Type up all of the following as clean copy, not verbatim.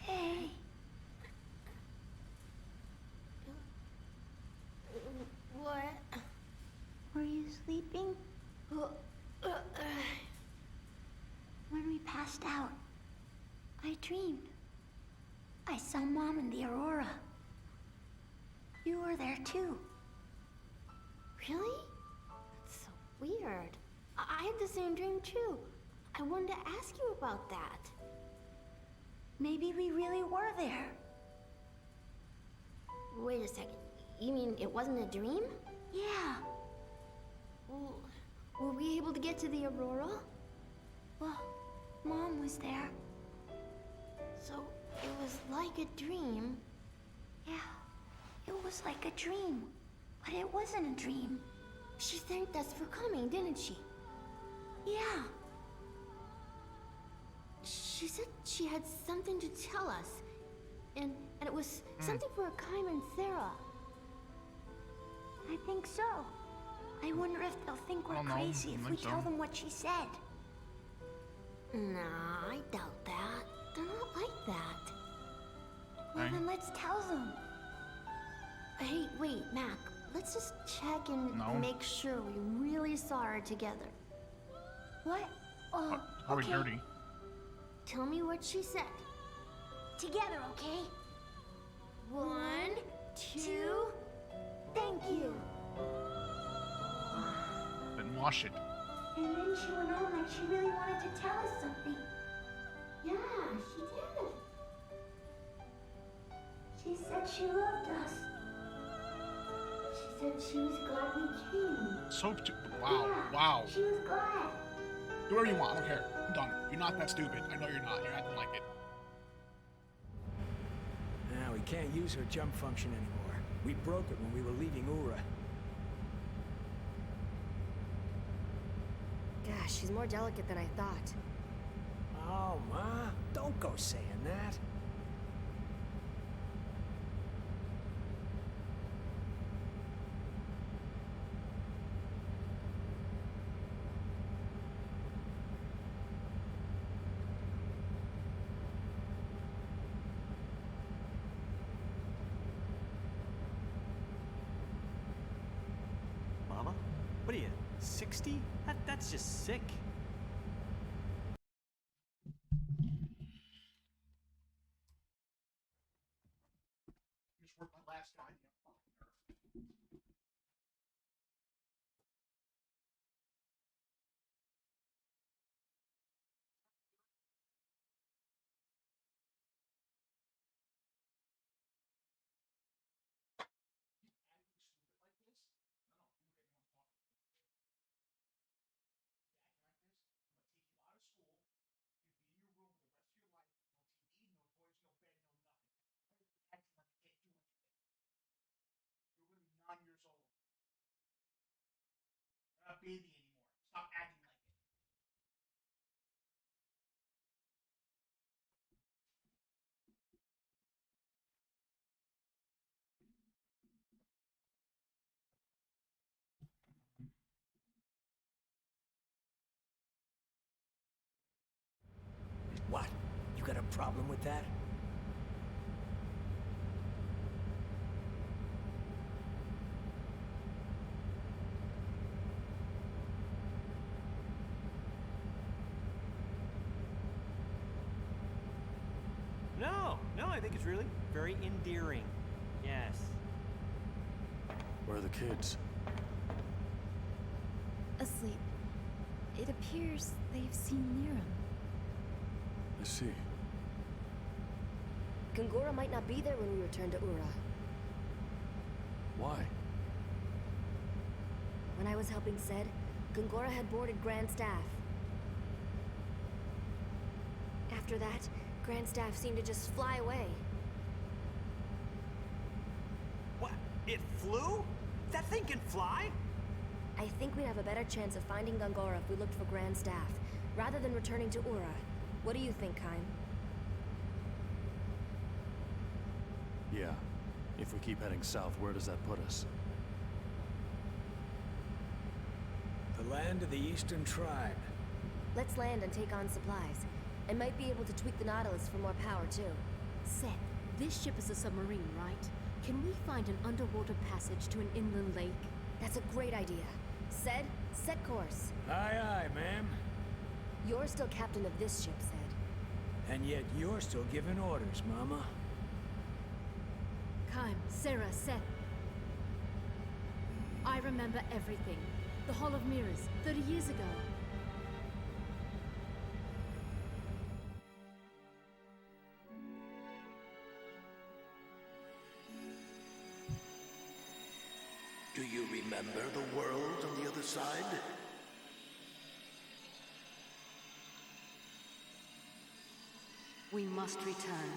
Hey. What? Were you sleeping? When we passed out, I dreamed. I saw Mom in the Aurora. You were there too. Really? That's so weird. I had the same dream too. I wanted to ask you about that. Maybe we really were there. Wait a second. You mean it wasn't a dream? Yeah. Well, were we able to get to the Aurora? Well, Mom was there. So it was like a dream? Yeah, it was like a dream. But it wasn't a dream. She thanked us for coming, didn't she? Yeah. She said she had something to tell us. And it was something for Kaim and Sarah. I think so. I wonder if they'll think we're crazy if we tell them what she said. Nah, I doubt that. They're not like that. Well, then let's tell them. Hey, wait, Mac. Let's just check and make sure we really saw her together. What? Oh, are we dirty? Tell me what she said. Together, okay? 1, 2, thank you. Then wash it. And then she went on like she really wanted to tell us something. Yeah, she did. She said she loved us. She said she was glad we came. So wow, Yeah, wow. She was glad. Do whatever you want, I don't care. I'm done. You're not that stupid. I know you're not. You're acting like it. Now we can't use her jump function anymore. We broke it when we were leaving Ura. Gosh, she's more delicate than I thought. Oh, Ma, don't go saying that. Mama? What are you, 60? That's just sick. You just worked my last guy. Baby anymore. Stop acting like it. What? You got a problem with that? No, I think it's really very endearing. Yes. Where are the kids? Asleep. It appears they've seen Liram. I see. Gungora might not be there when we return to Ura. Why? When I was helping Ced, Gungora had boarded Grand Staff. After that, Grand Staff seemed to just fly away. What? It flew? That thing can fly? I think we'd have a better chance of finding Gungora if we looked for Grand Staff, rather than returning to Ura. What do you think, Kaim? Yeah. If we keep heading south, where does that put us? The land of the Eastern Tribe. Let's land and take on supplies. I might be able to tweak the Nautilus for more power, too. Seth, this ship is a submarine, right? Can we find an underwater passage to an inland lake? That's a great idea. Said, set course. Aye, aye, ma'am. You're still captain of this ship, Said. And yet you're still giving orders, Mama. Kime, Sarah, Seth. I remember everything. The Hall of Mirrors, 30 years ago. Do you remember the world on the other side? We must return.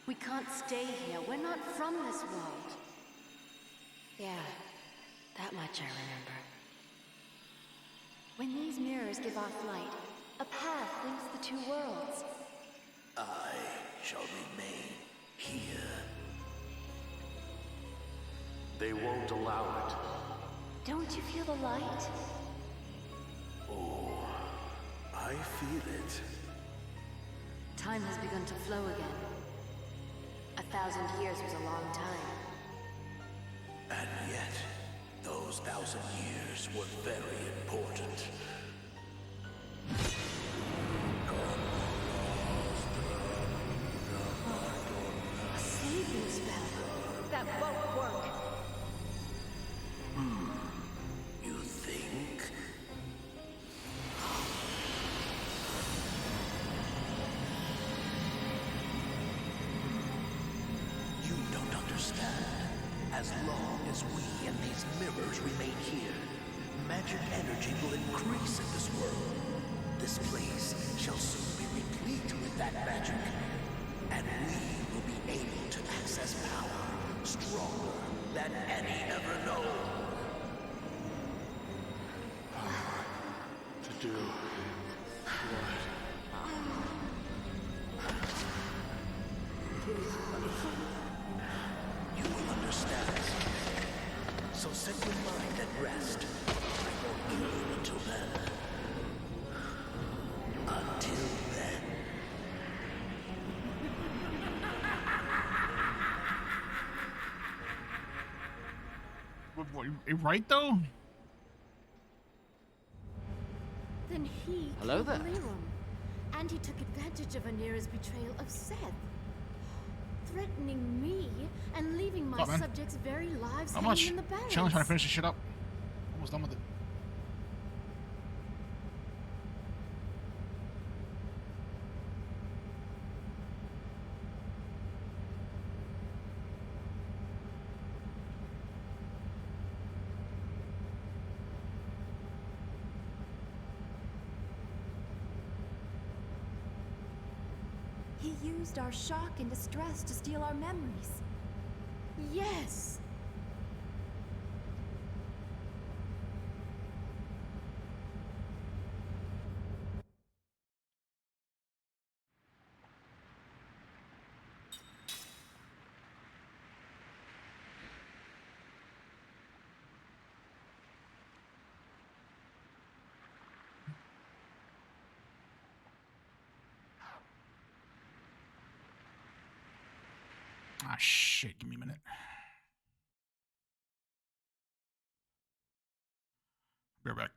We can't stay here. We're not from this world. Yeah, that much I remember. When these mirrors give off light, a path links the two worlds. I shall remain here. They won't allow it. Don't you feel the light? Oh, I feel it. Time has begun to flow again. 1,000 years was a long time. And yet, those 1,000 years were very important. A sleeping spell. That won't work. You think? You don't understand. As long as we and these mirrors remain here, magic energy will increase in this world. This place shall soon be replete with that magic. And we will be able to access power stronger than any ever known. To do what? You will understand. So set your mind at rest. I won't leave until then. Until then. Right though? Then he Hello killed there. Lirum, and he took advantage of Anira's betrayal of Seth, threatening me and leaving my What's up, man? subjects' very lives How hanging much? in the balance. Chilling, trying to finish this shit up. Almost done with it. He used our shock and distress to steal our memories. Yes. Ah, shit. Give me a minute. Be right back.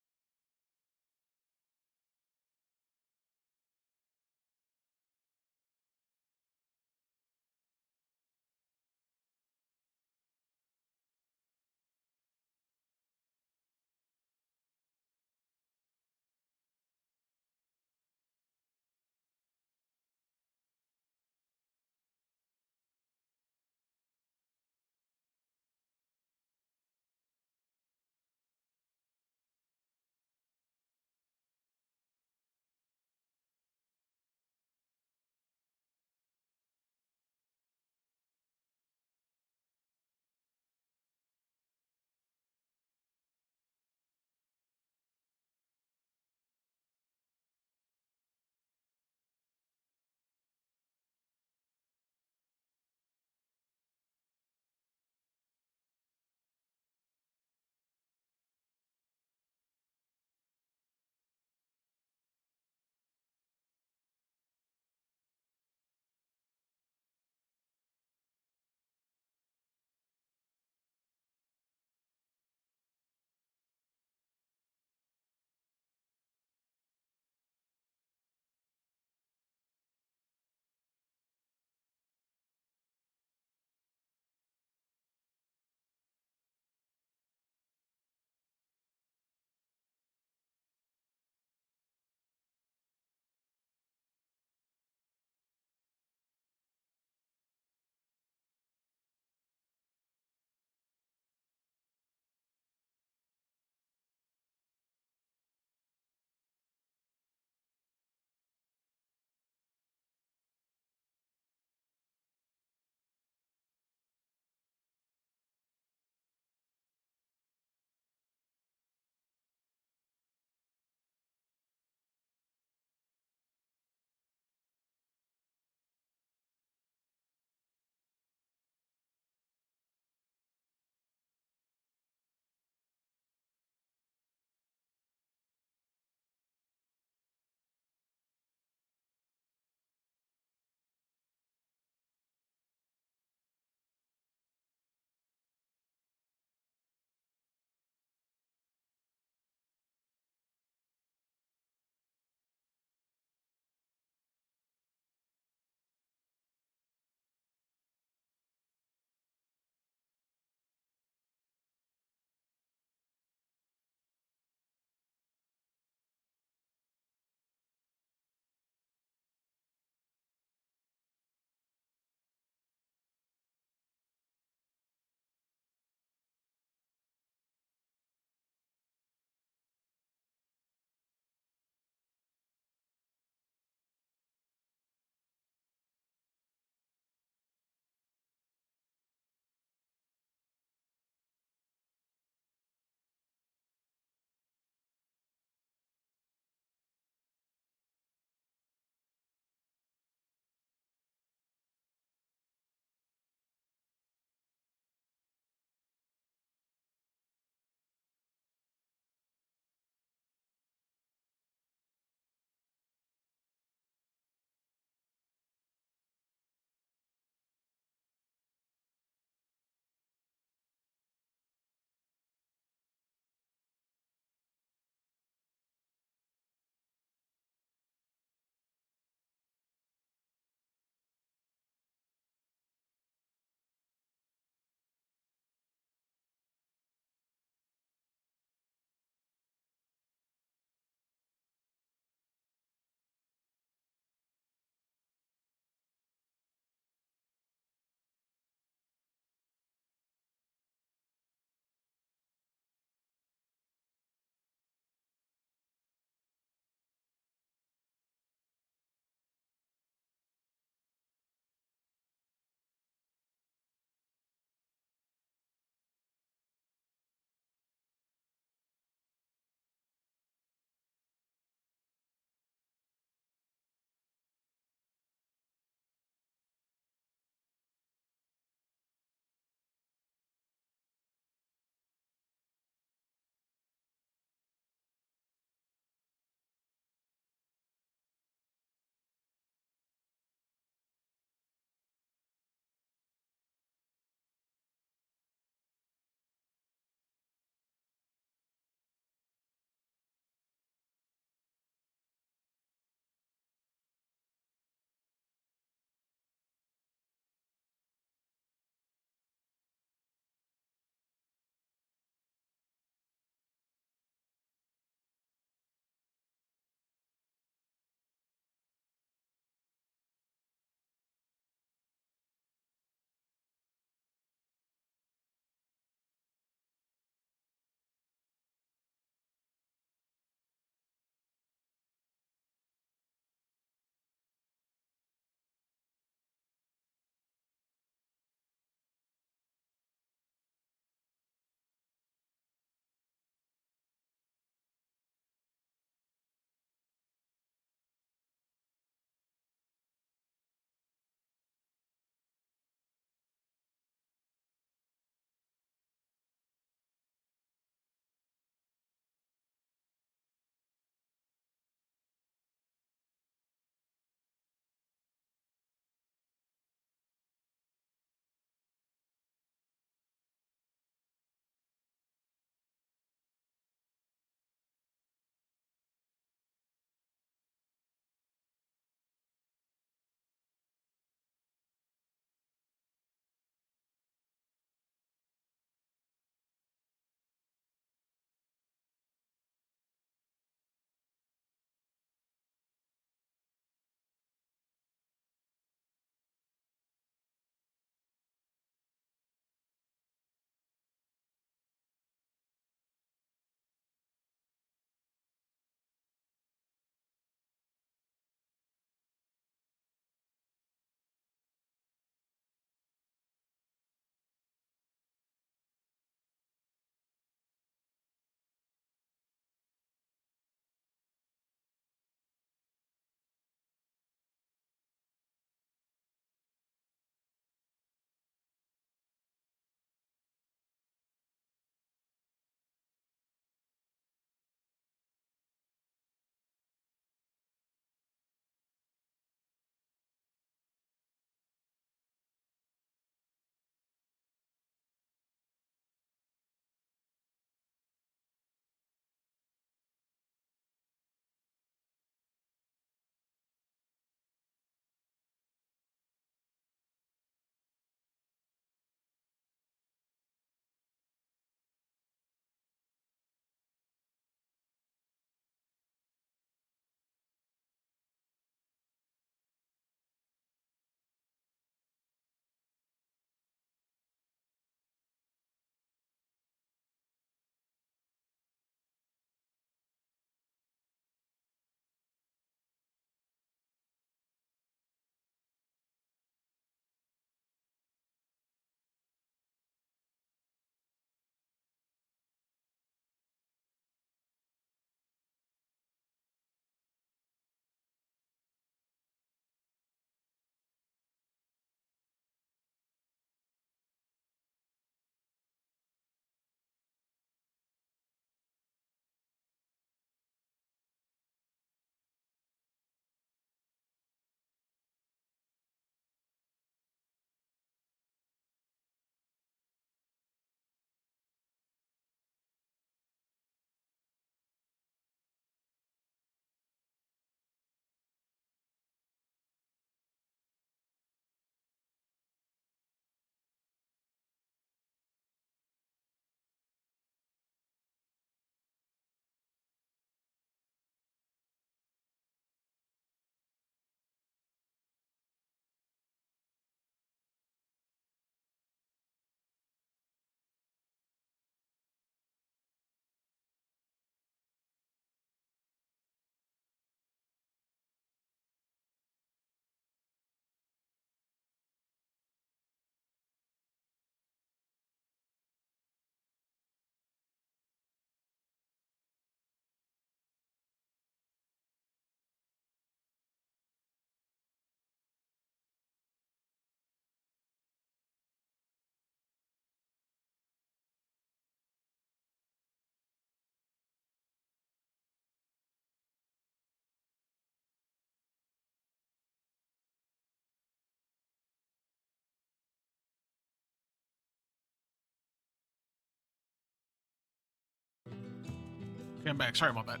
Okay, I'm back. Sorry about that.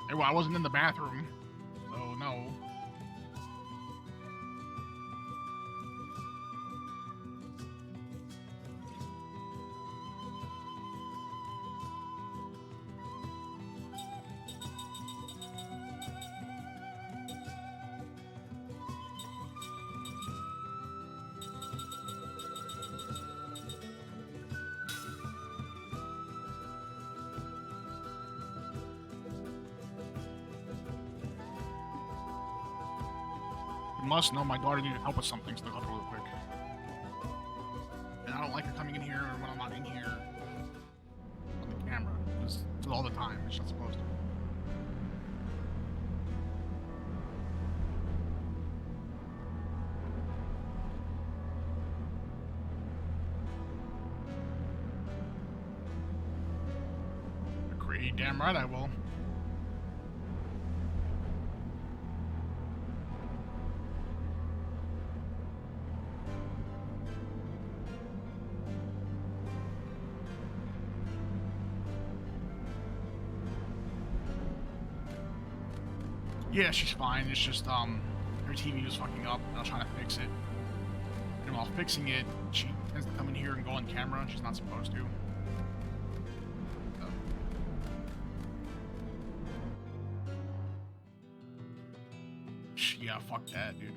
Hey, well, I wasn't in the bathroom. Oh, no. You must know my daughter needed help with something, so I got her real quick. And I don't like her coming in here when I'm not in here on the camera. It's all the time. She's not supposed to. Agreed. Damn right I will. Yeah, she's fine. It's just, her TV was fucking up, and I was trying to fix it. And while fixing it, she tends to come in here and go on camera, and she's not supposed to. Yeah, fuck that, dude.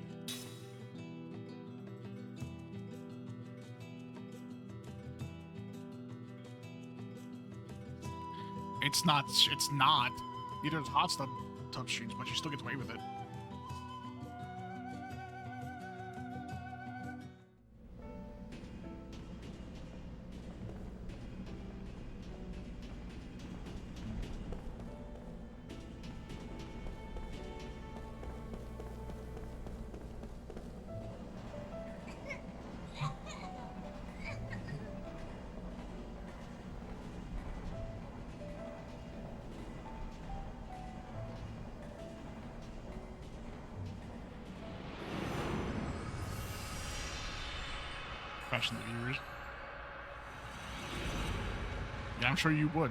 It's not. Neither is Hot Tub Streams, but she still gets away with it. Question the viewers. Yeah, I'm sure you would.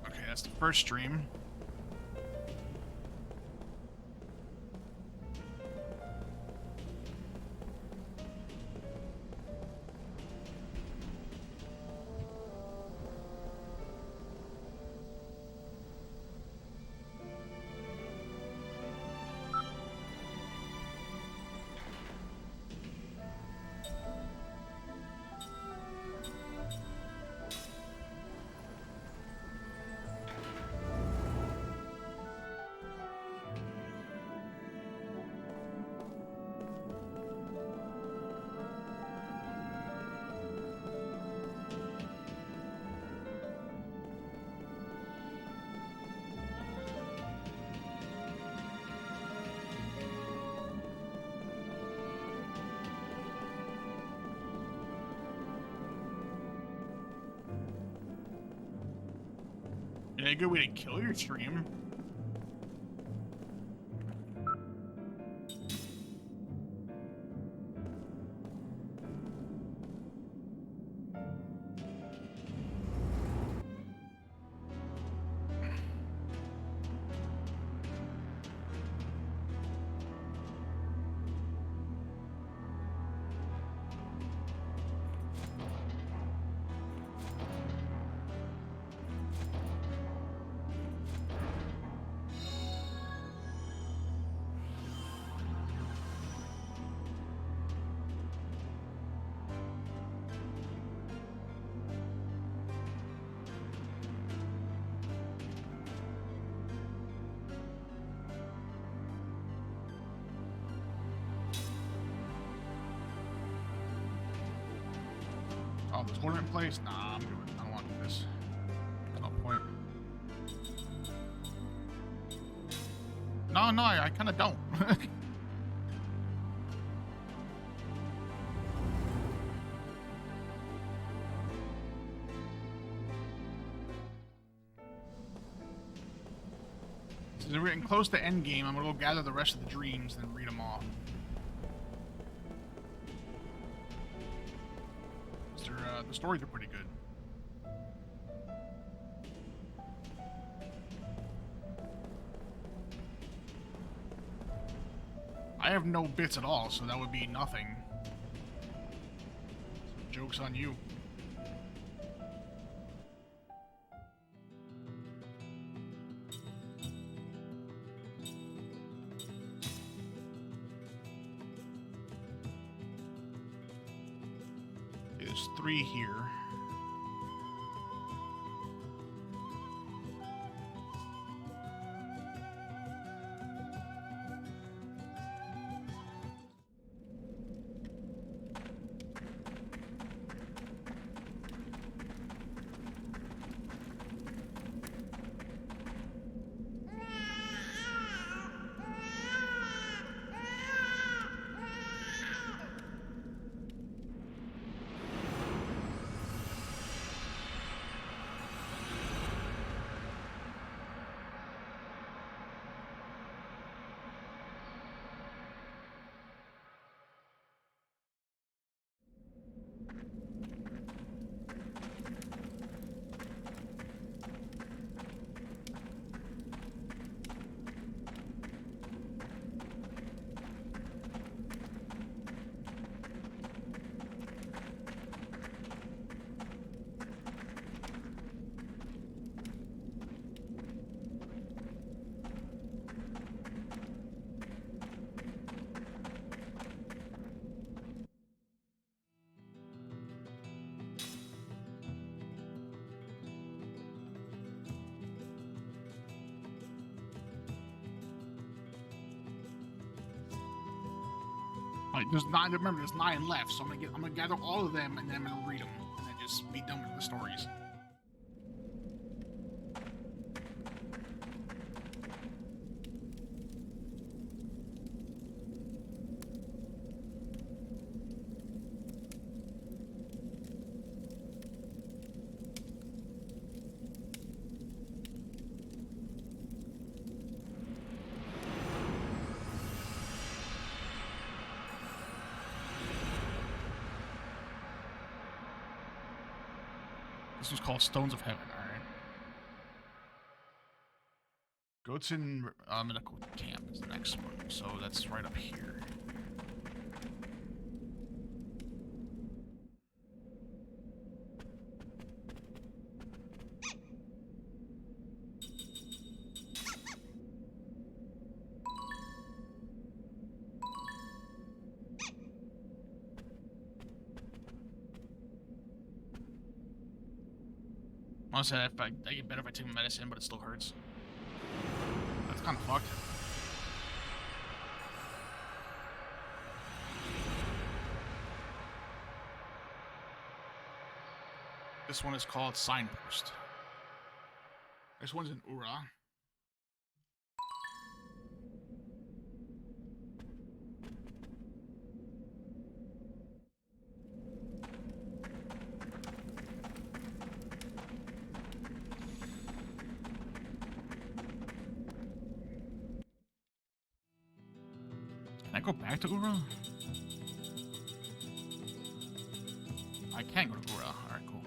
Okay, that's the first stream. A good way to kill your stream. Oh, there's order in place? Nah, I'm good. I don't want to do this. There's no point. No, I kind of don't. So we're getting close to endgame. I'm gonna go gather the rest of the dreams and read them off. The stories are pretty good. I have no bits at all, so that would be nothing. So joke's on you. There's 3 here. Like, there's 9. Remember, there's 9 left, so I'm gonna gather all of them and then I'm gonna read them and then just be done with the stories. This was called Stones of Heaven, alright. Goatson Medical Camp is the next one, so that's right up here. Honestly, I get better if I take my medicine, but it still hurts. That's kind of fucked. This one is called Signpost. This one's in Ura. Can I go back to Ura? I can go to Ura. Alright, cool.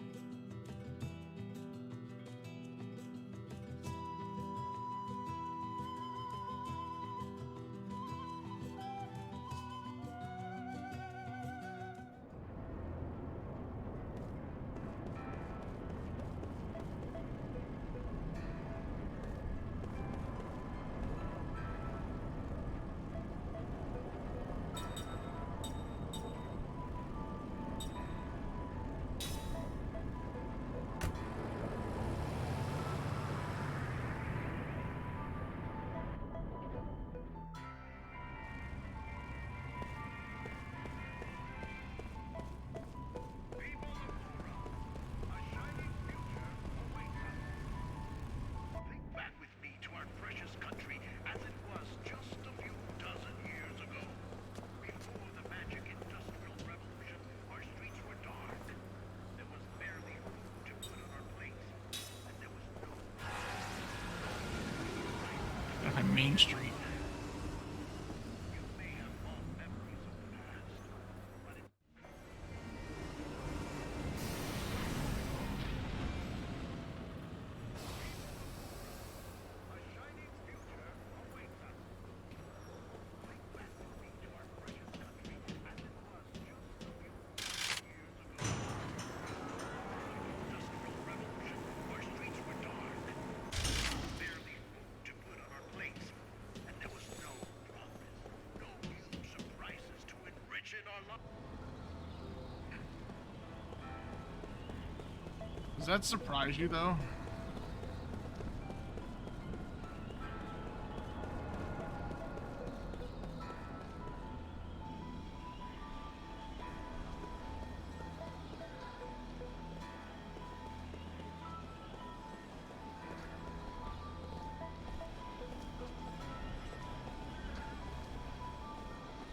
main street. Does that surprise you, though?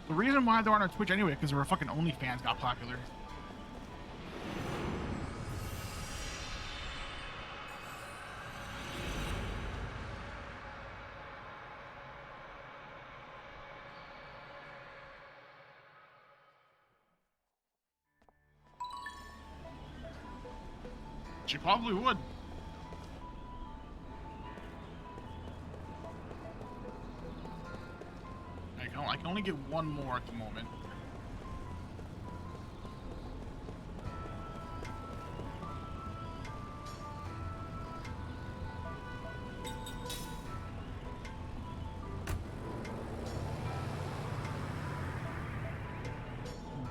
The reason why they aren't on Twitch anyway, because they were fucking OnlyFans got popular. She probably would. I can only get one more at the moment.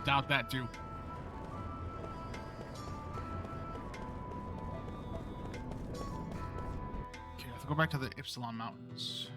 Doubt that too. Okay, let's go back to the Ypsilon Mountains.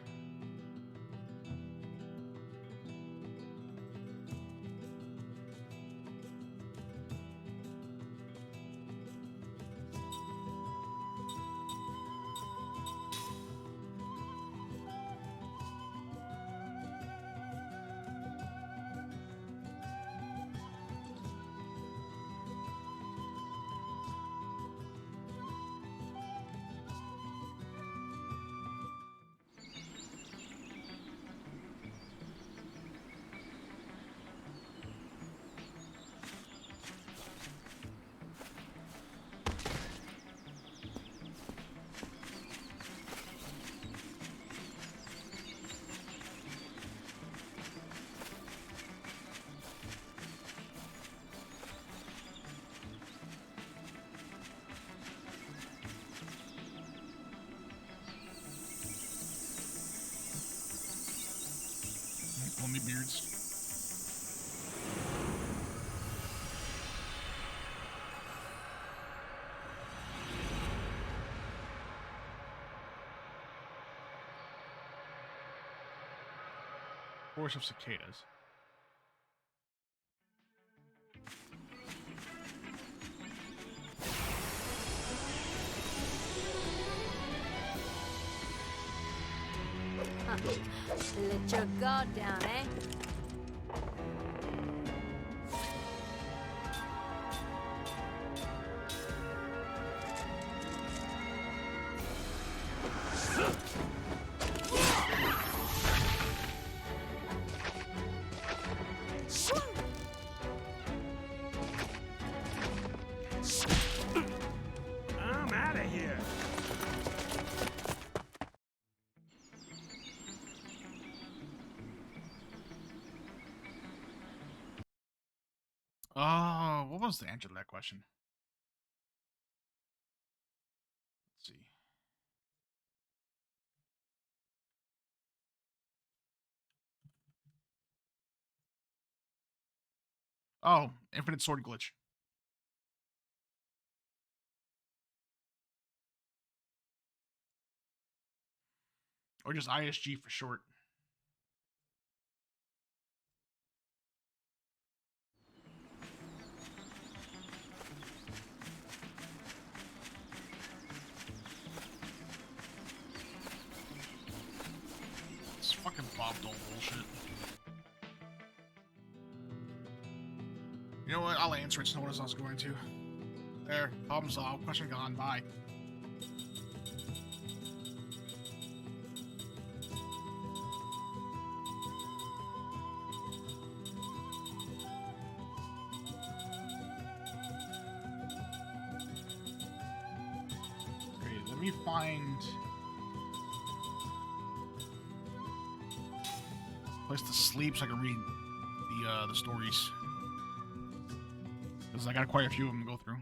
Only beards. Force of cicadas. Let your guard down, eh? I'm out of here. What was the answer to that question? Let's see. Oh, infinite sword glitch. Or just ISG for short. It's fucking Bob Dole bullshit. You know what? I'll answer it. It's not what I was going to. There. Problem solved. Question gone. Bye. Let me find a place to sleep so I can read the stories. Because I got quite a few of them to go through.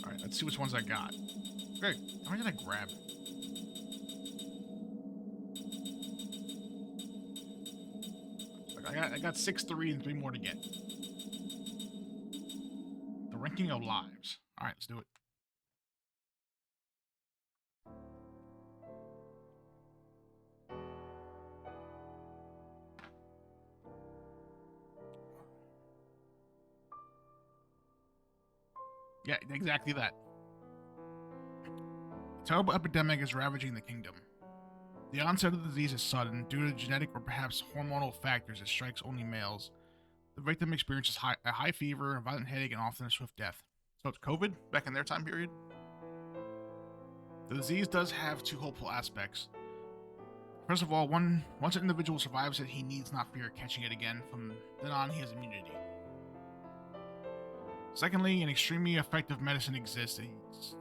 Alright, let's see which ones I got. Okay, how many did I grab? I got 6 to read and 3 more to get. The ranking of lives. Alright, let's do it. Yeah, exactly that. A terrible epidemic is ravaging the kingdom. The onset of the disease is sudden, due to genetic or perhaps hormonal factors that strikes only males. The victim experiences a high fever, a violent headache, and often a swift death. So it's COVID, back in their time period? The disease does have 2 hopeful aspects. First of all, once an individual survives it, he needs not fear catching it again. From then on, he has immunity. Secondly, an extremely effective medicine exists.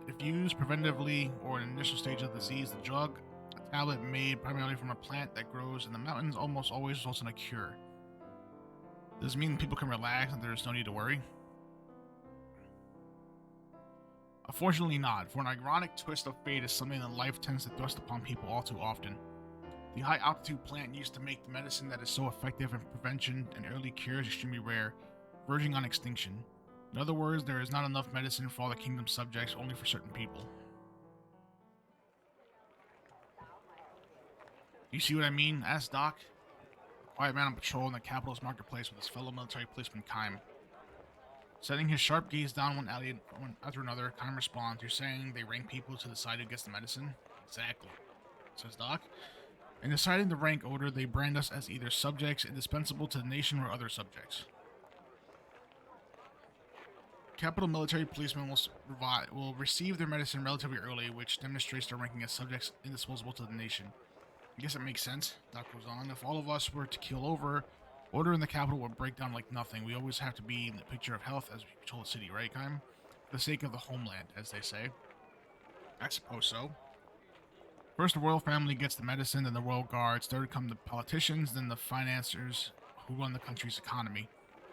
If used preventatively or in the initial stage of the disease, the drug, a tablet made primarily from a plant that grows in the mountains, almost always results in a cure. Does this mean people can relax and there's no need to worry? Unfortunately not, for an ironic twist of fate is something that life tends to thrust upon people all too often. The high altitude plant used to make the medicine that is so effective in prevention and early cure is extremely rare, verging on extinction. In other words, there is not enough medicine for all the kingdom's subjects, only for certain people. You see what I mean? Asked Doc. A quiet man on patrol in the capital's marketplace with his fellow military policeman Kime. Setting his sharp gaze down one alley after another, Kime responds, "You're saying they rank people to decide who gets the medicine?" "Exactly," says Doc. "In deciding the rank order, they brand us as either subjects indispensable to the nation or other subjects. Capital military policemen will receive their medicine relatively early, which demonstrates their ranking as subjects indispensable to the nation." I guess it makes sense. Doc goes on. "If all of us were to keel over, order in the capital would break down like nothing. We always have to be in the picture of health as we patrol the city, right, Kime? For the sake of the homeland, as they say." "I suppose so. First, the royal family gets the medicine, then the royal guards. Third come the politicians, then the financiers who run the country's economy.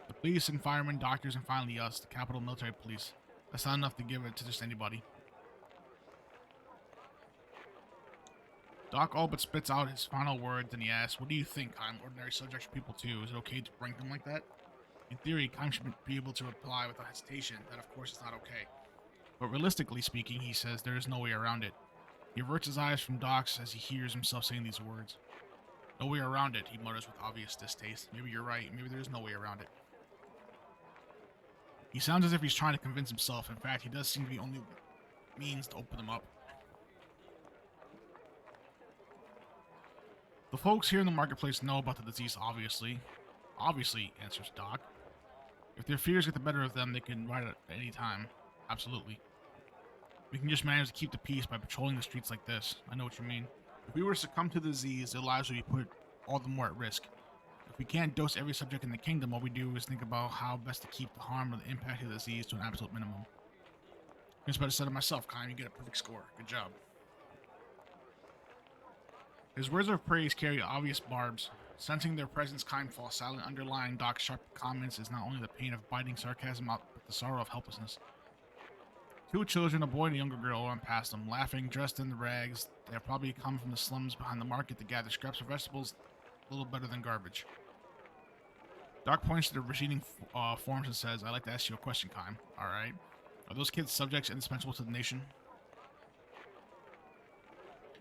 The police and firemen, doctors, and finally us, the capital military police. That's not enough to give it to just anybody." Doc all but spits out his final words, and he asks, "What do you think, Kime? Ordinary subjects are people too. Is it okay to rank them like that?" In theory, Kime should be able to reply without hesitation that of course it's not okay. But realistically speaking, he says there is no way around it. He averts his eyes from Doc's as he hears himself saying these words. "No way around it," he mutters with obvious distaste. "Maybe you're right. Maybe there is no way around it." He sounds as if he's trying to convince himself. In fact, he does seem to be the only means to open them up. "The folks here in the marketplace know about the disease, obviously." "Obviously," answers Doc. "If their fears get the better of them, they can ride it at any time. Absolutely. We can just manage to keep the peace by patrolling the streets like this. I know what you mean. If we were to succumb to the disease, their lives would be put all the more at risk. If we can't dose every subject in the kingdom, all we do is think about how best to keep the harm or the impact of the disease to an absolute minimum." "I just better said it myself, Kime. You get a perfect score. Good job." His words of praise carry obvious barbs. Sensing their presence, Kime falls silent. Underlying Doc's sharp comments is not only the pain of biting sarcasm out, but the sorrow of helplessness. 2 children, a boy and a younger girl, run past him, laughing, dressed in the rags. They have probably come from the slums behind the market to gather scraps of vegetables, a little better than garbage. Doc points to the receding forms and says, "I'd like to ask you a question, Kime." "Alright. Are those kids subjects indispensable to the nation?"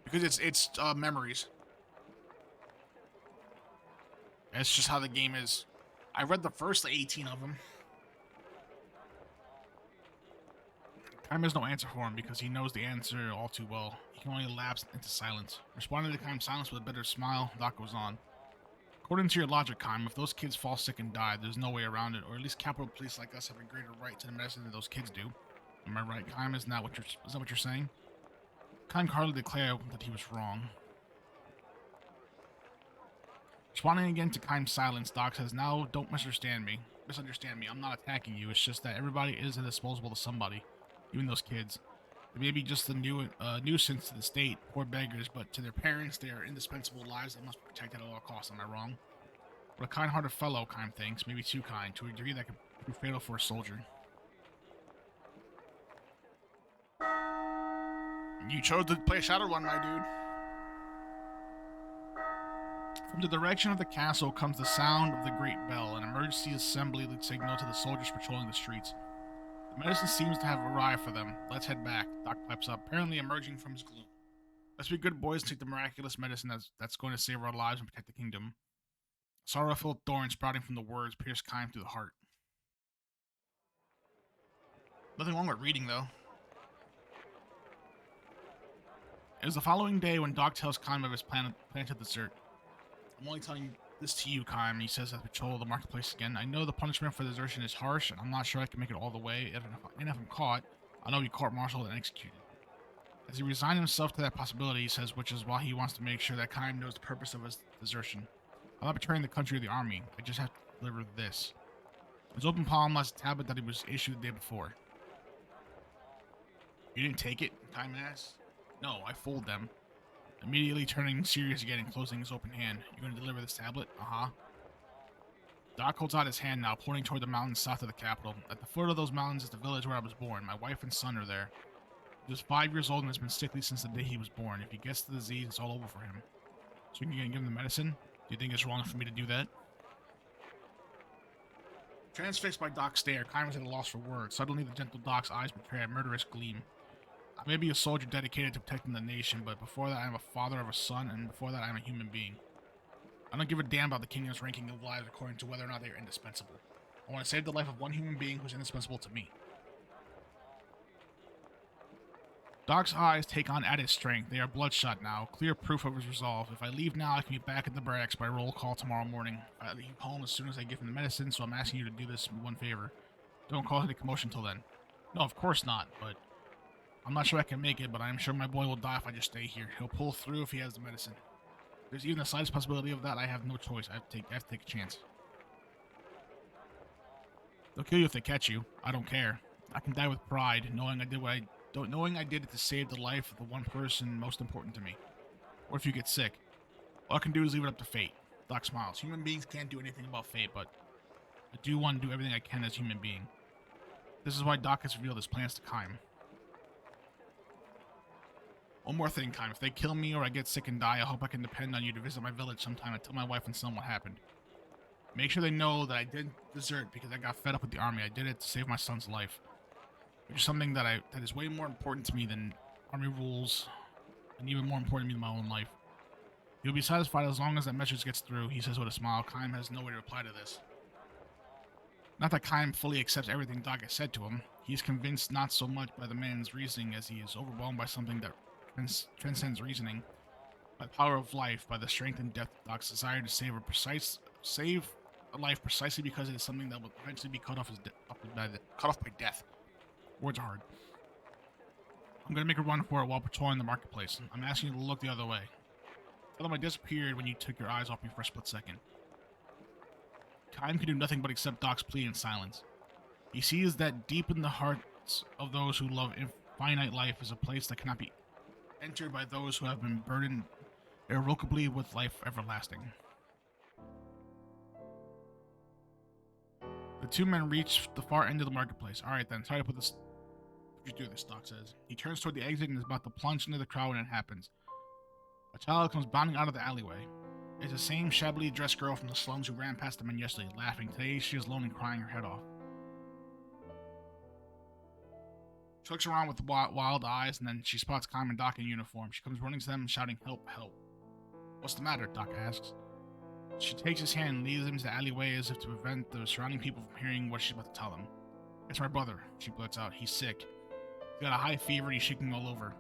Because it's memories. It's just how the game is. I read the first 18 of them. Kime has no answer for him because he knows the answer all too well. He can only lapse into silence. Responding to Kime's silence with a bitter smile, Doc goes on. According to your logic, Kime, if those kids fall sick and die, there's no way around it, or at least Capitol Police like us have a greater right to the medicine than those kids do. Am I right, Kime? Isn't that what you're saying? Kime hardly declared that he was wrong. Responding again to Kime's silence, Doc says, "Now, don't misunderstand me. I'm not attacking you. It's just that everybody is indisposable to somebody, even those kids. They may be just a nuisance to the state, poor beggars, but to their parents, they are indispensable lives that must be protected at all costs. Am I wrong? What a kind-hearted fellow," Kime thinks, maybe too kind, to a degree that could be fatal for a soldier. You chose to play Shadowrun, my dude. From the direction of the castle comes the sound of the great bell, an emergency assembly signal to the soldiers patrolling the streets. The medicine seems to have arrived for them. Let's head back, Doc pipes up, apparently emerging from his gloom. Let's be good boys and take the miraculous medicine that's going to save our lives and protect the kingdom. Sorrowful thorns sprouting from the words pierce Kime through the heart. Nothing wrong with reading, though. It is the following day when Doc tells Kime of his plan to desert. "I'm only telling this to you, Kime," he says as we patrol the marketplace again. "I know the punishment for desertion is harsh, and I'm not sure I can make it all the way, and if I'm caught, I know I'll be court-martialed and executed." As he resigned himself to that possibility, he says, which is why he wants to make sure that Kime knows the purpose of his desertion. "I'm not betraying the country or the army. I just have to deliver this." His open palm lies a tablet that he was issued the day before. "You didn't take it?" Kime asks. "No, I fold them." Immediately turning serious again and closing his open hand. "You're going to deliver this tablet?" "Uh-huh." Doc holds out his hand now, pointing toward the mountains south of the capital. "At the foot of those mountains is the village where I was born. My wife and son are there. He was 5 years old and has been sickly since the day he was born. If he gets the disease, it's all over for him. So you can give him the medicine? Do you think it's wrong for me to do that?" Transfixed by Doc's stare, Kime was at a loss for words. Suddenly, the gentle Doc's eyes betray a murderous gleam. "I may be a soldier dedicated to protecting the nation, but before that I am a father of a son, and before that I am a human being. I don't give a damn about the kingdom's ranking of lives according to whether or not they are indispensable. I want to save the life of one human being who's indispensable to me." Doc's eyes take on added strength. They are bloodshot now, clear proof of his resolve. "If I leave now, I can be back at the barracks by roll call tomorrow morning. I leave home as soon as I give him the medicine, so I'm asking you to do this one favor. Don't cause any commotion till then." "No, of course not, but I'm not sure I can make it, but I am sure my boy will die if I just stay here. He'll pull through if he has the medicine. If there's even the slightest possibility of that, I have no choice. I have to take a chance. They'll kill you if they catch you. I don't care. I can die with pride, knowing I did it to save the life of the one person most important to me. Or if you get sick, all I can do is leave it up to fate." Doc smiles. "Human beings can't do anything about fate, but I do want to do everything I can as a human being." This is why Doc has revealed his plans to Kime. "One more thing, Kime. If they kill me or I get sick and die, I hope I can depend on you to visit my village sometime and tell my wife and son what happened. Make sure they know that I didn't desert because I got fed up with the army. I did it to save my son's life. Which is something that is way more important to me than army rules, and even more important to me than my own life. You'll be satisfied as long as that message gets through," he says with a smile. Kime has no way to reply to this. Not that Kime fully accepts everything Doc has said to him. He is convinced not so much by the man's reasoning as he is overwhelmed by something that transcends reasoning, by the power of life, by the strength and depth of Doc's desire to save a life precisely because it is something that will eventually be cut off by death. Words are hard. "I'm going to make a run for it while patrolling the marketplace. I'm asking you to look the other way. Tell them I disappeared when you took your eyes off me for a split second." Kime can do nothing but accept Doc's plea in silence. He sees that deep in the hearts of those who love finite life is a place that cannot be entered by those who have been burdened irrevocably with life everlasting. The two men reach the far end of the marketplace. "Alright then, sorry to put you through this," Doc says. He turns toward the exit and is about to plunge into the crowd when it happens. A child comes bounding out of the alleyway. It's the same shabbily dressed girl from the slums who ran past the men yesterday, laughing. Today she is alone and crying her head off. She looks around with wild eyes, and then she spots Kime and Doc in uniform. She comes running to them, shouting, "Help, help." "What's the matter?" Doc asks. She takes his hand and leads him to the alleyway as if to prevent the surrounding people from hearing what she's about to tell them. "It's my brother," she blurts out. "He's sick. He's got a high fever and he's shaking all over.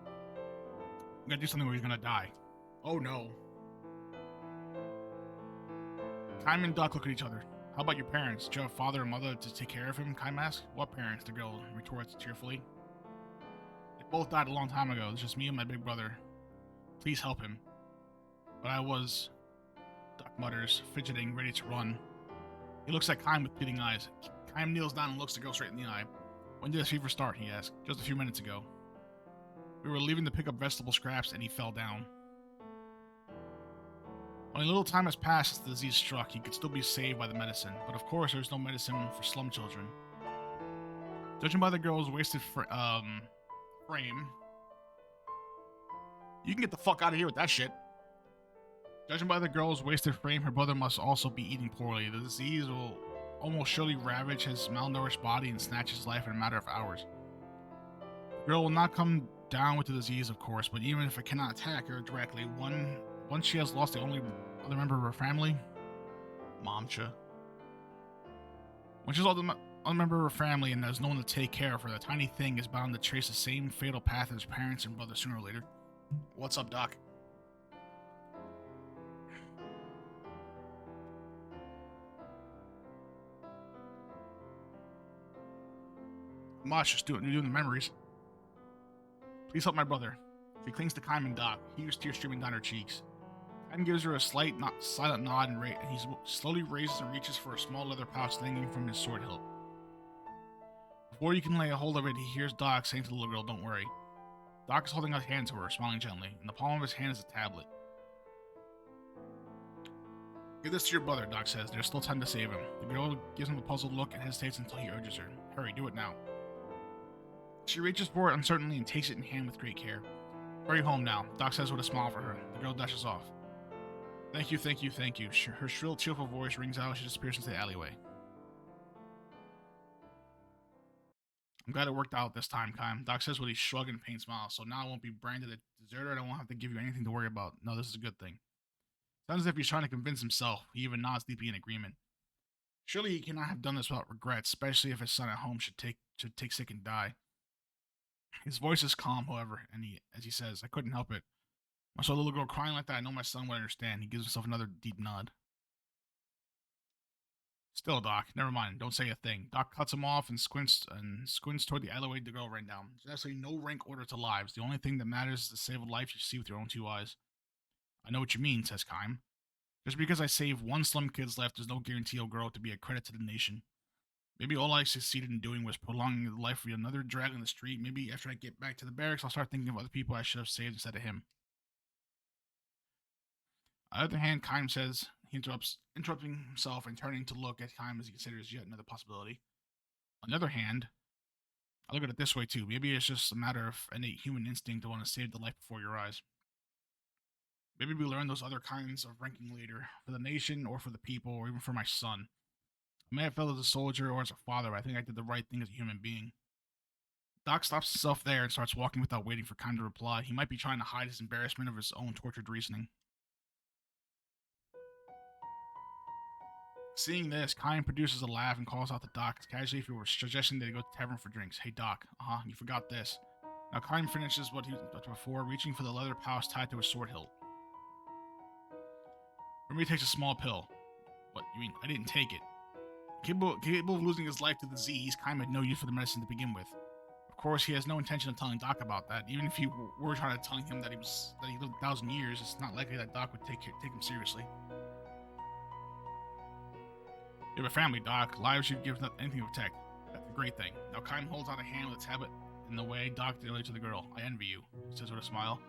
We gotta do something or he's gonna die." "Oh no." Kaim and Doc look at each other. How about your parents? Do you have a father and mother to take care of him? Kaim asks. What parents? The girl retorts tearfully. They both died a long time ago. It's just me and my big brother. Please help him. But I was... Doc mutters, fidgeting, ready to run. He looks at Kaim with pleading eyes. Kaim kneels down and looks the girl straight in the eye. When did this fever start? He asked. Just a few minutes ago. We were leaving to pick up vegetable scraps and he fell down. Only a little time has passed since the disease struck. He could still be saved by the medicine, but of course there's no medicine for slum children. Judging by the girl's wasted frame, you can get the fuck out of here with that shit. Judging by the girl's wasted frame, her brother must also be eating poorly. The disease will almost surely ravage his malnourished body and snatch his life in a matter of hours. The girl will not come down with the disease, of course, but even if it cannot attack her directly, once she has lost the only other member of her family, Momcha. When she's lost the other member of her family and there's no one to take care of her, the tiny thing is bound to trace the same fatal path as parents and brothers sooner or later. What's up, Doc? Much, just doing the memories. Please help my brother. She clings to Kaim and Doc, huge tears streaming down her cheeks. Kaim gives her a silent nod and he slowly raises and reaches for a small leather pouch hanging from his sword hilt. Before you can lay a hold of it, he hears Doc saying to the little girl, "Don't worry." Doc is holding out his hand to her, smiling gently. In the palm of his hand is a tablet. Give this to your brother, Doc says. There's still time to save him. The girl gives him a puzzled look and hesitates until he urges her. Hurry, do it now. She reaches for it uncertainly and takes it in hand with great care. Hurry home now, Doc says with a smile for her. The girl dashes off. Thank you, thank you, thank you. Her shrill, cheerful voice rings out as she disappears into the alleyway. I'm glad it worked out this time, Kaim. Doc says with a shrug and faint smile. So now I won't be branded a deserter and I won't have to give you anything to worry about. No, this is a good thing. Sounds as if he's trying to convince himself. He even nods deeply in agreement. Surely he cannot have done this without regret, especially if his son at home should take sick and die. His voice is calm, however, and as he says, I couldn't help it. I saw a little girl crying like that. I know my son would understand. He gives himself another deep nod. Still, Doc, never mind. Don't say a thing. Doc cuts him off and squints toward the alleyway the girl ran down. There's absolutely no rank order to lives. The only thing that matters is to save a life you see with your own two eyes. I know what you mean, says Kaim. Just because I save one slum kid's life, there's no guarantee he'll grow up to be a credit to the nation. Maybe all I succeeded in doing was prolonging the life of another drag on the street. Maybe after I get back to the barracks, I'll start thinking of other people I should have saved instead of him. On the other hand, Kaim says, he interrupting himself and turning to look at Kaim as he considers yet another possibility. On the other hand, I look at it this way too. Maybe it's just a matter of innate human instinct to want to save the life before your eyes. Maybe we learn those other kinds of ranking later, for the nation or for the people or even for my son. I may have failed as a soldier or as a father, but I think I did the right thing as a human being. Doc stops himself there and starts walking without waiting for Kaim to reply. He might be trying to hide his embarrassment of his own tortured reasoning. Seeing this, Kaim produces a laugh and calls out to Doc casually if he were suggesting they go to the tavern for drinks. Hey Doc, you forgot this. Now Kaim finishes what he did before, reaching for the leather pouch tied to his sword hilt. Remy takes a small pill. What, you mean, I didn't take it? Capable of losing his life to the disease, Kaim had no use for the medicine to begin with. Of course, he has no intention of telling Doc about that. Even if he were trying to tell him that he lived 1,000 years, it's not likely that Doc would take him seriously. You have a family, Doc. Lives you'd give anything to protect. That's a great thing. Now Kaim holds out a hand with a tablet in the way Doc did earlier to the girl. I envy you, he says with a smile.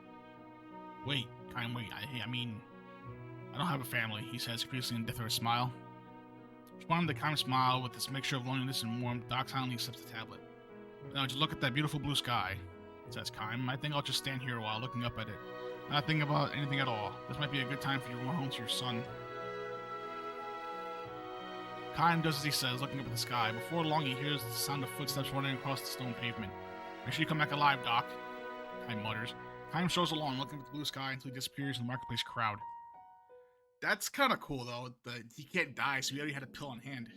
Wait, Kaim, wait. I don't have a family, he says, increasingly in death with a smile. Responding to Kaim's smile with this mixture of loneliness and warmth, Doc silently accepts the tablet. Now, just look at that beautiful blue sky, says Kaim. I think I'll just stand here a while looking up at it. Not thinking about anything at all. This might be a good time for you to run home to your son. Kaim does as he says, looking up at the sky. Before long, he hears the sound of footsteps running across the stone pavement. Make sure you come back alive, Doc, Kaim mutters. Kaim strolls along, looking at the blue sky until he disappears in the marketplace crowd. That's kind of cool, though. That he can't die, so he already had a pill on hand.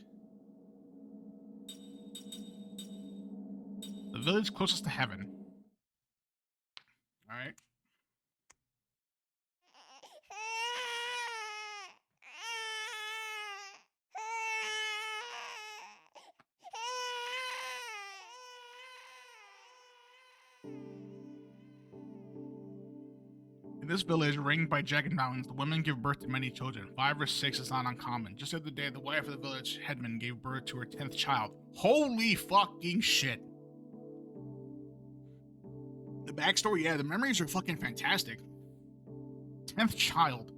The village closest to heaven. Alright. In this village, ringed by jagged mountains, the women give birth to many children. 5 or 6 is not uncommon. Just the other day, the wife of the village headman gave birth to her 10th child. Holy fucking shit. The backstory, yeah, the memories are fucking fantastic. 10th child.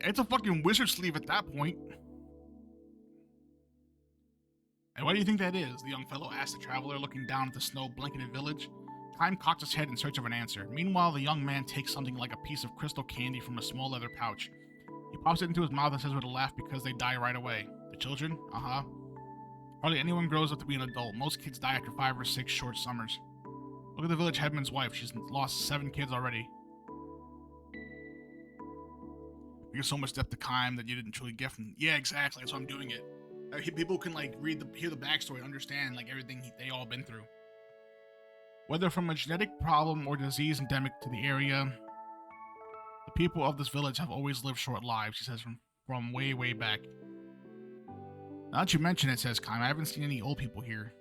It's a fucking wizard sleeve at that point. And why do you think that is? The young fellow asked the traveler, looking down at the snow-blanketed village. Time cocks his head in search of an answer. Meanwhile, the young man takes something like a piece of crystal candy from a small leather pouch. He pops it into his mouth and says with a laugh because they die right away. The children? Uh-huh. Hardly anyone grows up to be an adult. Most kids die after 5 or 6 short summers. Look at the village headman's wife. She's lost 7 kids already. You get so much depth to Kime that you didn't truly get from... Yeah, exactly. That's why I'm doing it. People can like hear the backstory, understand like everything they all been through. Whether from a genetic problem or disease endemic to the area, the people of this village have always lived short lives, he says from way, way back. Now that you mention it, says Kime, I haven't seen any old people here.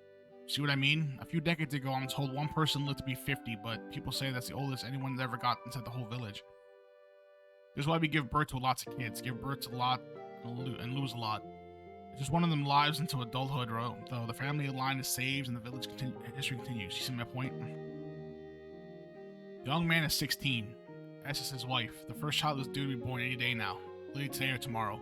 See what I mean? A few decades ago, I'm told one person lived to be 50, but people say that's the oldest anyone's ever got inside the whole village. This is why we give birth to lots of kids, give birth to a lot and lose a lot. It's just one of them lives into adulthood, though the family line is saved and the village history continues. You see my point? The young man is 16. As is his wife. The first child is due to be born any day now. Late today or tomorrow.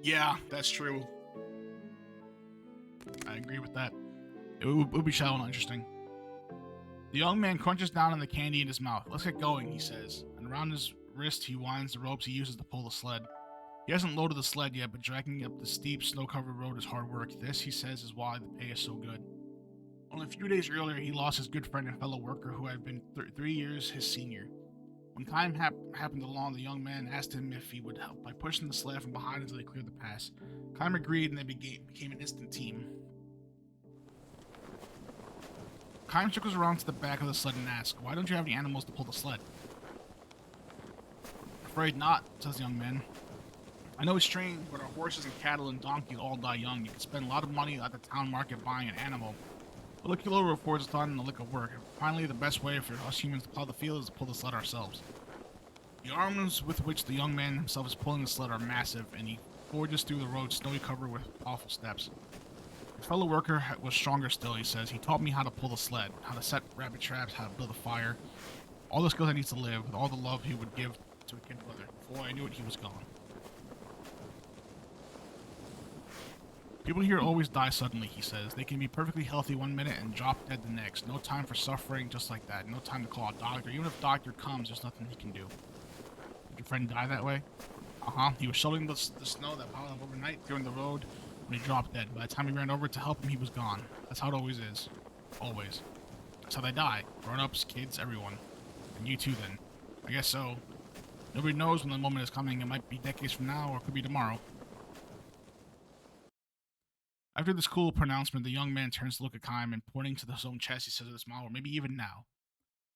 Yeah, that's true. I agree with that. It would be shallow and interesting. The young man crunches down on the candy in his mouth. Let's get going, he says. And around his wrist, he winds the ropes he uses to pull the sled. He hasn't loaded the sled yet, but dragging up the steep, snow-covered road is hard work. This, he says, is why the pay is so good. Only a few days earlier, he lost his good friend and fellow worker who had been 3 years his senior. When Kime happened along, the young man asked him if he would help by pushing the sled from behind until they cleared the pass. Kime agreed, and they became an instant team. Kime circles around to the back of the sled and asks, why don't you have any animals to pull the sled? Afraid not, says the young man. I know it's strange, but our horses and cattle and donkeys all die young. You can spend a lot of money at the town market buying an animal. But a kilo affords it's done in a lick of work. Finally, the best way for us humans to plow the field is to pull the sled ourselves. The arms with which the young man himself is pulling the sled are massive, and he forges through the road snowy covered with powerful steps. His fellow worker was stronger still, he says. He taught me how to pull the sled, how to set rabbit traps, how to build a fire. All the skills I need to live, with all the love he would give to a kid brother. Before I knew it, he was gone. People here always die suddenly, he says. They can be perfectly healthy one minute and drop dead the next. No time for suffering just like that. No time to call a doctor. Even if a doctor comes, there's nothing he can do. Did your friend die that way? Uh-huh. He was shoveling the snow that piled up overnight during the road when he dropped dead. By the time we ran over to help him, he was gone. That's how it always is. Always. That's how they die. Grown-ups, kids, everyone. And you too, then. I guess so. Nobody knows when the moment is coming. It might be decades from now, or it could be tomorrow. After this cool pronouncement, the young man turns to look at Kime and, pointing to his own chest, he says with a smile, or maybe even now.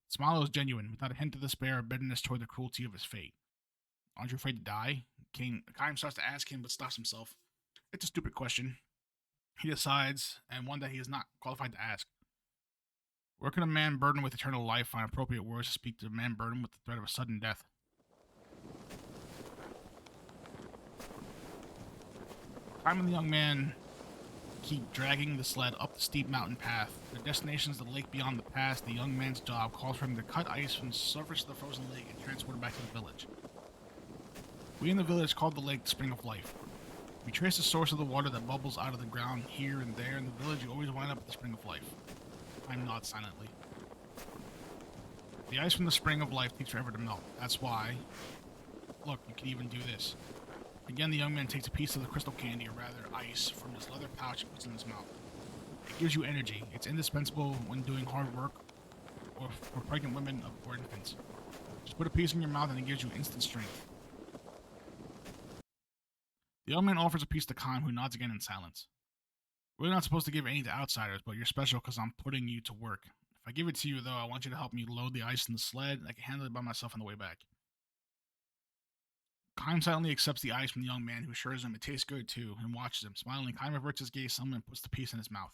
The smile is genuine, without a hint of despair or bitterness toward the cruelty of his fate. Aren't you afraid to die? Kime starts to ask him, but stops himself. It's a stupid question. He decides, and one that he is not qualified to ask. Where can a man burdened with eternal life find appropriate words to speak to a man burdened with the threat of a sudden death? Kime and the young man keep dragging the sled up the steep mountain path. Their destination is the lake beyond the pass. The young man's job calls for him to cut ice from the surface of the frozen lake and transport it back to the village. We in the village call the lake the Spring of Life. We trace the source of the water that bubbles out of the ground here and there in the village. You always wind up at the Spring of Life. Kime nods silently. The ice from the Spring of Life takes forever to melt. That's why. Look, you can even do this. Again, the young man takes a piece of the crystal candy, or rather ice, from his leather pouch and puts it in his mouth. It gives you energy. It's indispensable when doing hard work or for pregnant women or infants. Just put a piece in your mouth and it gives you instant strength. The young man offers a piece to Kime, who nods again in silence. We're not supposed to give any to outsiders, but you're special because I'm putting you to work. If I give it to you, though, I want you to help me load the ice in the sled, and I can handle it by myself on the way back. Kime silently accepts the ice from the young man, who assures him it tastes good too, and watches him. Smiling, Kime reverts his gaze some and puts the piece in his mouth.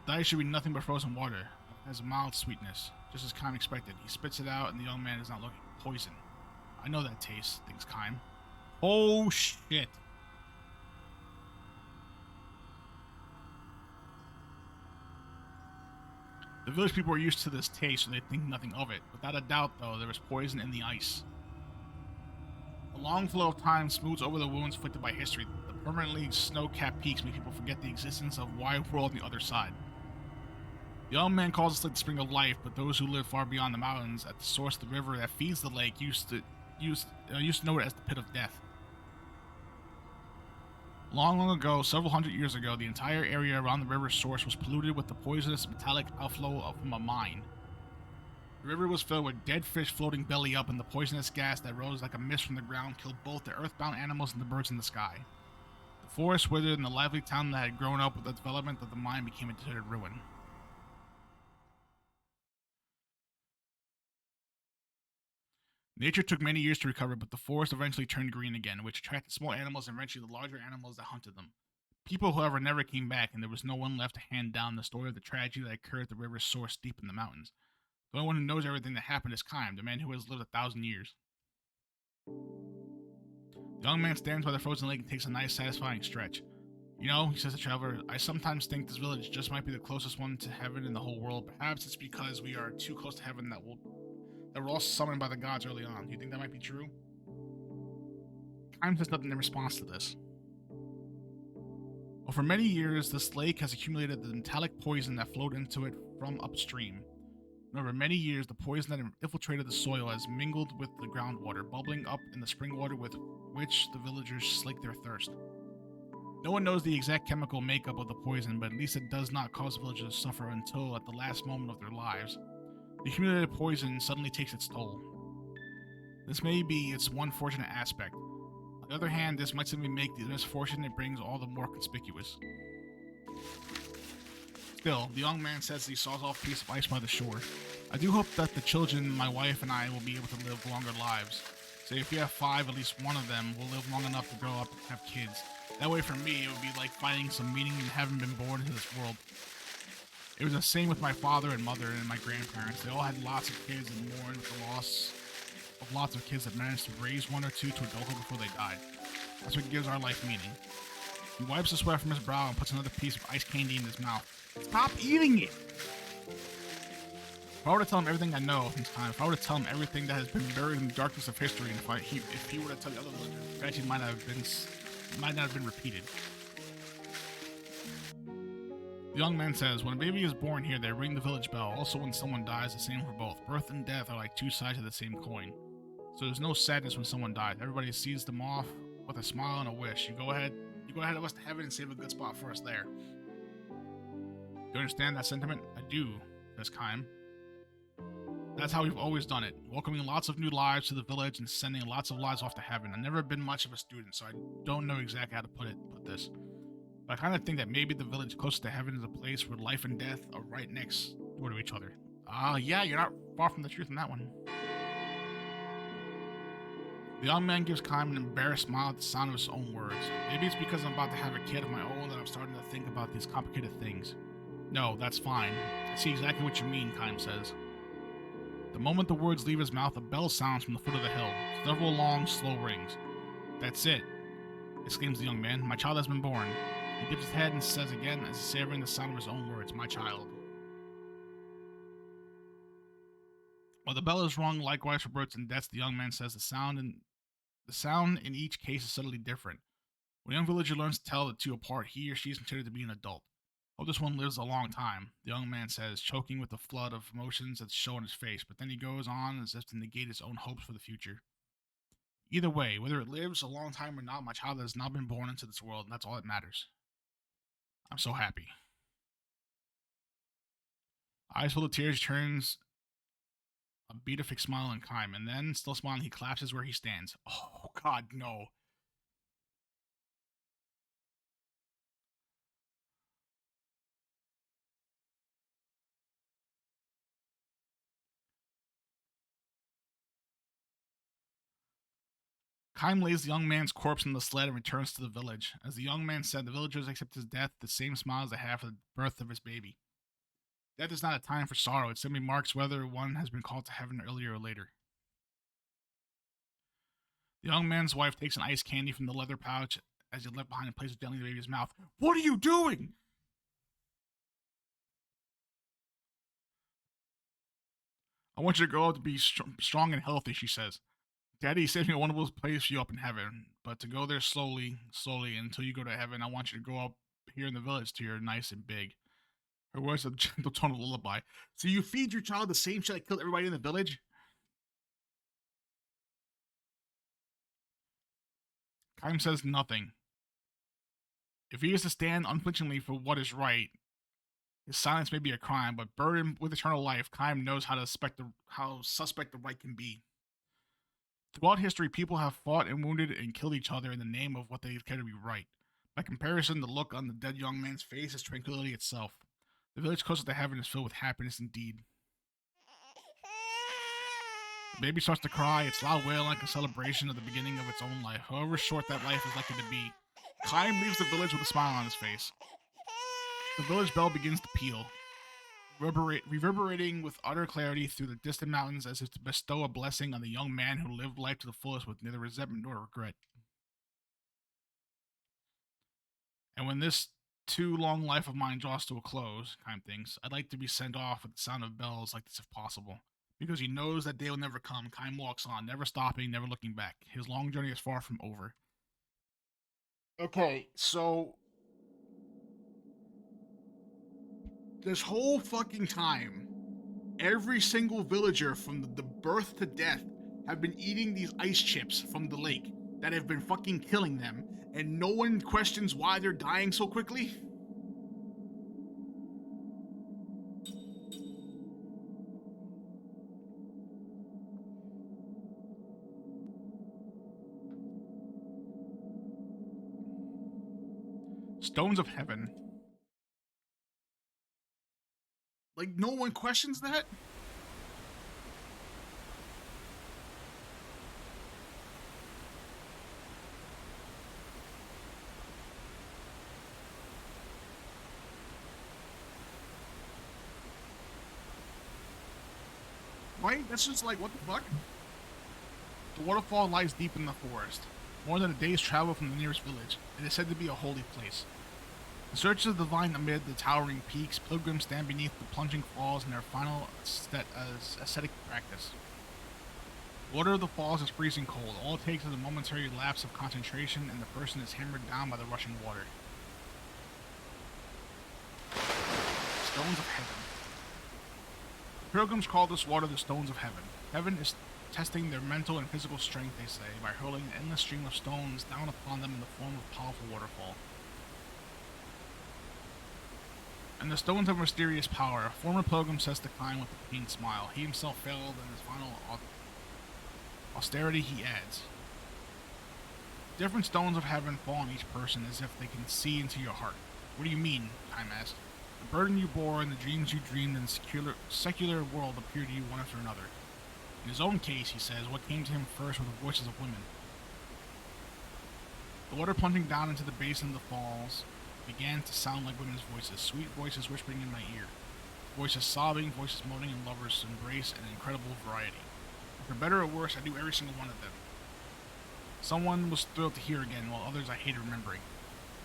The ice should be nothing but frozen water. It has a mild sweetness, just as Kime expected. He spits it out, and the young man is not looking. Poison. I know that taste, thinks Kime. Oh shit. The village people are used to this taste, so they think nothing of it. Without a doubt, though, there is poison in the ice. A long flow of time smooths over the wounds inflicted by history. The permanently snow-capped peaks make people forget the existence of a wide world on the other side. The young man calls this lake the spring of life, but those who live far beyond the mountains, at the source of the river that feeds the lake, used to know it as the pit of death. Long, long ago, several hundred years ago, the entire area around the river's source was polluted with the poisonous metallic outflow from a mine. The river was filled with dead fish floating belly up, and the poisonous gas that rose like a mist from the ground killed both the earthbound animals and the birds in the sky. The forest withered, and the lively town that had grown up with the development of the mine became a deserted ruin. Nature took many years to recover, but the forest eventually turned green again, which attracted small animals and eventually the larger animals that hunted them. People, however, never came back, and there was no one left to hand down the story of the tragedy that occurred at the river's source deep in the mountains. The only one who knows everything that happened is Kime, the man who has lived 1,000 years. The young man stands by the frozen lake and takes a nice, satisfying stretch. You know, he says to Traveler, I sometimes think this village just might be the closest one to heaven in the whole world. Perhaps it's because we are too close to heaven that we're all summoned by the gods early on. Do you think that might be true? Kime says nothing in response to this. Well, for many years, this lake has accumulated the metallic poison that flowed into it from upstream. And over many years, the poison that infiltrated the soil has mingled with the groundwater, bubbling up in the spring water with which the villagers slake their thirst. No one knows the exact chemical makeup of the poison, but at least it does not cause the villagers to suffer until at the last moment of their lives. The accumulated poison suddenly takes its toll. This may be its one fortunate aspect. On the other hand, this might simply make the misfortune it brings all the more conspicuous. Still, the young man says he saws off a piece of ice by the shore. I do hope that the children, my wife, and I will be able to live longer lives. Say if we have 5, at least one of them will live long enough to grow up and have kids. That way for me, it would be like finding some meaning in having been born into this world. It was the same with my father and mother and my grandparents. They all had lots of kids and mourned with the loss of lots of kids that managed to raise 1 or 2 to adulthood before they died. That's what gives our life meaning. He wipes the sweat from his brow and puts another piece of ice candy in his mouth. Stop eating it! If I were to tell him everything I know from time, if I were to tell him everything that has been buried in the darkness of history, and if he were to tell the other villagers, it actually might not have been repeated. The young man says, when a baby is born here, they ring the village bell. Also, when someone dies, the same for both. Birth and death are like 2 sides of the same coin. So there's no sadness when someone dies. Everybody sees them off with a smile and a wish. You go ahead of us to heaven and save a good spot for us there. Do you understand that sentiment? I do, says Kime. That's how we've always done it, welcoming lots of new lives to the village and sending lots of lives off to heaven. I've never been much of a student, so I don't know exactly how to put this. But I kind of think that maybe the village closest to heaven is a place where life and death are right next door to each other. Yeah, you're not far from the truth in that one. The young man gives Kime an embarrassed smile at the sound of his own words. Maybe it's because I'm about to have a kid of my own that I'm starting to think about these complicated things. No, that's fine. I see exactly what you mean, Kime says. The moment the words leave his mouth, a bell sounds from the foot of the hill. Several long, slow rings. That's it, exclaims the young man. My child has been born. He dips his head and says again, as he's savoring the sound of his own words, my child. While the bell is rung likewise for births and deaths, the young man says the sound in each case is subtly different. When a young villager learns to tell the two apart, he or she is considered to be an adult. Hope this one lives a long time, the young man says, choking with the flood of emotions that show on his face, but then he goes on as if to negate his own hopes for the future. Either way, whether it lives a long time or not, my child has now been born into this world, and that's all that matters. I'm so happy. Eyes full of tears, turns a beatific smile on Kime, and then, still smiling, he collapses where he stands. Oh, God, no. Kaim lays the young man's corpse on the sled and returns to the village. As the young man said, the villagers accept his death the same smiles they have for the birth of his baby. Death is not a time for sorrow. It simply marks whether one has been called to heaven earlier or later. The young man's wife takes an ice candy from the leather pouch as he left behind and places it gently in the baby's mouth. What are you doing? I want you to grow up to be strong and healthy, she says. Daddy sent me a wonderful place for you up in heaven, but to go there slowly, until you go to heaven, I want you to grow up here in the village till you're nice and big. Her words of gentle tone of lullaby. So you feed your child the same shit that killed everybody in the village? Kaim says nothing. If he is to stand unflinchingly for what is right, his silence may be a crime, but burdened with eternal life, Kaim knows how suspect the right can be. Throughout history, people have fought and wounded and killed each other in the name of what they care to be right. By comparison, the look on the dead young man's face is tranquility itself. The village closer to heaven is filled with happiness indeed. The baby starts to cry, its loud wail like a celebration of the beginning of its own life, however short that life is likely to be. Kaim leaves the village with a smile on his face. The village bell begins to peal, reverberating with utter clarity through the distant mountains as if to bestow a blessing on the young man who lived life to the fullest with neither resentment nor regret. And when this too long life of mine draws to a close, Kaim thinks, I'd like to be sent off with the sound of bells like this if possible. Because he knows that day will never come, Kaim walks on, never stopping, never looking back. His long journey is far from over. Okay, so this whole fucking time, every single villager from the birth to death have been eating these ice chips from the lake that have been fucking killing them, and no one questions why they're dying so quickly? Stones of Heaven. Like, no one questions that? Right? That's just like, what the fuck? The waterfall lies deep in the forest, more than a day's travel from the nearest village. It is said to be a holy place. In search of the divine amid the towering peaks, pilgrims stand beneath the plunging falls in their final ascetic practice. The water of the falls is freezing cold. All it takes is a momentary lapse of concentration and the person is hammered down by the rushing water. Stones of Heaven. The pilgrims call this water the Stones of Heaven. Heaven is testing their mental and physical strength, they say, by hurling an endless stream of stones down upon them in the form of a powerful waterfall. And the stones have mysterious power. A former pilgrim says to Kaim with a keen smile. He himself failed in his final austerity, he adds. Different stones of heaven fall on each person as if they can see into your heart. What do you mean? Kaim asked. The burden you bore and the dreams you dreamed in the secular world appear to you one after another. In his own case, he says, what came to him first were the voices of women. The water plunging down into the basin of the falls began to sound like women's voices, sweet voices whispering in my ear. Voices sobbing, voices moaning, and lovers embrace an incredible variety. For better or worse, I knew every single one of them. Someone was thrilled to hear again, while others I hated remembering.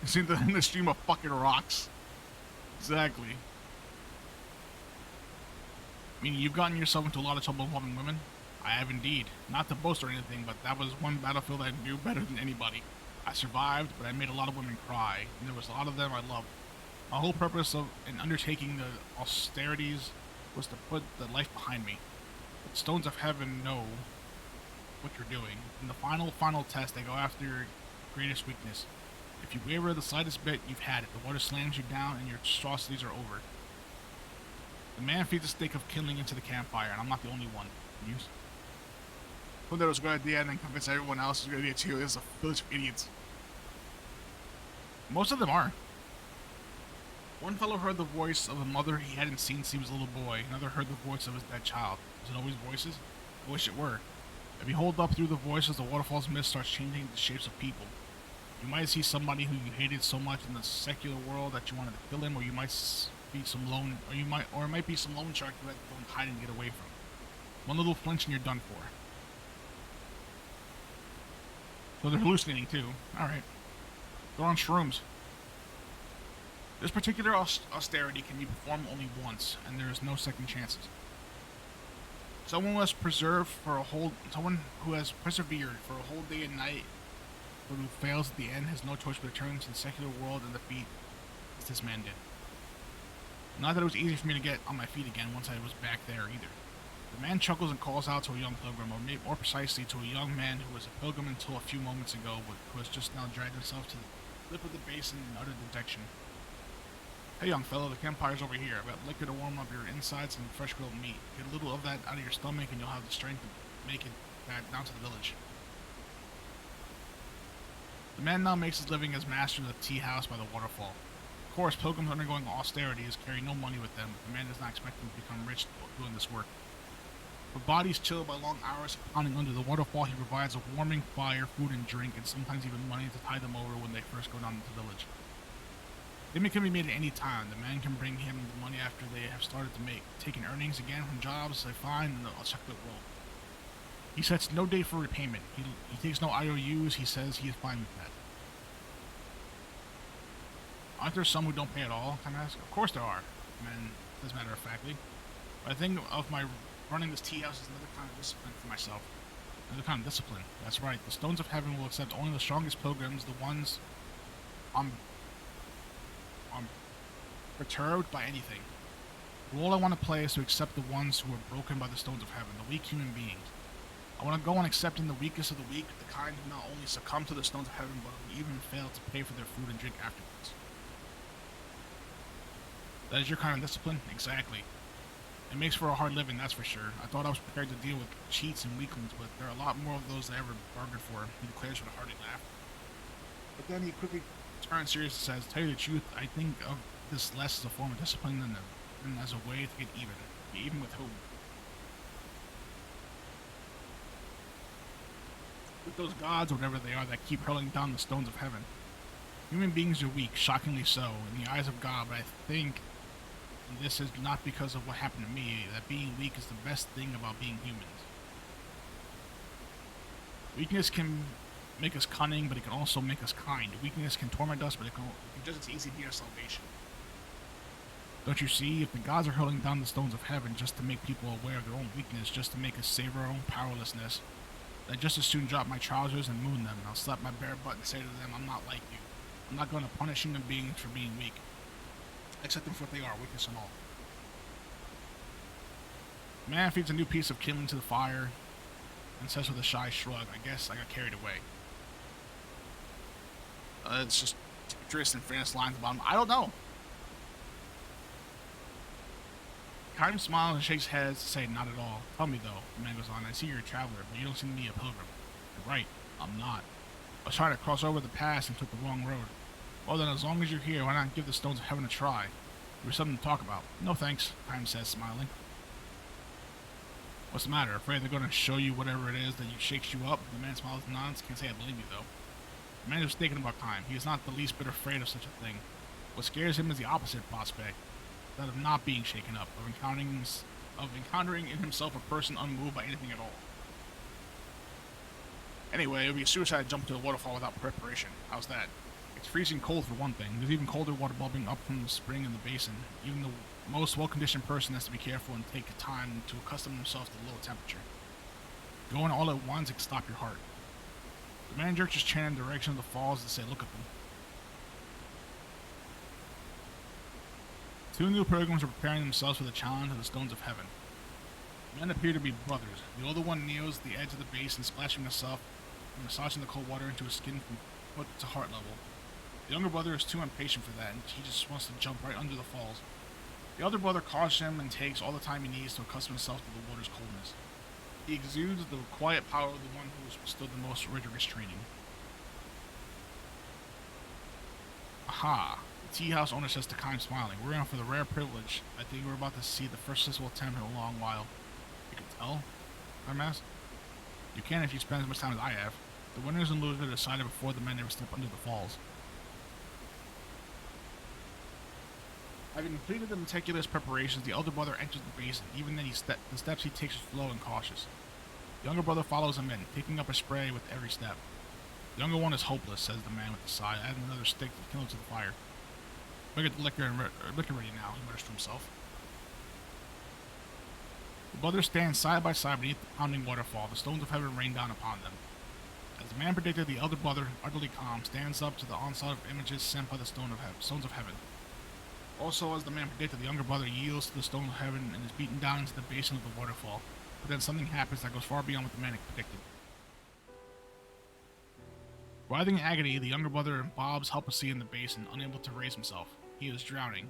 It seemed in the stream of fucking rocks. Exactly. I mean, you've gotten yourself into a lot of trouble involving women. I have indeed. Not to boast or anything, but that was one battlefield I knew better than anybody. I survived, but I made a lot of women cry, and there was a lot of them I loved. My whole purpose in undertaking the austerities was to put the life behind me. But Stones of Heaven know what you're doing. In the final test, they go after your greatest weakness. If you waver the slightest bit, you've had it. The water slams you down, and your atrocities are over. The man feeds a stick of kindling into the campfire, and I'm not the only one. News. Who thought it was a good idea and then convince everyone else it's a good idea too. This is a village of idiots. Most of them are. One fellow heard the voice of a mother he hadn't seen since he was a little boy. Another heard the voice of his dead child. Was it always voices? I wish it were. If you hold up through the voices, the waterfall's mist starts changing the shapes of people. You might see somebody who you hated so much in the secular world that you wanted to kill him, or you might be some lone, or it might be some lone shark you had to go and hide and get away from. One little flinch and you're done for. So they're hallucinating too. Alright. They're on shrooms. This particular austerity can be performed only once, and there is no second chances. Someone who has persevered for a whole day and night, but who fails at the end, has no choice but to turn to the secular world and defeat, as this man did. Not that it was easy for me to get on my feet again once I was back there either. The man chuckles and calls out to a young pilgrim, or more precisely to a young man who was a pilgrim until a few moments ago, but who has just now dragged himself to the lip of the basin in utter dejection. Hey young fellow, the campfire's over here. I've got liquor to warm up your insides and fresh grilled meat. Get a little of that out of your stomach and you'll have the strength to make it back down to the village. The man now makes his living as master of the tea house by the waterfall. Of course, pilgrims undergoing austerities carry no money with them, but the man does not expect them to become rich doing this work. For bodies chilled by long hours pounding under the waterfall, he provides a warming fire, food and drink, and sometimes even money to tide them over when they first go down to the village. Payment can be made at any time. The man can bring him the money after they have started to make taking earnings again from jobs they find, and a checkbook roll. He sets no date for repayment. He takes no IOUs. He says he is fine with that. Aren't there some who don't pay at all? I ask. Of course there are. The man says matter of factly. But I think of my running this tea house as another kind of discipline for myself. Another kind of discipline. That's right. The stones of heaven will accept only the strongest pilgrims, the ones perturbed by anything. The role I want to play is to accept the ones who are broken by the stones of heaven, the weak human beings. I want to go on accepting the weakest of the weak, the kind who not only succumb to the stones of heaven, but who even fail to pay for their food and drink afterwards. That is your kind of discipline? Exactly. It makes for a hard living, that's for sure. I thought I was prepared to deal with cheats and weaklings, but there are a lot more of those than I ever bargained for, he declares with a hearty laugh. But then he quickly turns serious and says, tell you the truth, I think of this less as a form of discipline than as a way to get even. Be even with whom? With those gods, or whatever they are, that keep hurling down the stones of heaven. Human beings are weak, shockingly so, in the eyes of God, but I think this is not because of what happened to me, that being weak is the best thing about being humans. Weakness can make us cunning, but it can also make us kind. Weakness can torment us, but it can just as easily be our salvation. Don't you see, if the gods are hurling down the stones of heaven just to make people aware of their own weakness, just to make us savor our own powerlessness, I'd just as soon drop my trousers and moon them, and I'll slap my bare butt and say to them, I'm not like you. I'm not going to punish human beings for being weak. Accept them for what they are, weakness and all. The man feeds a new piece of kindling to the fire, and says with a shy shrug, I guess I got carried away. It's just Tris and Fairness line at the bottom. I don't know. Karim smiles and shakes heads to say, not at all. Tell me though, the man goes on, I see you're a traveler, but you don't seem to be a pilgrim. You're right, I'm not. I was trying to cross over the pass and took the wrong road. Well then, as long as you're here, why not give the stones of heaven a try? There's something to talk about. No thanks, Karim says, smiling. What's the matter? Afraid they're going to show you whatever it is that shakes you up? The man smiles and nods. Can't say I believe you though. The man is mistaken about Karim. He is not the least bit afraid of such a thing. What scares him is the opposite prospect. That of not being shaken up, of encountering in himself a person unmoved by anything at all. Anyway, it would be a suicide to jump to the waterfall without preparation. How's that? It's freezing cold for one thing. There's even colder water bubbling up from the spring in the basin. Even the most well-conditioned person has to be careful and take time to accustom himself to the low temperature. Going all at once, it can stop your heart. The man jerks his chin in the direction of the falls and say, look at them. Two new pilgrims are preparing themselves for the challenge of the stones of heaven. The men appear to be brothers. The older one kneels at the edge of the basin, splashing himself and massaging the cold water into his skin from foot to heart level. The younger brother is too impatient for that, and he just wants to jump right under the falls. The elder brother cautions him and takes all the time he needs to accustom himself to the water's coldness. He exudes the quiet power of the one who has withstood the most rigorous training. Aha! The tea house owner says to Kaim, smiling, we're in for the rare privilege. I think we're about to see the first successful attempt in a long while. You can tell? Kaim asks. You can if you spend as much time as I have. The winners and losers are decided before the men ever step under the falls. Having completed the meticulous preparations, the elder brother enters the basin. Even then, the steps he takes are slow and cautious. The younger brother follows him in, picking up a spray with every step. The younger one is hopeless, says the man with the sigh, adding another stick to kindle to the fire. Better get the liquor ready now, he mutters to himself. The brothers stand side by side beneath the pounding waterfall. The stones of heaven rain down upon them. As the man predicted, the elder brother, utterly calm, stands up to the onslaught of images sent by the stones of heaven. Also, as the man predicted, the younger brother yields to the stone of heaven and is beaten down into the basin of the waterfall. But then something happens that goes far beyond what the man had predicted. Writhing in agony, the younger brother bobs helplessly in the basin, unable to raise himself. He is drowning.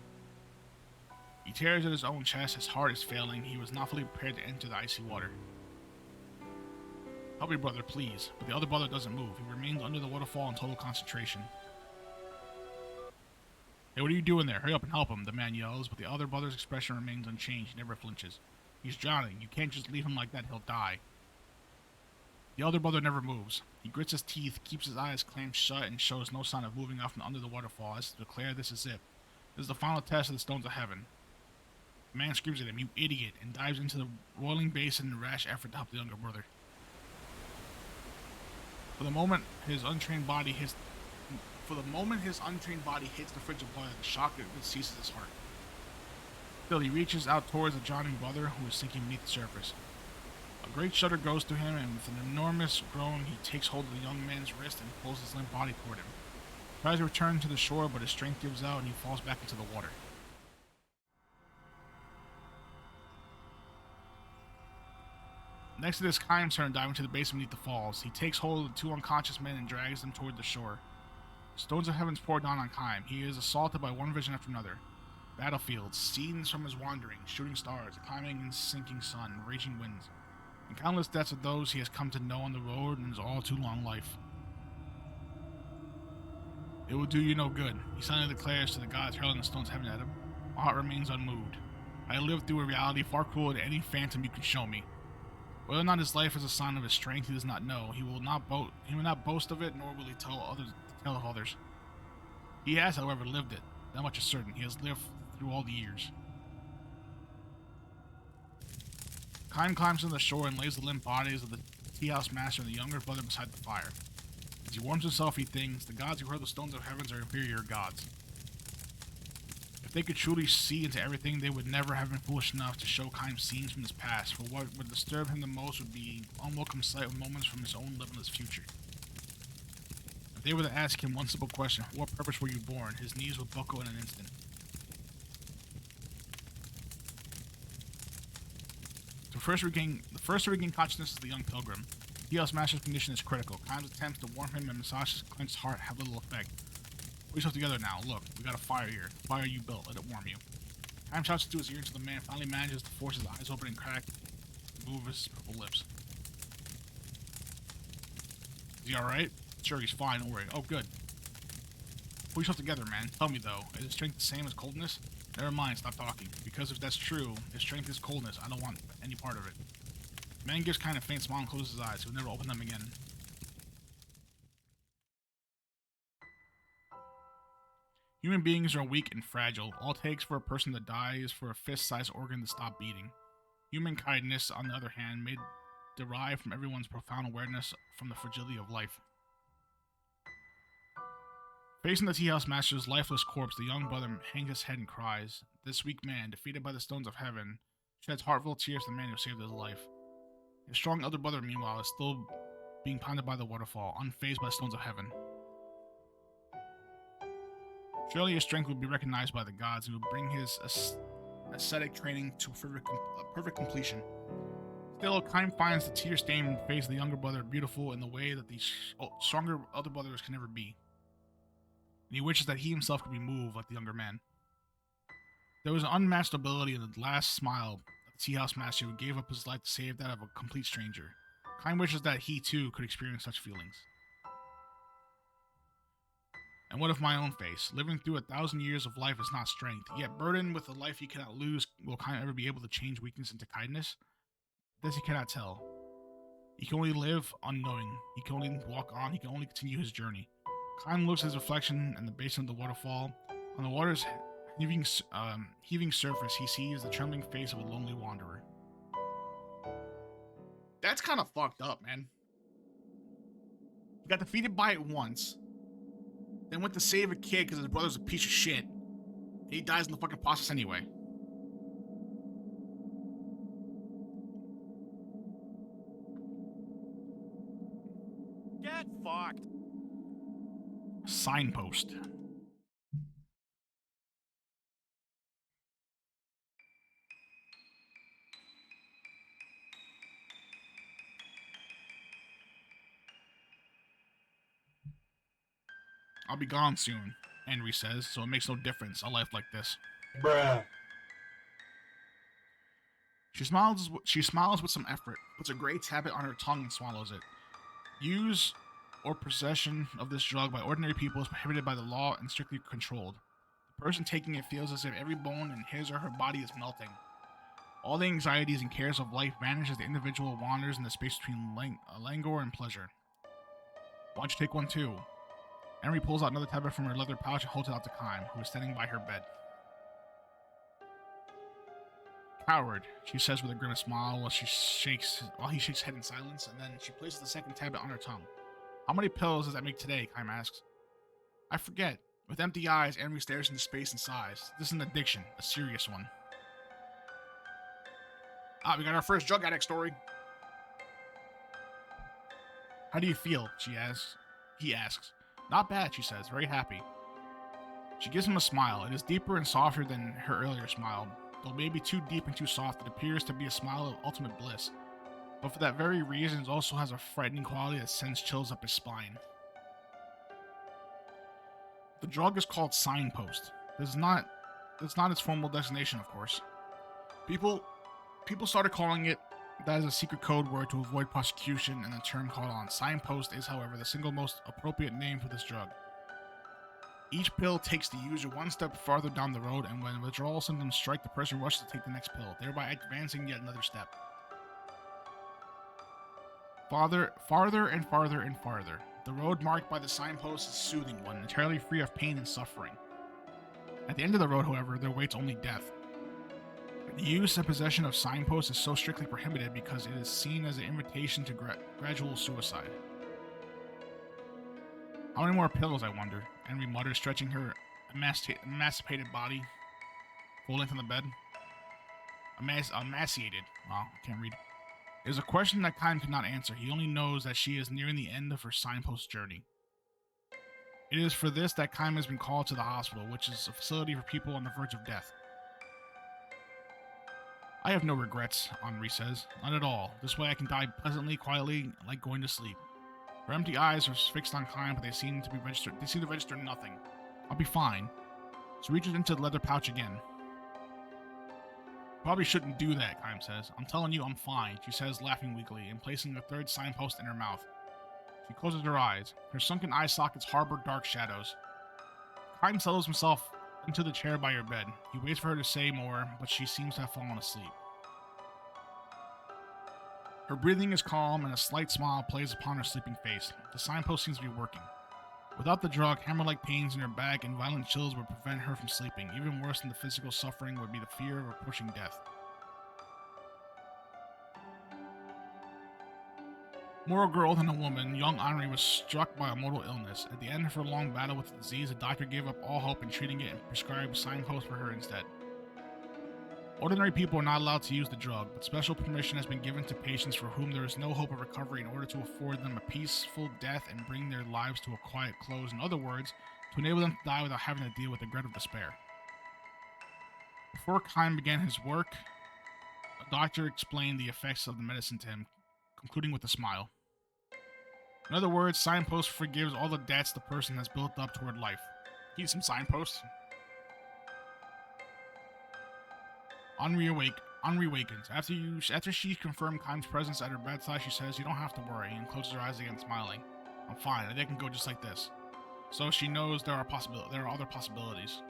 He tears at his own chest, his heart is failing, he was not fully prepared to enter the icy water. Help me, brother, please. But the other brother doesn't move. He remains under the waterfall in total concentration. Hey, what are you doing there? Hurry up and help him, the man yells, but the other brother's expression remains unchanged. He never flinches. He's drowning. You can't just leave him like that. He'll die. The elder brother never moves. He grits his teeth, keeps his eyes clamped shut, and shows no sign of moving off from under the waterfall as to declare this is it. This is the final test of the stones of heaven. The man screams at him, "You idiot," and dives into the roiling basin in a rash effort to help the younger brother. For the moment his untrained body hits the frigid blood, the shock it seizes his heart. Still, he reaches out towards the drowning brother who is sinking beneath the surface. A great shudder goes through him, and with an enormous groan, he takes hold of the young man's wrist and pulls his limp body toward him. He tries to return to the shore, but his strength gives out and he falls back into the water. Next to this, Kaim's turn diving to the base beneath the falls. He takes hold of the two unconscious men and drags them toward the shore. Stones of heavens pour down on Kaim. He is assaulted by one vision after another. Battlefields, scenes from his wanderings, shooting stars, a climbing and sinking sun, raging winds, and countless deaths of those he has come to know on the road in his all-too-long life. It will do you no good, he suddenly declares to the gods hurling the stones of heaven at him. My heart remains unmoved. I lived through a reality far crueler than any phantom you can show me. Whether or not his life is a sign of his strength, he does not know. He will not boast of it, nor will he tell of others. He has, however, lived it. That much is certain. He has lived through all the years. Kaim climbs to the shore and lays the limp bodies of the tea house master and the younger brother beside the fire. As he warms himself, he thinks, the gods who hurl the stones of heavens are inferior gods. If they could truly see into everything, they would never have been foolish enough to show Kaim scenes from his past, for what would disturb him the most would be unwelcome sight of moments from his own limitless future. If they were to ask him one simple question, for what purpose were you born, his knees would buckle in an instant. The first to regain consciousness is the young pilgrim. The House Master's condition is critical. Kaim's attempts to warm him and massage his clenched heart have little effect. Put yourself together now. Look, we got a fire here. The fire you built. Let it warm you. Kaim shouts into his ear until the man finally manages to force his eyes open and crack and move his purple lips. Is he alright? Sure, he's fine. Don't worry. Oh, good. Put yourself together, man. Tell me, though. Is his strength the same as coldness? Never mind. Stop talking. Because if that's true, his strength is coldness. I don't want any part of it. The man gives kind of faint smile and closes his eyes. He'll never open them again. Human beings are weak and fragile. All it takes for a person to die is for a fist-sized organ to stop beating. Human kindness, on the other hand, may derive from everyone's profound awareness from the fragility of life. Facing the tea house master's lifeless corpse, the young brother hangs his head and cries. This weak man, defeated by the stones of heaven, sheds heartfelt tears to the man who saved his life. His strong elder brother, meanwhile, is still being pounded by the waterfall, unfazed by the stones of heaven. Surely his strength will be recognized by the gods, and will bring his ascetic training to perfect completion. Still, Kaim finds the tear-stained face of the younger brother beautiful in the way that the stronger elder brothers can never be. And he wishes that he himself could be moved like the younger man. There was an unmatched nobility in the last smile of the tea house master who gave up his life to save that of a complete stranger. Kaim wishes that he too could experience such feelings. And what of my own face? Living through 1,000 years of life is not strength, yet burdened with a life he cannot lose, will Kaim ever be able to change weakness into kindness? This he cannot tell. He can only live unknowing. He can only walk on. He can only continue his journey. Kyle looks at his reflection in the basin of the waterfall. On the water's heaving surface, he sees the trembling face of a lonely wanderer. That's kind of fucked up, man. He got defeated by it once, then went to save a kid because his brother's a piece of shit. And he dies in the fucking process anyway. Get fucked. Signpost. I'll be gone soon, Henry says, so it makes no difference a life like this. Bruh. She smiles with some effort, puts a gray tablet on her tongue and swallows it. Use or possession of this drug by ordinary people is prohibited by the law and strictly controlled. The person taking it feels as if every bone in his or her body is melting. All the anxieties and cares of life vanish as the individual wanders in the space between languor and pleasure. Why don't you take one too? Henry pulls out another tablet from her leather pouch and holds it out to Kime, who is standing by her bed. Coward, she says with a grimace smile while he shakes head in silence, and then she places the second tablet on her tongue. How many pills does that make today? Kime asks. I forget. With empty eyes, Henry stares into space and sighs. This is an addiction, a serious one. We got our first drug addict story. How do you feel? He asks. Not bad, she says, very happy. She gives him a smile. It is deeper and softer than her earlier smile. Though maybe too deep and too soft, it appears to be a smile of ultimate bliss. But for that very reason, it also has a frightening quality that sends chills up his spine. The drug is called Signpost. It's not its formal designation, of course. People started calling it that as a secret code word to avoid prosecution, and the term called on. Signpost is, however, the single most appropriate name for this drug. Each pill takes the user one step farther down the road, and when withdrawal symptoms strike, the person rushes to take the next pill, thereby advancing yet another step. Farther and farther and farther. The road marked by the signpost is a soothing one, entirely free of pain and suffering. At the end of the road, however, there waits only death. The use and possession of signposts is so strictly prohibited because it is seen as an invitation to gradual suicide. How many more pills, I wonder? Henry mutters, stretching her emaciated body full length on the bed. Emaciated. Wow, I can't read. It is a question that Kime cannot answer. He only knows that she is nearing the end of her signpost journey. It is for this that Kime has been called to the hospital, which is a facility for people on the verge of death. I have no regrets, Henri says. Not at all. This way I can die pleasantly, quietly, like going to sleep. Her empty eyes are fixed on Kime, but they seem to register nothing. I'll be fine. She reaches into the leather pouch again. Probably shouldn't do that, Kime says. I'm telling you I'm fine, she says, laughing weakly, and placing the third signpost in her mouth. She closes her eyes. Her sunken eye sockets harbor dark shadows. Kime settles himself into the chair by her bed. He waits for her to say more, but she seems to have fallen asleep. Her breathing is calm, and a slight smile plays upon her sleeping face. The signpost seems to be working. Without the drug, hammer-like pains in her back and violent chills would prevent her from sleeping. Even worse than the physical suffering would be the fear of approaching death. More a girl than a woman, young Henri was struck by a mortal illness. At the end of her long battle with the disease, the doctor gave up all hope in treating it and prescribed signposts for her instead. Ordinary people are not allowed to use the drug, but special permission has been given to patients for whom there is no hope of recovery in order to afford them a peaceful death and bring their lives to a quiet close. In other words, to enable them to die without having to deal with the dread of despair. Before Kime began his work, a doctor explained the effects of the medicine to him, concluding with a smile. In other words, Signpost forgives all the debts the person has built up toward life. Need some signposts? Henri wakens. After she confirmed Kime's presence at her bedside, she says, "You don't have to worry," and closes her eyes again, smiling. "I'm fine. They can go just like this." So she knows there are other possibilities.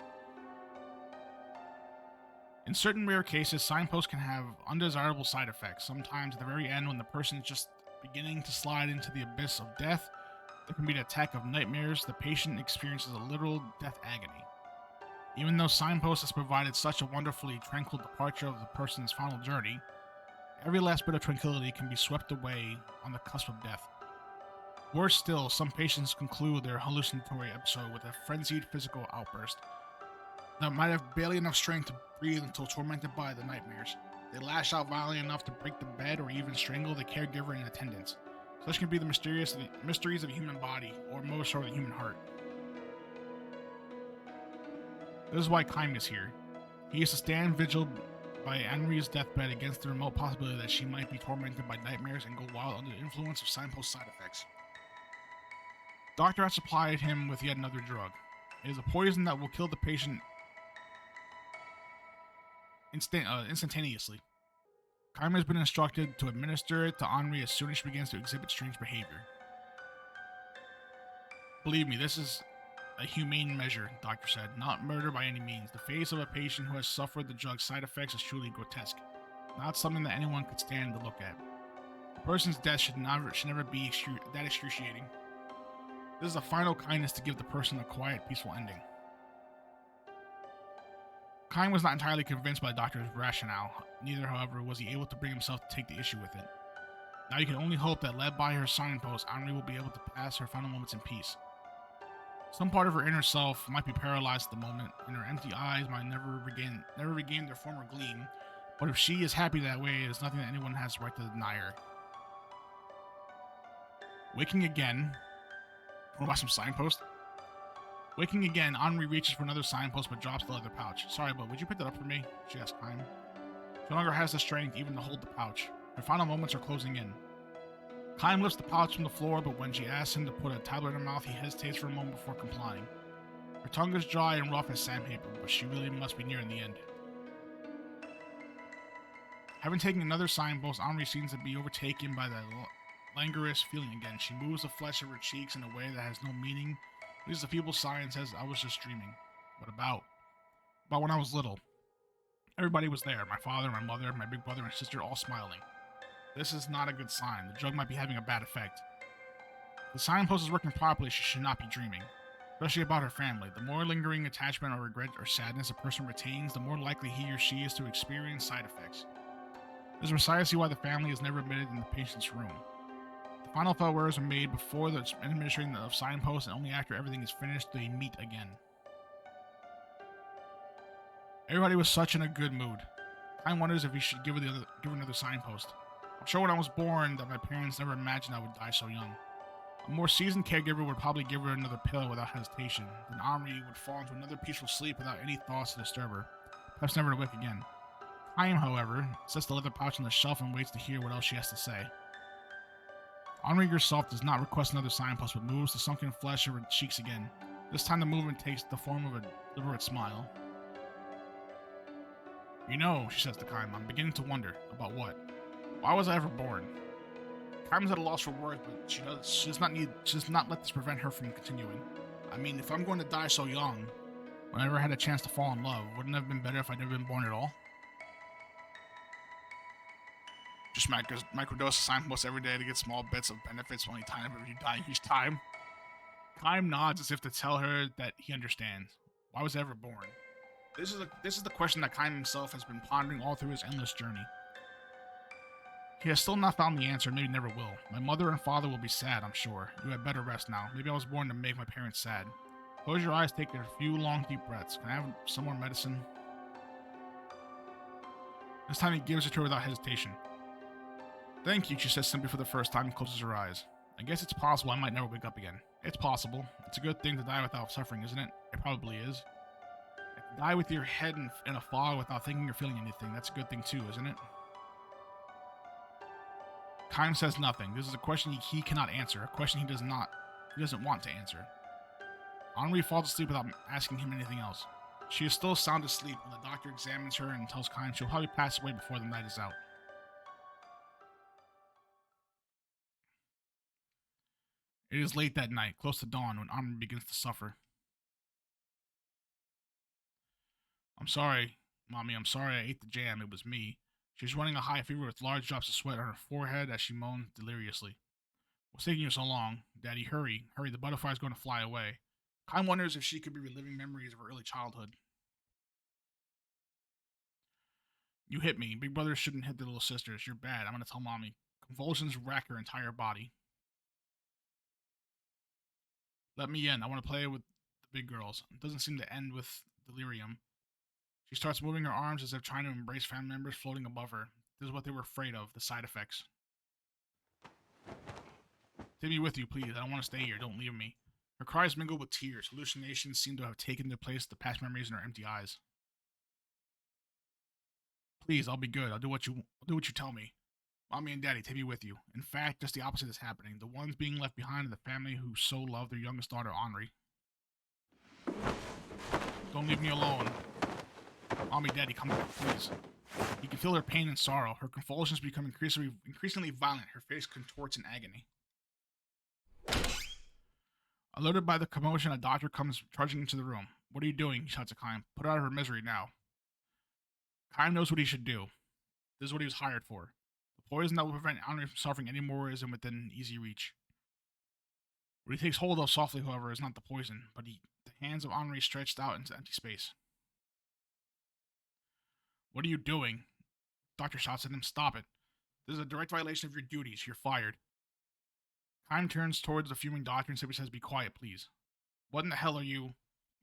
In certain rare cases, signposts can have undesirable side effects. Sometimes at the very end, when the person is just beginning to slide into the abyss of death. There can be the attack of nightmares. The patient experiences a literal death agony. Even though Signpost has provided such a wonderfully tranquil departure of the person's final journey, every last bit of tranquility can be swept away on the cusp of death. Worse still, some patients conclude their hallucinatory episode with a frenzied physical outburst that might have barely enough strength to breathe until tormented by the nightmares. They lash out violently enough to break the bed or even strangle the caregiver in attendance. Such can be the mysteries of the human body, or more so the human heart. This is why Kaim is here. He used to stand vigil by Henri's deathbed against the remote possibility that she might be tormented by nightmares and go wild under the influence of Signpost side effects. Doctor has supplied him with yet another drug. It is a poison that will kill the patient instantaneously. Kaim has been instructed to administer it to Henri as soon as she begins to exhibit strange behavior. Believe me, this is a humane measure, doctor said, not murder by any means. The face of a patient who has suffered the drug's side effects is truly grotesque, not something that anyone could stand to look at. A person's death should never be that excruciating. This is a final kindness to give the person a quiet, peaceful ending. Kaim was not entirely convinced by the doctor's rationale. Neither, however, was he able to bring himself to take the issue with it. Now you can only hope that, led by her signpost, Henri will be able to pass her final moments in peace. Some part of her inner self might be paralyzed at the moment, and her empty eyes might never regain their former gleam, but if she is happy that way, it is nothing that anyone has the right to deny her. Waking again... What about some signpost? Waking again, Henri reaches for another signpost but drops the leather pouch. Sorry, but would you pick that up for me? She asks Kaim. She no longer has the strength even to hold the pouch. Her final moments are closing in. Kaim lifts the pouch from the floor, but when she asks him to put a tablet in her mouth, he hesitates for a moment before complying. Her tongue is dry and rough as sandpaper, but she really must be nearing the end. Having taken another signpost, Henri seems to be overtaken by the languorous feeling again. She moves the flesh of her cheeks in a way that has no meaning. Uses a feeble sigh and says, "I was just dreaming." What about? About when I was little. Everybody was there. My father, my mother, my big brother, and sister, all smiling. This is not a good sign. The drug might be having a bad effect. If the signpost is working properly, she should not be dreaming. Especially about her family. The more lingering attachment or regret or sadness a person retains, the more likely he or she is to experience side effects. This is precisely why the family is never admitted in the patient's room. The final farewells are made before the administration of signposts, and only after everything is finished do they meet again. Everybody was such in a good mood. Kaim wonders if he should give her another signpost. I'm sure when I was born that my parents never imagined I would die so young. A more seasoned caregiver would probably give her another pill without hesitation. Then Henri would fall into another peaceful sleep without any thoughts to disturb her, perhaps never to wake again. Kaim, however, sets the leather pouch on the shelf and waits to hear what else she has to say. Henri herself does not request another signpost, but moves the sunken flesh of her cheeks again. This time the movement takes the form of a deliberate smile. You know, she says to Kaim, I'm beginning to wonder. About what? Why was I ever born? Kaim's at a loss for words, but she does not let this prevent her from continuing. I mean, if I'm going to die so young, when I never had a chance to fall in love, wouldn't it have been better if I'd never been born at all? Just microdose signposts every day to get small bits of benefits only time if you die each time. Kaim nods as if to tell her that he understands. Why was I ever born? This is the question that Kaim himself has been pondering all through his endless journey. He has still not found the answer, maybe never will. My mother and father will be sad, I'm sure. You had better rest now. Maybe I was born to make my parents sad. Close your eyes, take a few long, deep breaths. Can I have some more medicine? This time he gives it to her without hesitation. Thank you, she says simply for the first time and closes her eyes. I guess it's possible I might never wake up again. It's possible. It's a good thing to die without suffering, isn't it? It probably is. To die with your head in a fog without thinking or feeling anything, that's a good thing too, isn't it? Kaim says nothing. This is a question he cannot answer, a question he doesn't want to answer. Henri falls asleep without asking him anything else. She is still sound asleep when the doctor examines her and tells Kaim she'll probably pass away before the night is out. It is late that night, close to dawn, when Henri begins to suffer. I'm sorry, Mommy. I'm sorry I ate the jam. It was me. She's running a high fever with large drops of sweat on her forehead as she moaned deliriously. What's taking you so long? Daddy, hurry. Hurry, the butterfly's going to fly away. Kyle wonders if she could be reliving memories of her early childhood. You hit me. Big brothers shouldn't hit their little sisters. You're bad. I'm going to tell Mommy. Convulsions rack her entire body. Let me in. I want to play with the big girls. It doesn't seem to end with delirium. She starts moving her arms as if trying to embrace family members floating above her. This is what they were afraid of, the side effects. Take me with you, please. I don't want to stay here. Don't leave me. Her cries mingled with tears. Hallucinations seemed to have taken their place of the past memories in her empty eyes. Please, I'll be good. I'll do what you tell me. Mommy and Daddy, take me with you. In fact, just the opposite is happening. The ones being left behind are the family who so love their youngest daughter, Henri. Don't leave me alone. Mommy, Daddy, come back, please. You can feel her pain and sorrow. Her convulsions become increasingly violent. Her face contorts in agony. Alerted by the commotion, a doctor comes charging into the room. What are you doing? He shouts at Kime. Put her out of her misery now. Kime knows what he should do. This is what he was hired for. The poison that will prevent Henri from suffering anymore isn't within easy reach. What he takes hold of softly, however, is not the poison, but the hands of Henri stretched out into empty space. What are you doing? The doctor shouts at him. Stop it. This is a direct violation of your duties. You're fired. Kime turns towards the fuming doctor and simply says, be quiet, please. What in the hell are you?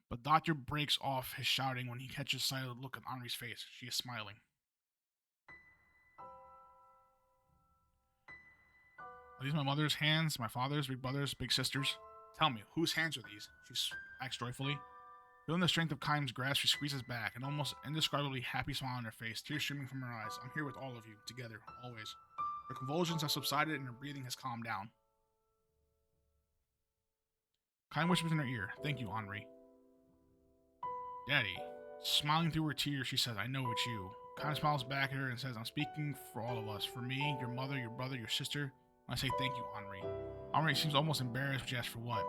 But the doctor breaks off his shouting when he catches sight of the look on Henri's face. She is smiling. Are these my mother's hands? My father's? Big brothers? Big sisters? Tell me, whose hands are these? She acts joyfully. Feeling the strength of Kime's grasp, she squeezes back, an almost indescribably happy smile on her face, tears streaming from her eyes. I'm here with all of you, together, always. Her convulsions have subsided and her breathing has calmed down. Kime whispers in her ear, thank you, Henri. Daddy. Smiling through her tears, she says, I know it's you. Kime smiles back at her and says, I'm speaking for all of us. For me, your mother, your brother, your sister. I say thank you, Henri. Henri seems almost embarrassed, but she asks for what?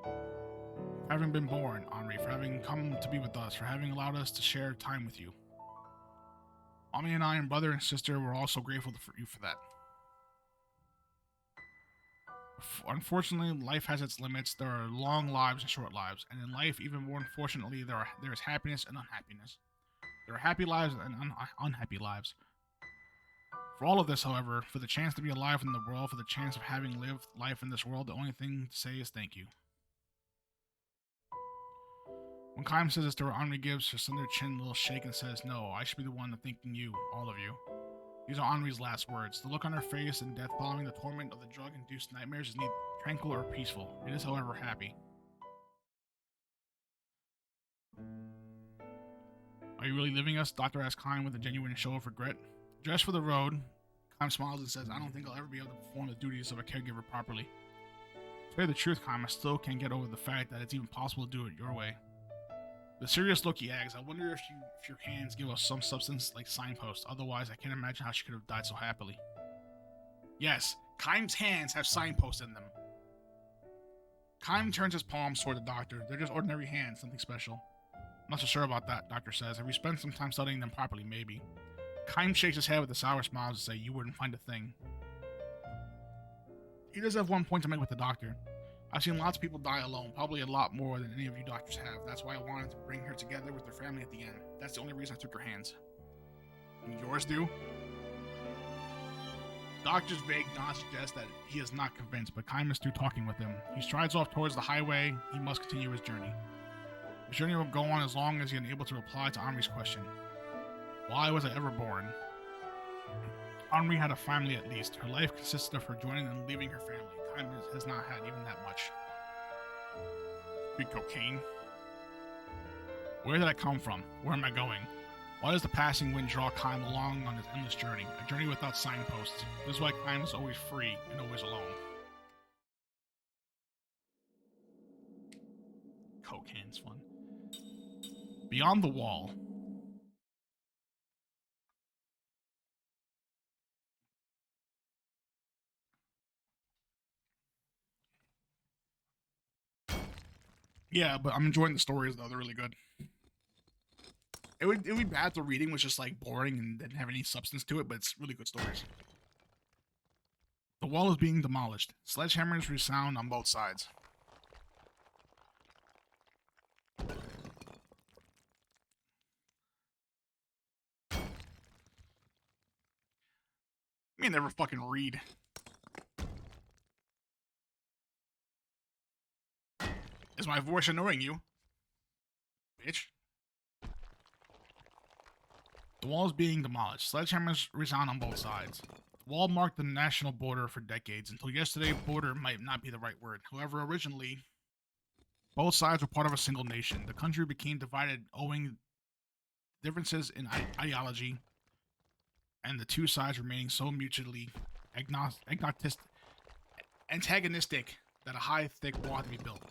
For having been born, Henri, for having come to be with us, for having allowed us to share time with you. Mommy and I and brother and sister were all so grateful for you for that. Unfortunately, life has its limits. There are long lives and short lives, and in life, even more unfortunately, there is happiness and unhappiness. There are happy lives and unhappy lives. For all of this, however, for the chance to be alive in the world, for the chance of having lived life in this world, the only thing to say is thank you. When Kime says this to her, Henri gives her slender chin a little shake and says, no, I should be the one thanking you, all of you. These are Henri's last words. The look on her face and death following the torment of the drug-induced nightmares is neither tranquil or peaceful. It is, however, happy. Are you really leaving us? Doctor asks Kime with a genuine show of regret. Dressed for the road, Kime smiles and says, I don't think I'll ever be able to perform the duties of a caregiver properly. To tell you the truth, Kime, I still can't get over the fact that it's even possible to do it your way. The serious look he adds, I wonder if your hands give us some substance like signposts. Otherwise, I can't imagine how she could have died so happily. Yes, Kime's hands have signposts in them. Kime turns his palms toward the doctor. They're just ordinary hands, nothing special. I'm not so sure about that, doctor says. If we spent some time studying them properly, maybe. Kime shakes his head with a sour smile to say, you wouldn't find a thing. He does have one point to make with the doctor. I've seen lots of people die alone, probably a lot more than any of you doctors have. That's why I wanted to bring her together with her family at the end. That's the only reason I took her hands. And yours do? Doctor's vague nod suggests that he is not convinced, but Kime is through talking with him. He strides off towards the highway. He must continue his journey. His journey will go on as long as he is able to reply to Henri's question. Why was I ever born? Henri had a family at least. Her life consisted of her joining and leaving her family. Kime has not had even that much. Big cocaine. Where did I come from? Where am I going? Why does the passing wind draw Kime along on his endless journey? A journey without signposts. This is why Kime is always free and always alone. Cocaine's fun. Beyond the Wall. Yeah, but I'm enjoying the stories though. They're really good. it would be bad if the reading was just like boring and didn't have any substance to it, but it's really good stories. The wall is being demolished. Sledgehammers resound on both sides. Me never fucking read. Is my voice annoying you? Bitch. The wall is being demolished. Sledgehammers resound on both sides. The wall marked the national border for decades. Until yesterday, border might not be the right word. However, originally, both sides were part of a single nation. The country became divided owing differences in ideology, and the two sides remaining so mutually antagonistic that a high, thick wall had to be built.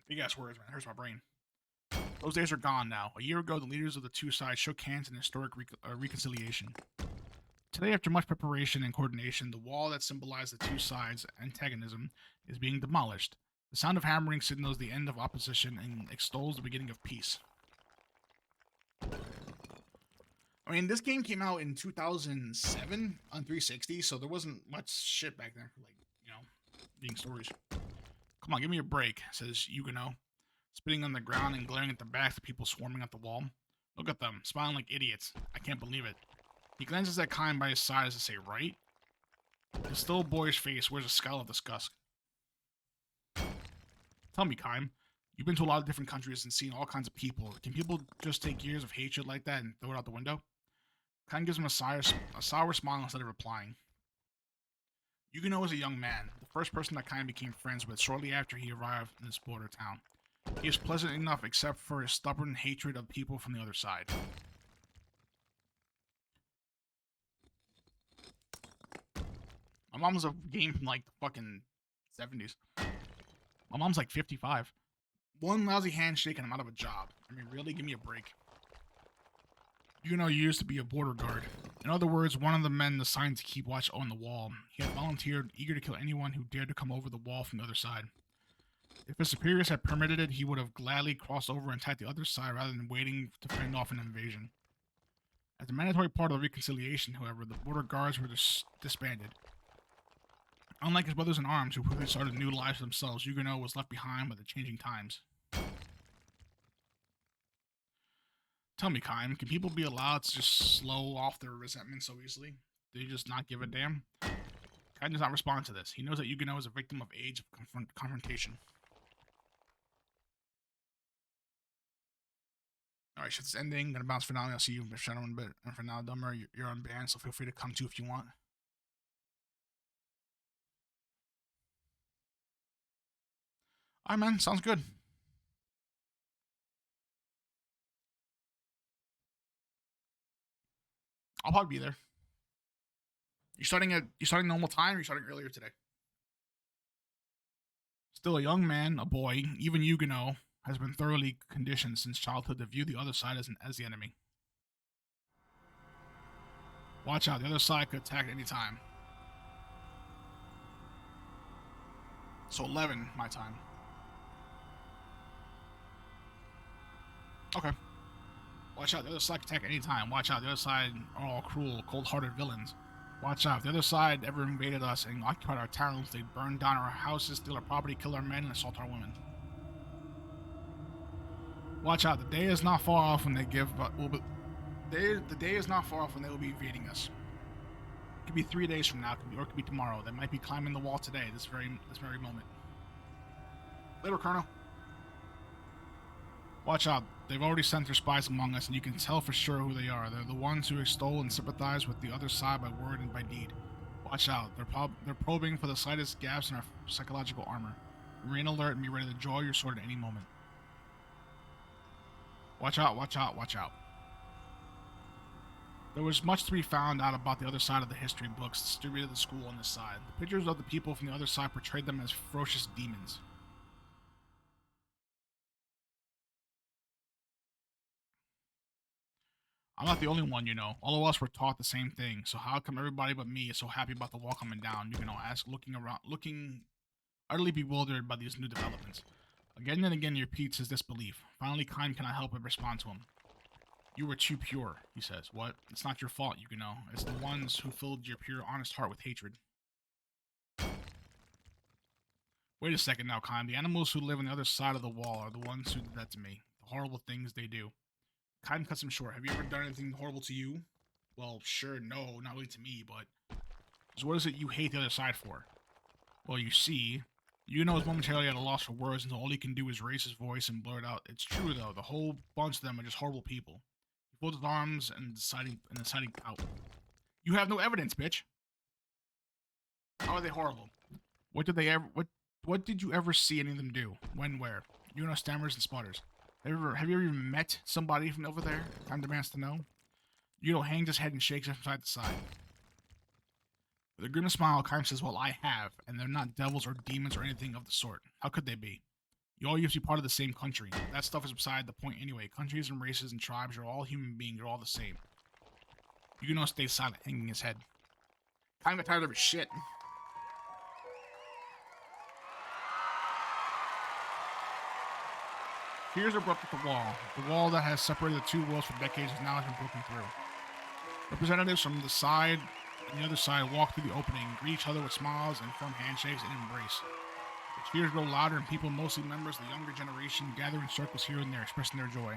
Big ass words, man. Hurts my brain. Those days are gone now. A year ago, the leaders of the two sides shook hands in historic reconciliation. Today, after much preparation and coordination, the wall that symbolized the two sides' antagonism is being demolished. The sound of hammering signals the end of opposition and extols the beginning of peace. I mean, this game came out in 2007 on 360, so there wasn't much shit back then for, like, you know, reading stories. Come on, give me a break, says Huguenot, spitting on the ground and glaring at the backs of people swarming at the wall. Look at them, smiling like idiots. I can't believe it. He glances at Kine by his side as to say, right? His still boyish face wears a scowl of disgust. Tell me, Kine, you've been to a lot of different countries and seen all kinds of people. Can people just take years of hatred like that and throw it out the window? Kine gives him a sour smile instead of replying. Huguenot was a young man, the first person that Kine became friends with shortly after he arrived in this border town. He is pleasant enough except for his stubborn hatred of people from the other side. My mom's a game from like the fucking 70s. My mom's like 55. One lousy handshake and I'm out of a job. I mean, really? Give me a break. Huguenot used to be a border guard. In other words, one of the men assigned to keep watch on the wall. He had volunteered, eager to kill anyone who dared to come over the wall from the other side. If his superiors had permitted it, he would have gladly crossed over and attacked the other side rather than waiting to fend off an invasion. As a mandatory part of the reconciliation, however, the border guards were disbanded. Unlike his brothers in arms, who quickly started new lives for themselves, Huguenot was left behind by the changing times. Tell me, Kine, can people be allowed to just slow off their resentment so easily? Do they just not give a damn? Kine does not respond to this. He knows that Huguenot is a victim of age of confrontation. Alright, shit's ending. Gonna bounce finale. I'll see you in Shadow in a bit. And for now, Dumber, you're unbanned, so feel free to come too if you want. Alright, man. Sounds good. I'll probably be there. You starting normal time, or you starting earlier today? Still a young man, a boy, even Huguenot has been thoroughly conditioned since childhood to view the other side as the enemy. Watch out, the other side could attack at any time. So 11 my time. Okay. Watch out, the other side can attack at any time. Watch out, the other side are all cruel, cold-hearted villains. Watch out, if the other side ever invaded us and occupied our towns, they'd burn down our houses, steal our property, kill our men, and assault our women. Watch out, the day is not far off when they the day is not far off when they will be invading us. It could be 3 days from now, or it could be tomorrow. They might be climbing the wall today, this very moment. Later, Colonel. Watch out, they've already sent their spies among us, and you can tell for sure who they are. They're the ones who extol and sympathize with the other side by word and by deed. Watch out, they're probing for the slightest gaps in our psychological armor. Remain alert and be ready to draw your sword at any moment. Watch out, watch out, watch out. There was much to be found out about the other side of the history books distributed at the school on this side. The pictures of the people from the other side portrayed them as ferocious demons. I'm not the only one, you know. All of us were taught the same thing, so how come everybody but me is so happy about the wall coming down? You can all ask, looking utterly bewildered by these new developments. Again and again he repeats his disbelief. Finally, Kine cannot help but respond to him. You were too pure, he says. What? It's not your fault, Yukino. It's the ones who filled your pure, honest heart with hatred. Wait a second now, Kaim. The animals who live on the other side of the wall are the ones who did that to me. The horrible things they do. Kaim cuts him short. Have you ever done anything horrible to you? Well, sure, no, not really to me, but... So what is it you hate the other side for? Well, you see, Yukino is momentarily at a loss for words until all he can do is raise his voice and blurt out, "It's true, though. The whole bunch of them are just horrible people." He folds his arms and deciding out. You have no evidence, bitch. How are they horrible? What did they ever... What did you ever see any of them do? When, where? Yukino stammers and sputters. Have you ever even met somebody from over there? Kaim demands to know. Yukino hangs his head and shakes it from side to side. With a grim smile, Kaim says, well, I have, and they're not devils or demons or anything of the sort. How could they be? You all used to be part of the same country. That stuff is beside the point anyway. Countries and races and tribes are all human beings. You're all the same. Yukino stays silent, hanging his head. Kaim got tired of his shit. Tears erupt at the wall. The wall that has separated the two worlds for decades has now been broken through. Representatives from the side and the other side walk through the opening, greet each other with smiles and firm handshakes and embrace. The cheers grow louder and people, mostly members of the younger generation, gather in circles here and there, expressing their joy.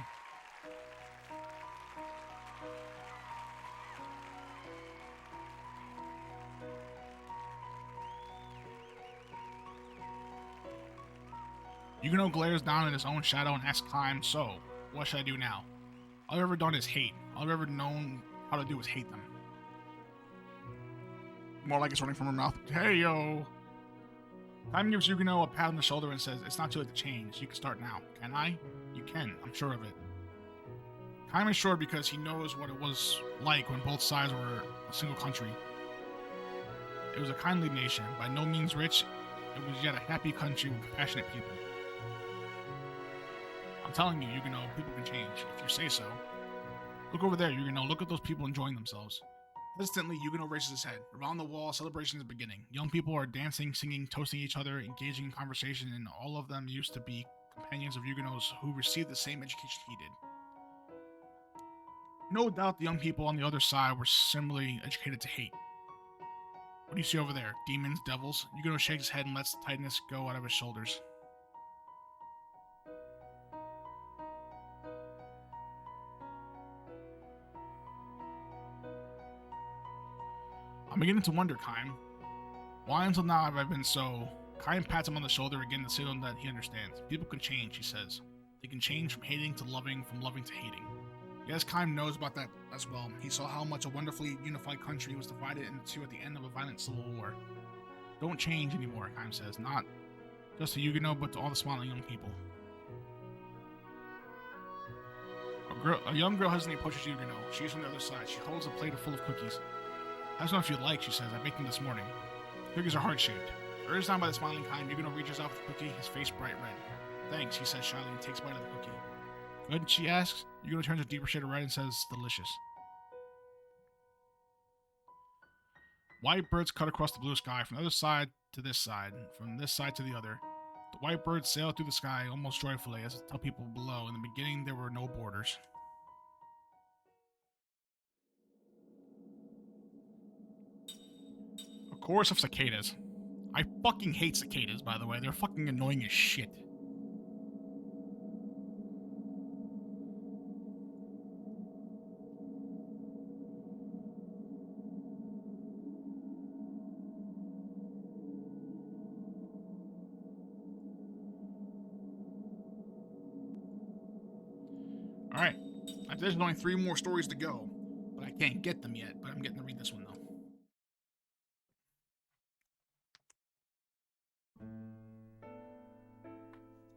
Yukino glares down at his own shadow and asks Kaim, so, what should I do now? All I've ever done is hate. All I've ever known how to do is hate them. More like it's running from her mouth. Hey, yo! Kaim gives Yukino a pat on the shoulder and says, it's not too late to change. You can start now. Can I? You can. I'm sure of it. Kaim is sure because he knows what it was like when both sides were a single country. It was a kindly nation, by no means rich. It was yet a happy country with compassionate people. I'm telling you, Yukino, people can change, if you say so. Look over there, Yukino. Look at those people enjoying themselves. Hesitantly, Yukino raises his head. Around the wall, celebration is beginning. Young people are dancing, singing, toasting each other, engaging in conversation, and all of them used to be companions of Yukino's who received the same education he did. No doubt the young people on the other side were similarly educated to hate. What do you see over there? Demons, devils? Yukino shakes his head and lets the tightness go out of his shoulders. I'm beginning to wonder, Kaim. Why until now have I been so... Kaim pats him on the shoulder again to signal that he understands. People can change, he says. They can change from hating to loving, from loving to hating. Yes, Kaim knows about that as well. He saw how much a wonderfully unified country was divided into two at the end of a violent civil war. Don't change anymore, Kaim says. Not just to Yukino, but to all the smiling young people. A young girl hesitantly approaches Yukino. She's from the other side. She holds a plate full of cookies. I don't know if you'd like, she says. I baked them this morning. The cookies are heart-shaped. Urged on by the smiling Kaim, Yukino reaches out with the cookie, his face bright red. Thanks, he says shyly and takes a bite of the cookie. Good, she asks. Yukino turns a deeper shade of red and says, delicious. White birds cut across the blue sky from the other side to this side, from this side to the other. The white birds sail through the sky almost joyfully as to tell people below. In the beginning, there were no borders. A chorus of cicadas. I fucking hate cicadas, by the way. They're fucking annoying as shit. Alright, there's only 3 more stories to go, but I can't get them yet, but I'm getting to read this one, though.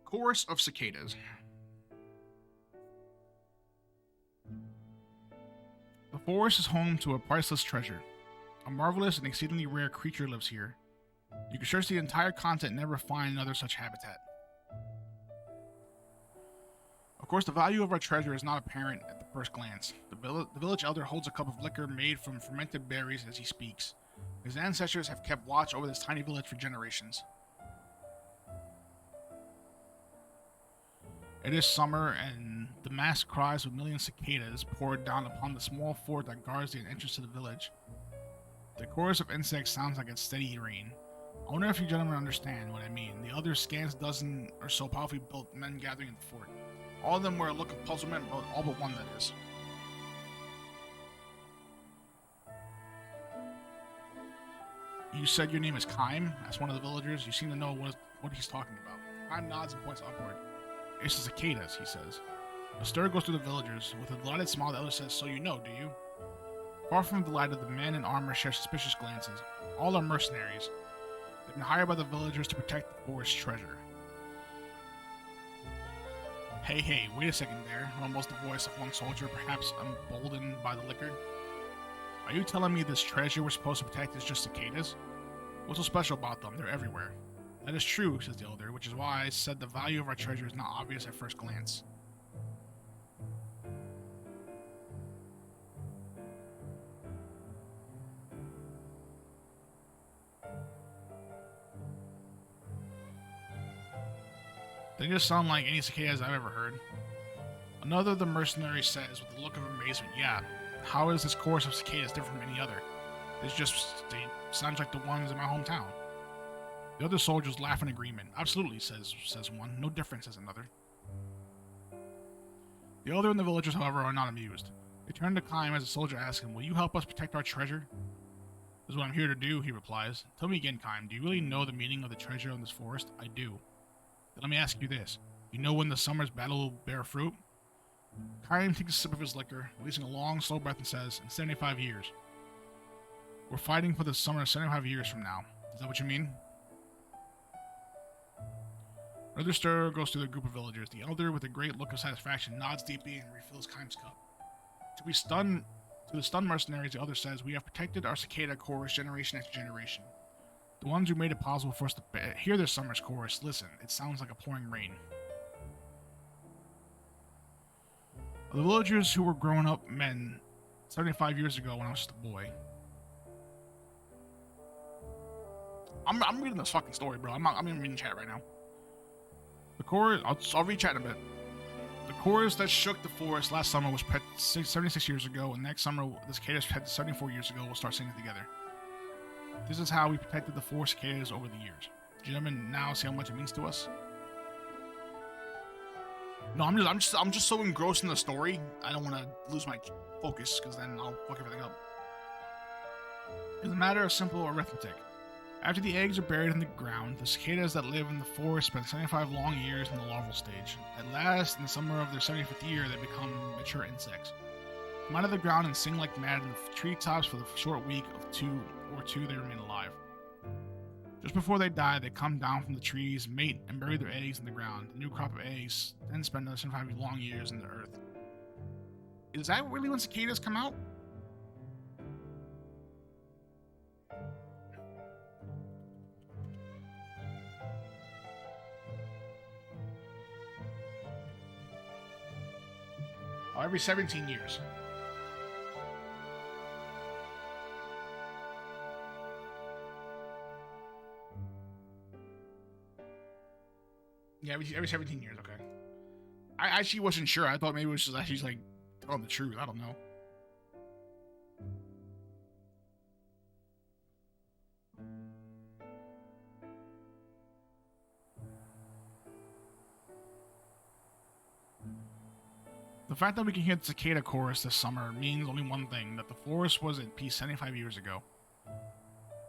Chorus of cicadas. The forest is home to a priceless treasure. A marvelous and exceedingly rare creature lives here. You can search the entire continent and never find another such habitat. Of course, the value of our treasure is not apparent at the first glance. The village elder holds a cup of liquor made from fermented berries as he speaks. His ancestors have kept watch over this tiny village for generations. It is summer, and the massed cries of a million cicadas poured down upon the small fort that guards the entrance to the village. The chorus of insects sounds like a steady rain. I wonder if you gentlemen understand what I mean. The other scant dozen or so powerfully built men gathering in the fort. All of them wear a look of puzzlement, all but one, that is. You said your name is Kime? Asked one of the villagers. You seem to know what he's talking about. Kime nods and points upward. It's the cicadas, he says. A stir goes through the villagers. With a delighted smile, the other says, so you know, do you? Far from delighted, the men in armor share suspicious glances. All are mercenaries. They've been hired by the villagers to protect the forest treasure. Hey, wait a second there, rumbles the voice of one soldier, perhaps emboldened by the liquor. Are you telling me this treasure we're supposed to protect is just cicadas? What's so special about them? They're everywhere. That is true, says the elder, which is why I said the value of our treasure is not obvious at first glance. They just sound like any cicadas I've ever heard. Another of the mercenaries says with a look of amazement, yeah, how is this chorus of cicadas different from any other? They sound like the ones in my hometown. The other soldiers laugh in agreement. Absolutely, says one. No difference, says another. The elder and the villagers, however, are not amused. They turn to Kime as the soldier asks him, will you help us protect our treasure? This is what I'm here to do, he replies. Tell me again, Kime, do you really know the meaning of the treasure in this forest? I do. Then let me ask you this. You know when the summer's battle will bear fruit? Kime takes a sip of his liquor, releasing a long, slow breath, and says, in 75 years. We're fighting for the summer 75 years from now. Is that what you mean? Another stir goes through the group of villagers. The elder, with a great look of satisfaction, nods deeply and refills Kime's cup. To the stunned mercenaries, the elder says, we have protected our cicada chorus generation after generation. The ones who made it possible for us to hear this summer's chorus, listen, it sounds like a pouring rain. The villagers who were grown up men 75 years ago when I was just a boy. I'm reading this fucking story, bro. I'm even reading chat right now. The chorus, I'll read chat in a bit. The chorus that shook the forest last summer was 76 years ago, and next summer, the cicadas had 74 years ago. We'll start singing together. This is how we protected the four cicadas over the years. Do you gentlemen now see how much it means to us? No, I'm just so engrossed in the story. I don't want to lose my focus, because then I'll fuck everything up. It's a matter of simple arithmetic. After the eggs are buried in the ground, the cicadas that live in the forest spend 75 long years in the larval stage. At last, in the summer of their 75th year, they become mature insects. Come out of the ground and sing like mad in the treetops for the short week of two they remain alive. Just before they die, they come down from the trees, mate, and bury their eggs in the ground. The new crop of eggs then spend another 75 long years in the earth. Is that really when cicadas come out? Oh, every 17 years. Yeah, every 17 years, okay. I actually wasn't sure. I thought maybe it was just actually like telling the truth. I don't know. The fact that we can hear the cicada chorus this summer means only one thing, that the forest was at peace 75 years ago.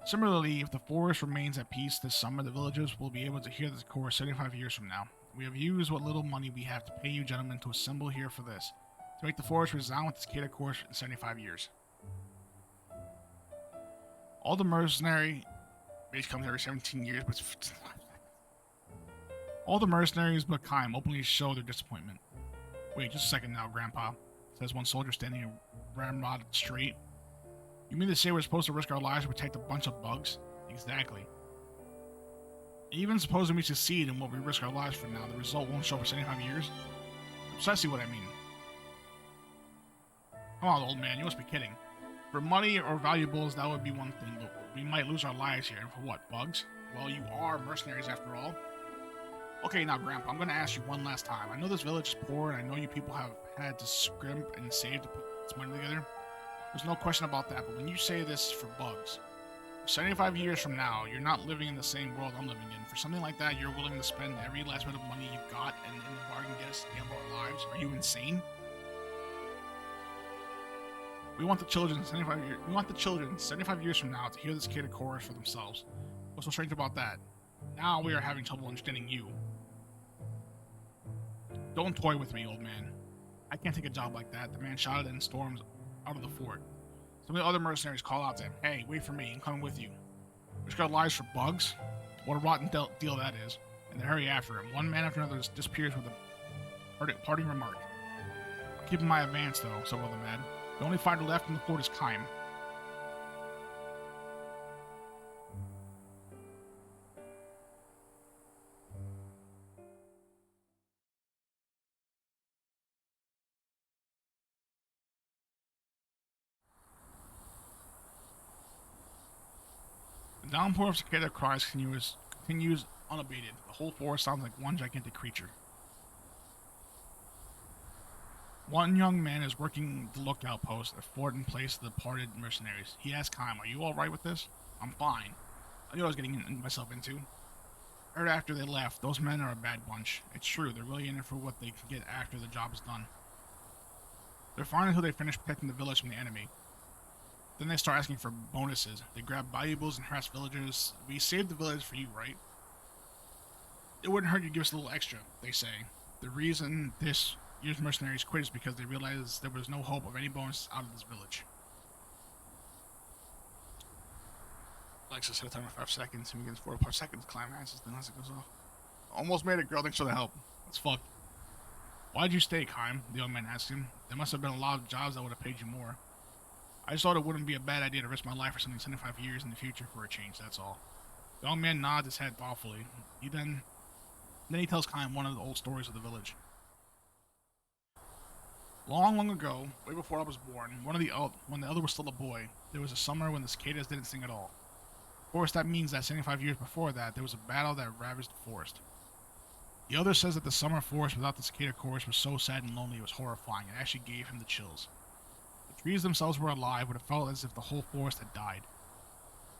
Similarly, if the forest remains at peace this summer, the villagers will be able to hear this chorus 75 years from now. We have used what little money we have to pay you gentlemen to assemble here for this, to make the forest resound with the cicada chorus in 75 years. All the mercenary base comes every 17 years, but all the mercenaries but Kime openly show their disappointment. Wait, just a second now, Grandpa, says one soldier standing ramrod straight. You mean to say we're supposed to risk our lives to protect a bunch of bugs? Exactly. Even supposing we succeed in what we risk our lives for now, the result won't show for 75 years? Precisely what I mean. Come on, old man, you must be kidding. For money or valuables, that would be one thing, but we might lose our lives here. And for what, bugs? Well, you are mercenaries after all. Okay, now, Grandpa, I'm gonna ask you one last time. I know this village is poor, and I know you people have had to scrimp and save to put this money together. There's no question about that, but when you say this for bugs, 75 years from now, you're not living in the same world I'm living in. For something like that, you're willing to spend every last bit of money you've got and in the bargain get us to gamble our lives? Are you insane? We want the children 75 years from now to hear this kid chorus for themselves. What's so strange about that? Now we are having trouble understanding you. Don't toy with me, old man. I can't take a job like that. The man shouted and stormed out of the fort. Some of the other mercenaries call out to him, "Hey, wait for me, I'm coming with you." Which got lies for bugs? What a rotten deal that is. And they hurry after him. One man after another disappears with a parting remark. I'm keeping my advance, though, some of them add. The only fighter left in the fort is Kaim. The downpour of cicada cries continues unabated. The whole forest sounds like one gigantic creature. One young man is working the lookout post at fort in place of the departed mercenaries. He asks Kaim, "Are you alright with this?" "I'm fine. I knew what I was getting myself into." Right after they left, "Those men are a bad bunch. It's true, they're really in it for what they can get after the job is done. They're fine until they finish protecting the village from the enemy. Then they start asking for bonuses. They grab valuables and harass villagers. We saved the village for you, right? It wouldn't hurt you to give us a little extra," they say. The reason this year's mercenaries quit is because they realized there was no hope of any bonus out of this village. Alexa set a timer 5 seconds and begins 4 to 5 seconds. Climaxes, then as it goes off. "Almost made it, girl. Thanks for the help." "That's fucked." "Why'd you stay, Kaim?" the young man asked him. "There must have been a lot of jobs that would have paid you more." "I just thought it wouldn't be a bad idea to risk my life for something 75 years in the future for a change, that's all." The young man nods his head thoughtfully. Then he tells Kaim one of the old stories of the village. Long, long ago, way before I was born, when the elder was still a boy, there was a summer when the cicadas didn't sing at all. Of course, that means that 75 years before that, there was a battle that ravaged the forest. The elder says that the summer forest without the cicada chorus was so sad and lonely it was horrifying. It actually gave him the chills. The trees themselves were alive, but it felt as if the whole forest had died.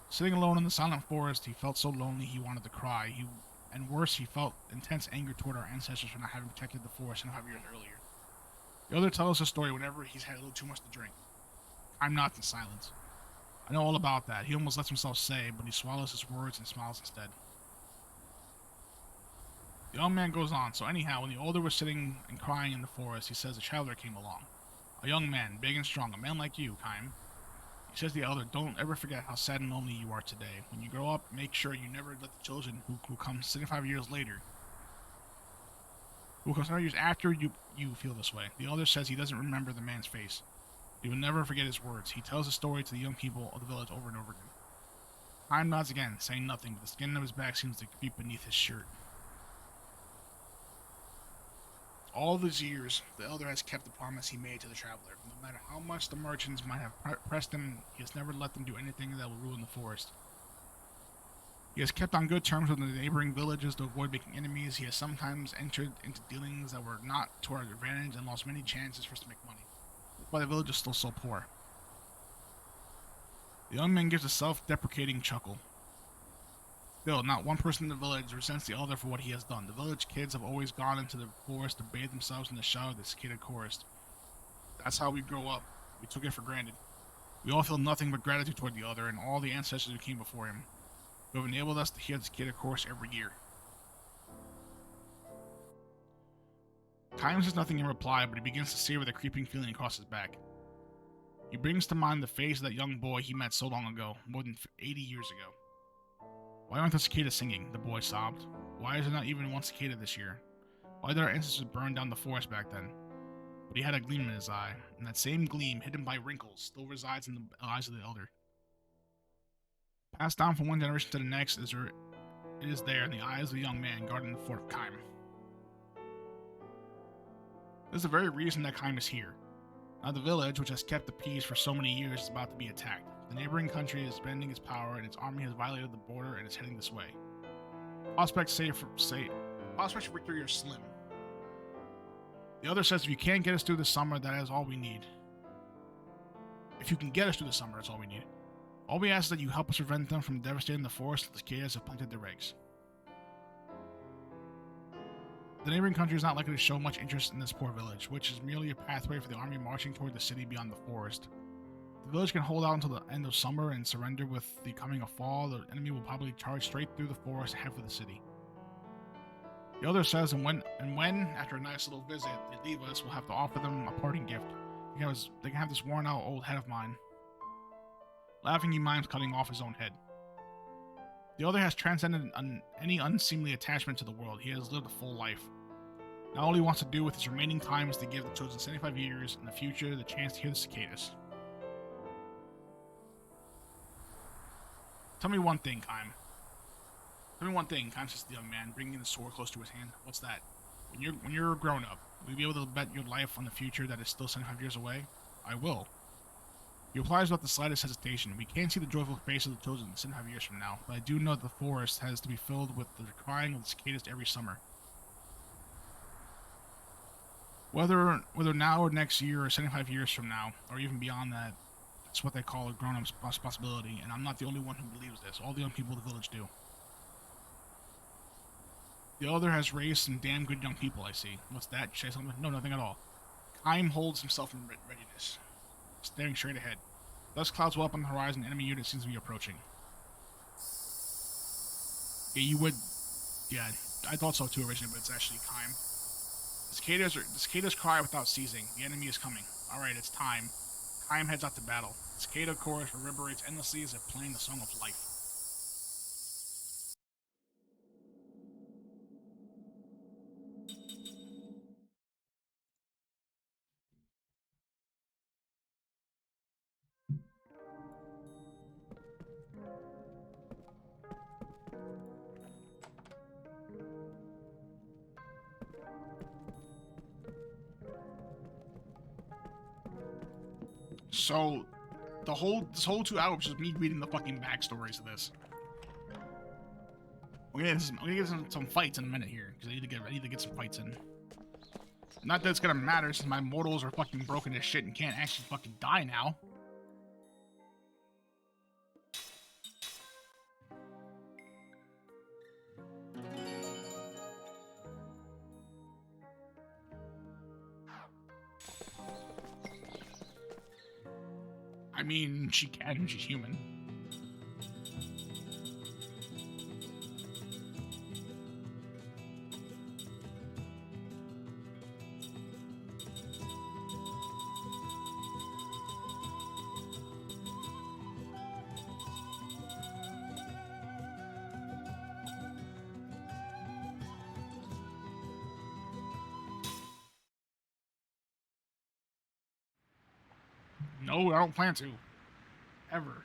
Sitting alone in the silent forest, he felt so lonely he wanted to cry. And worse, he felt intense anger toward our ancestors for not having protected the forest 75 years earlier. The elder tells us a story whenever he's had a little too much to drink. I'm not in silence. I know all about that. He almost lets himself say, but he swallows his words and smiles instead. The young man goes on. "So anyhow, when the elder was sitting and crying in the forest, he says a traveler came along. A young man, big and strong, a man like you, Kaim. He says to the elder, 'Don't ever forget how sad and lonely you are today. When you grow up, make sure you never let the children who come 75 years later, who comes 75 years after you feel this way.' The elder says he doesn't remember the man's face. He will never forget his words. He tells the story to the young people of the village over and over again." Kaim nods again, saying nothing, but the skin of his back seems to creep beneath his shirt. All these years, the elder has kept the promise he made to the traveler. No matter how much the merchants might have pressed him, he has never let them do anything that will ruin the forest. He has kept on good terms with the neighboring villages to avoid making enemies. He has sometimes entered into dealings that were not to our advantage and lost many chances for us to make money. That's why the village is still so poor. The young man gives a self-deprecating chuckle. Still, not one person in the village resents the elder for what he has done. The village kids have always gone into the forest to bathe themselves in the shower of the cicada chorus. That's how we grow up. We took it for granted. We all feel nothing but gratitude toward the elder and all the ancestors who came before him, who have enabled us to hear the cicada chorus every year. Kaim says nothing in reply, but he begins to savor the creeping feeling across his back. He brings to mind the face of that young boy he met so long ago, more than 80 years ago. "Why aren't the cicadas singing?" the boy sobbed. "Why is there not even one cicada this year? Why did our ancestors burn down the forest back then?" But he had a gleam in his eye, and that same gleam, hidden by wrinkles, still resides in the eyes of the elder. Passed down from one generation to the next, it is there in the eyes of the young man guarding the fort of Kaim. This is the very reason that Kaim is here. Now the village, which has kept the peace for so many years, is about to be attacked. The neighboring country is spending its power, and its army has violated the border and is heading this way. Prospects say prospects for victory are slim. The other says if you can't get us through the summer, that is all we need. If you can get us through the summer, that's all we need. All we ask is that you help us prevent them from devastating the forest that the cicadas have planted their eggs. The neighboring country is not likely to show much interest in this poor village, which is merely a pathway for the army marching toward the city beyond the forest. The village can hold out until the end of summer and surrender with the coming of fall. The enemy will probably charge straight through the forest and head for the city. The other says, and when, after a nice little visit, they leave us, we'll have to offer them a parting gift. Because they can have this worn out old head of mine. Laughing, he mimes cutting off his own head. The other has transcended any unseemly attachment to the world. He has lived a full life. Now all he wants to do with his remaining time is to give the chosen 75 years in the future the chance to hear the cicadas. Tell me one thing, Kaim. Tell me one thing, Kaim says to the young man, bringing the sword close to his hand. What's that? When you're grown up, will you be able to bet your life on the future that is still 75 years away? I will. He replies without the slightest hesitation. We can't see the joyful face of the chosen 75 years from now, but I do know that the forest has to be filled with the crying of the cicadas every summer. Whether now or next year or 75 years from now, or even beyond that, that's what they call a grown-up's possibility, and I'm not the only one who believes this. All the young people of the village do. The other has raised some damn good young people, I see. What's that? Say something? No, nothing at all. Kaim holds himself in readiness, staring straight ahead. Dust clouds well up on the horizon. Enemy unit seems to be approaching. Yeah, you would... Yeah, I thought so too originally, but it's actually Kaim. The cicadas cry without ceasing. The enemy is coming. Alright, it's time. Kaim heads out to battle. The cicada chorus reverberates endlessly as if playing the song of life. So, this whole 2 hours is me reading the fucking backstories of this. We're gonna get some fights in a minute here, because I need to get some fights in. Not that it's gonna matter, since my mortals are fucking broken as shit and can't actually fucking die now. I mean, she can, she's human. No, I don't plan to. Ever.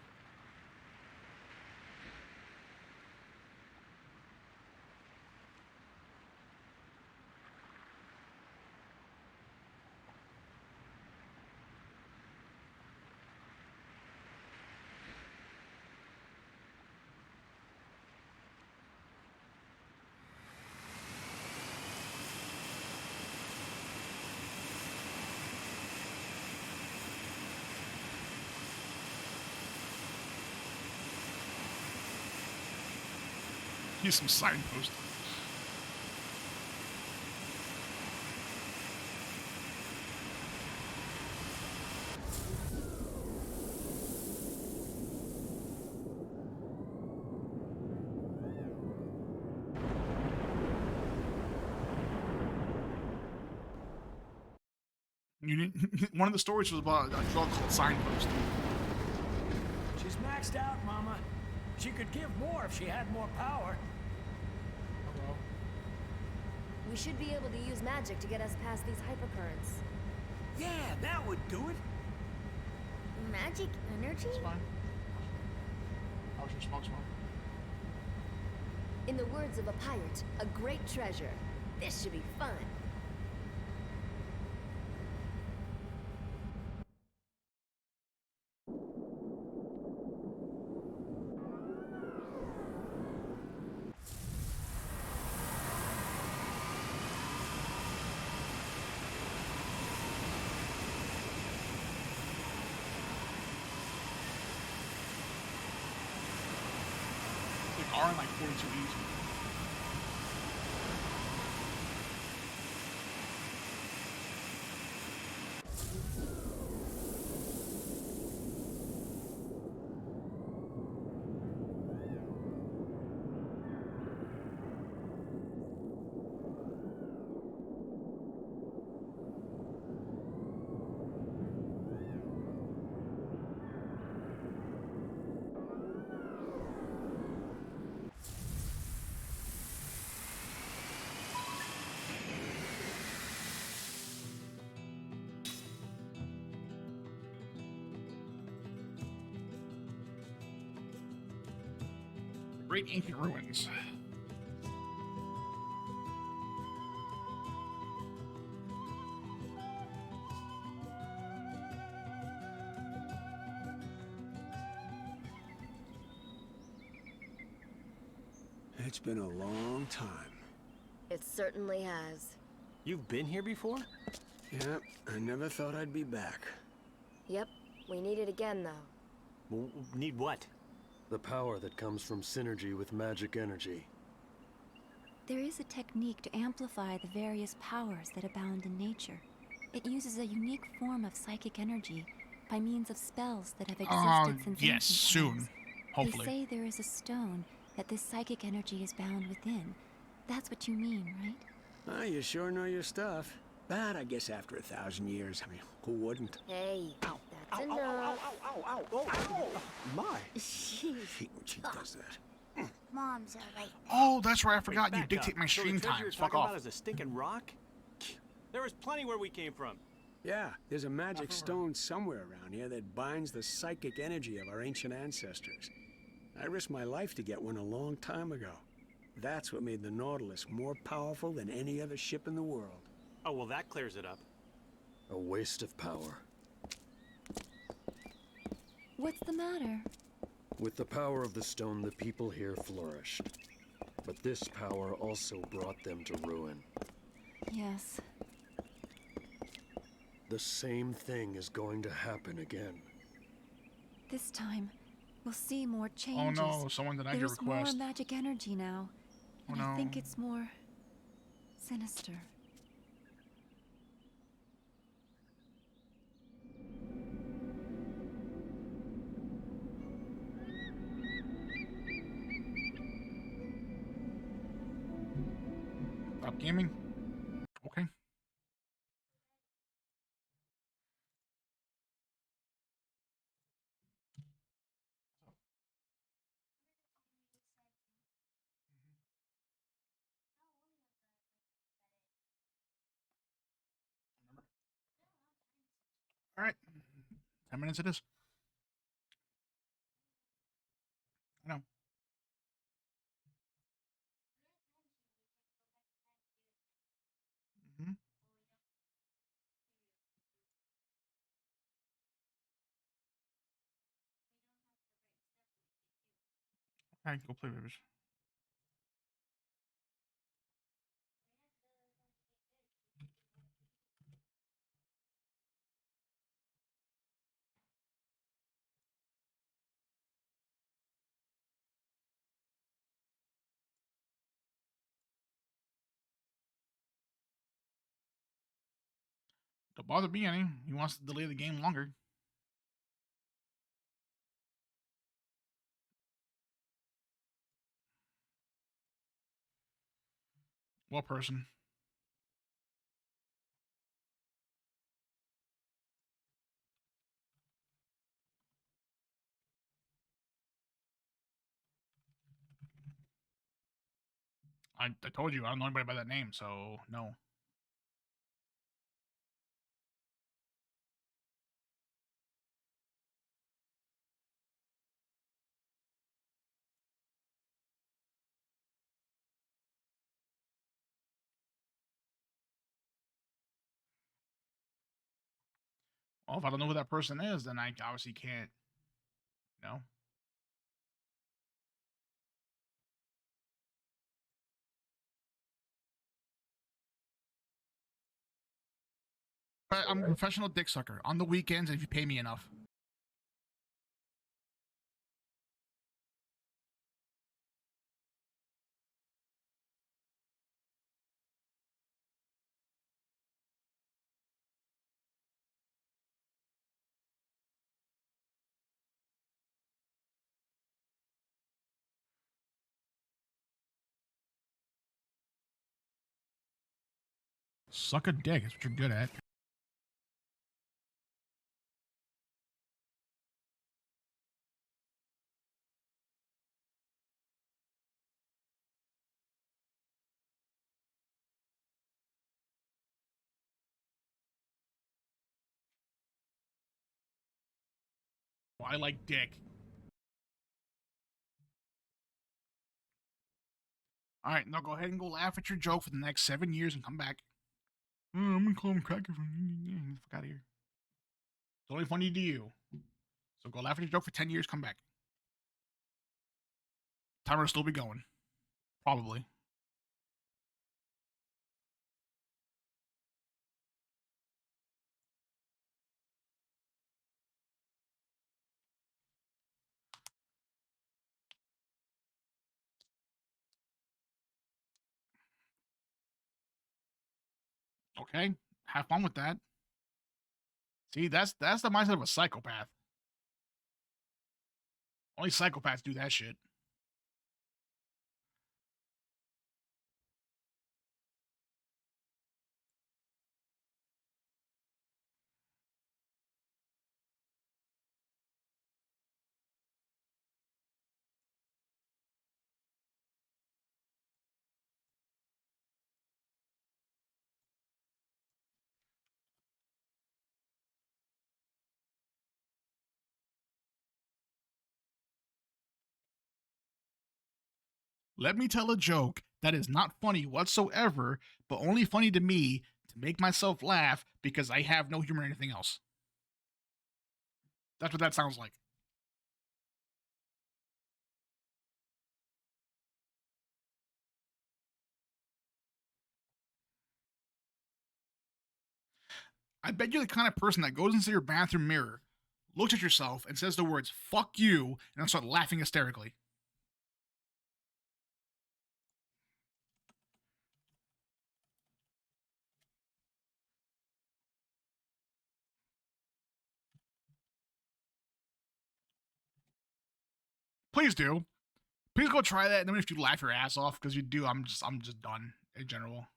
Use some signpost. One of the stories was about a drug called Signpost. She's maxed out, Mama. She could give more if she had more power. Hello. We should be able to use magic to get us past these hypercurrents. Yeah, that would do it. Magic energy? It's fine. How's your smoke? In the words of a pirate, a great treasure. This should be fun. hour and like 42 easy. Great ancient ruins. It's been a long time. It certainly has. You've been here before? Yeah, I never thought I'd be back. Yep, we need it again, though. Need what? The power that comes from synergy with magic energy. There is a technique to amplify the various powers that abound in nature. It uses a unique form of psychic energy by means of spells that have existed since yes, ancient soon. times. Hopefully. They say there is a stone that this psychic energy is bound within. That's what you mean, right? Ah, you sure know your stuff. But I guess after 1,000 years, I mean, who wouldn't? Hey, that's Ow, enough. ow, ow, ow, ow, ow. My. Jeez. Hate when she does that. Mom's alright. Oh, that's right. I forgot you Back dictate up. my So stream the treasure times. you're Fuck talking off. about is a stinking rock? There was plenty where we came from. Yeah, there's a magic stone somewhere around here that binds the psychic energy of our ancient ancestors. I risked my life to get one a long time ago. That's what made the Nautilus more powerful than any other ship in the world. Oh, well, that clears it up. A waste of power. What's the matter? With the power of the stone, the people here flourished. But this power also brought them to ruin. Yes. The same thing is going to happen again. This time, we'll see more Oh changes. no, someone denied your There's more request. magic energy now. Oh, And I think no. it's more sinister. Stop gaming? Okay. All right. 10 minutes it is. I know. Mm-hmm. All right, go play, babies. Don't bother me any. He wants to delay the game longer. What person? I told you I don't know anybody by that name, so no. Well, if I don't know who that person is, then I obviously can't. No. But I'm a professional dick sucker on the weekends if you pay me enough. Suck a dick. That's what you're good at. Well, I like dick. All right, now go ahead and go laugh at your joke for the next 7 years and come back. I'm gonna call him cracker. Fuck out of here. It's only funny to you. So go laugh at your joke for 10 years, come back. Timer will still be going. Probably. Okay? Have fun with that. See, that's the mindset of a psychopath. Only psychopaths do that shit. Let me tell a joke that is not funny whatsoever, but only funny to me to make myself laugh because I have no humor or anything else. That's what that sounds like. I bet you're the kind of person that goes into your bathroom mirror, looks at yourself, and says the words, fuck you, and then start laughing hysterically. Please do. Please go try that, and then if you laugh your ass off, because you do, I'm just done in general.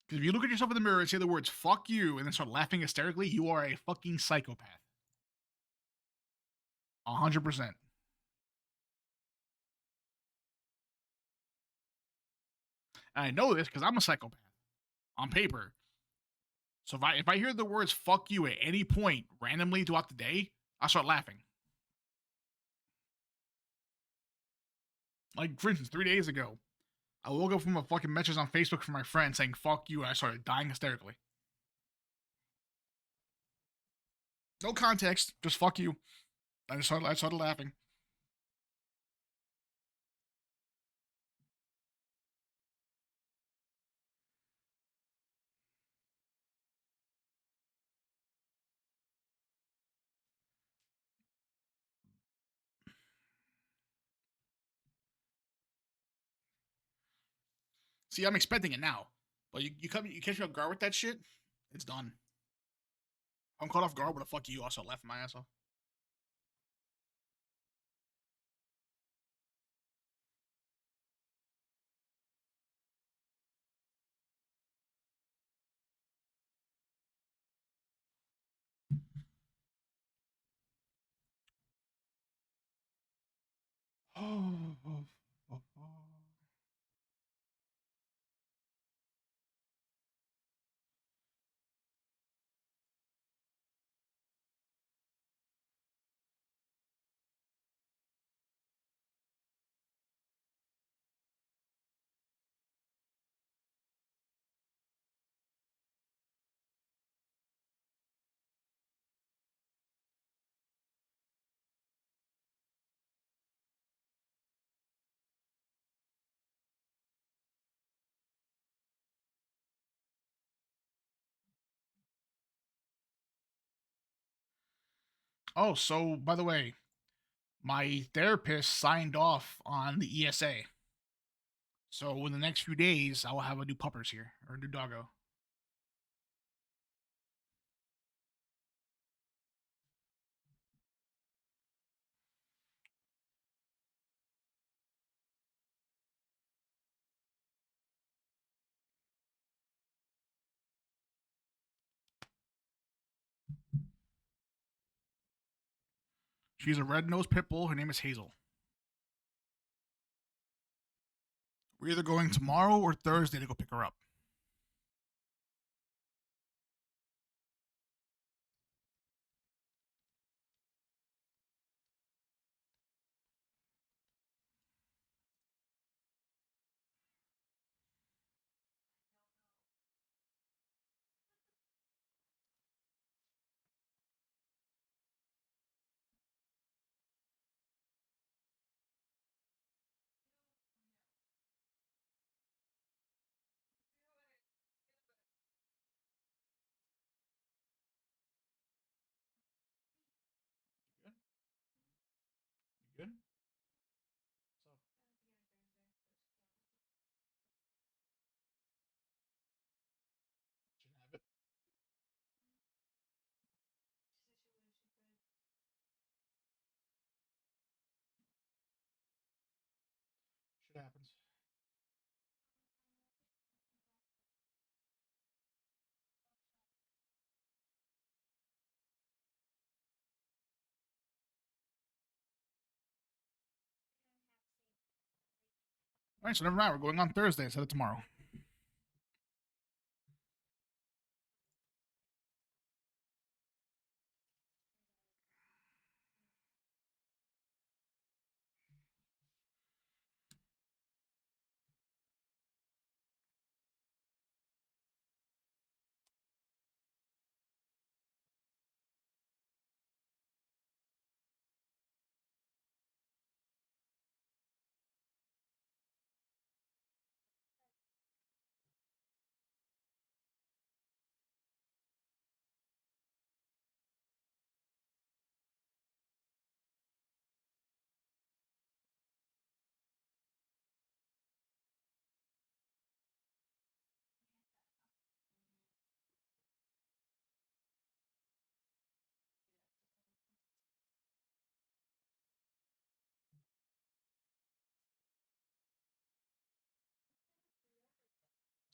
Because if you look at yourself in the mirror and say the words fuck you and then start laughing hysterically, you are a fucking psychopath. 100%. And I know this because I'm a psychopath on paper. So if I hear the words fuck you at any point randomly throughout the day, I start laughing. Like, for instance, 3 days ago, I woke up from a fucking message on Facebook from my friend saying fuck you, and I started dying hysterically. No context, just fuck you. I started laughing. See, I'm expecting it now. But you catch me off guard with that shit, it's done. If I'm caught off guard with a fuck you, I'll start laughing my ass off. Oh, so by the way, my therapist signed off on the ESA. So in the next few days, I will have a new puppers here, or a new doggo. She's a red-nosed pit bull. Her name is Hazel. We're either going tomorrow or Thursday to go pick her up. You good? Shouldn't have it. Shit happens. All right, so never mind. We're going on Thursday instead of tomorrow.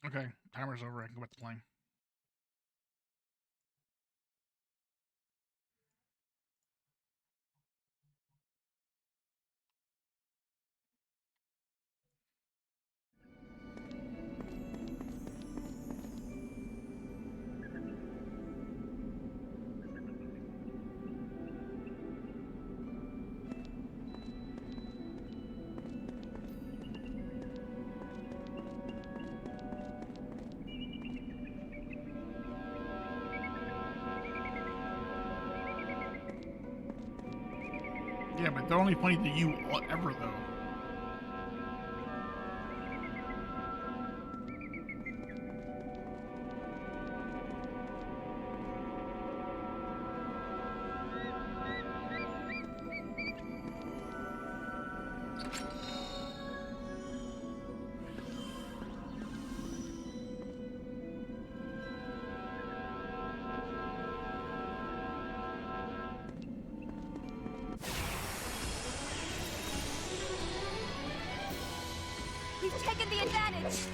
Okay, timer's over. I can go back to playing. Yeah, but they're only funny to you ever, though. We've taken the advantage!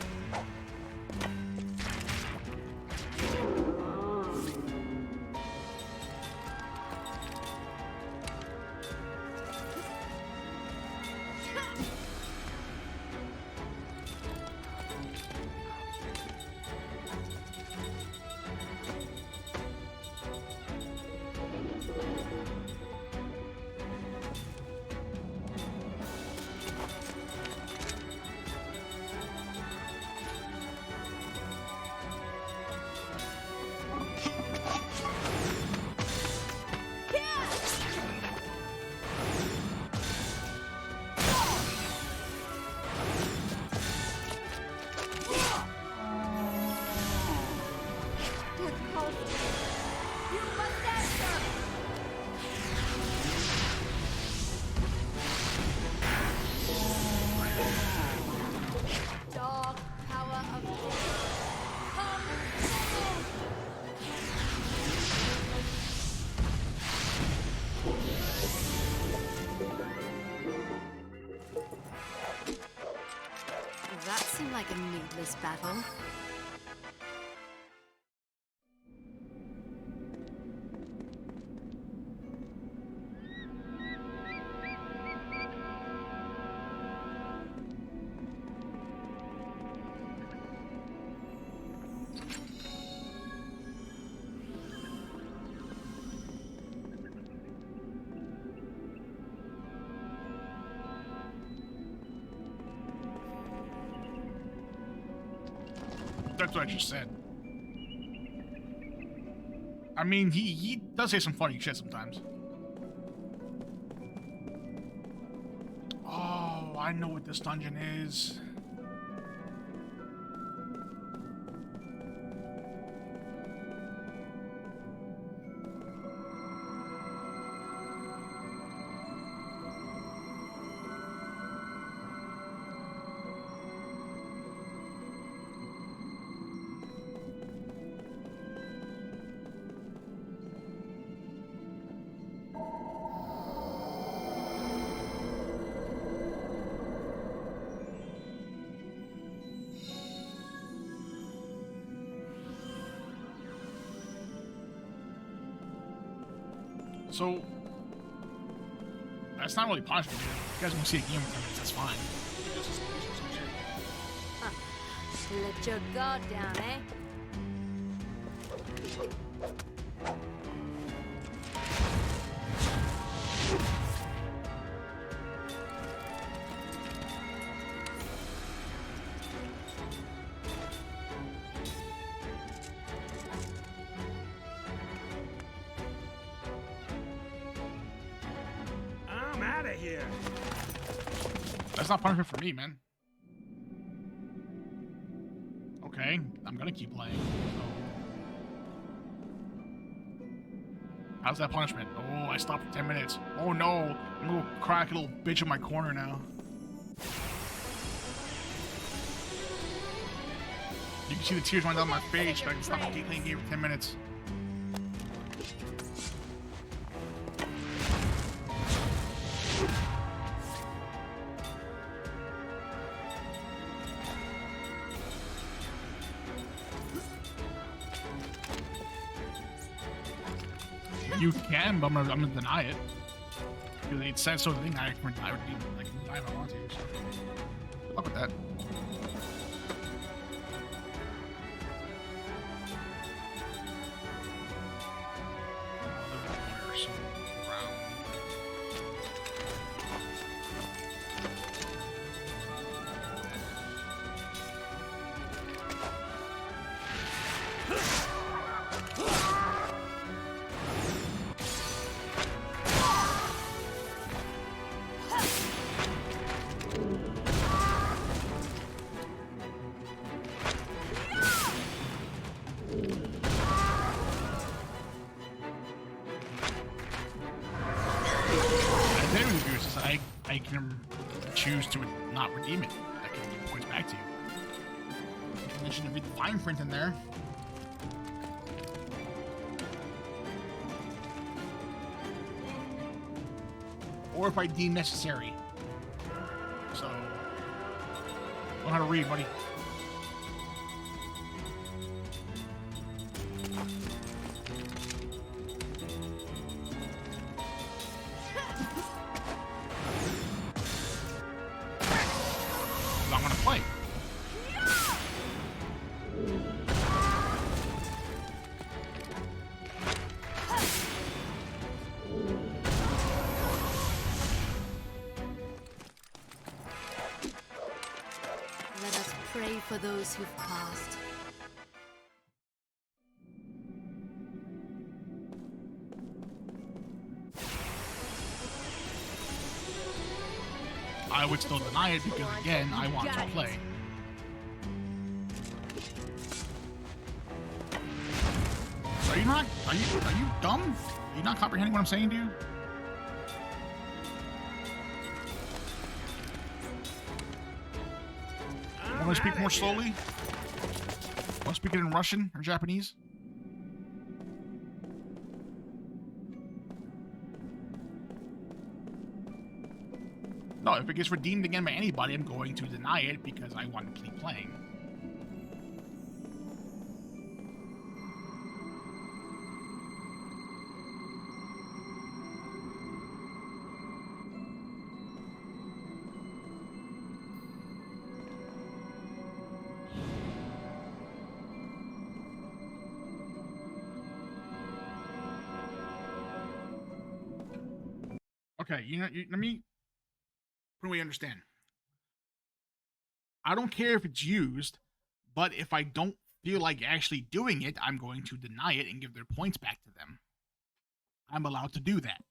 That seemed like a needless battle. That's what I just said. I mean, he does say some funny shit sometimes. Oh, I know what this dungeon is. So, that's not really punishment. You guys want to see a game with them, that's fine. Let your guard down, eh? I'm out of here. That's not punishment for me, man. Okay, I'm gonna keep playing. So. How's that punishment? Oh, I stopped for 10 minutes. Oh no, I'm gonna crack a little bitch in my corner now. You can see the tears running down my face, but I can stop the playing game for 10 minutes. You can, but I'm gonna deny it. Because it says so. The thing I would deny if I want to. So. Good luck with that. I can choose to not redeem it. I can give points back to you. I should read the fine print in there. Or if I deem necessary. So, learn how to read, buddy. I'm gonna play. Let us pray for those who've passed. I would still deny it because, again, I want to play. Are you dumb? Are you not comprehending what I'm saying to you? Want me to speak more slowly? Want to speak it in Russian or Japanese? No, if it gets redeemed again by anybody, I'm going to deny it because I want to keep playing. Okay, let me put away understand. I don't care if it's used, but if I don't feel like actually doing it, I'm going to deny it and give their points back to them. I'm allowed to do that.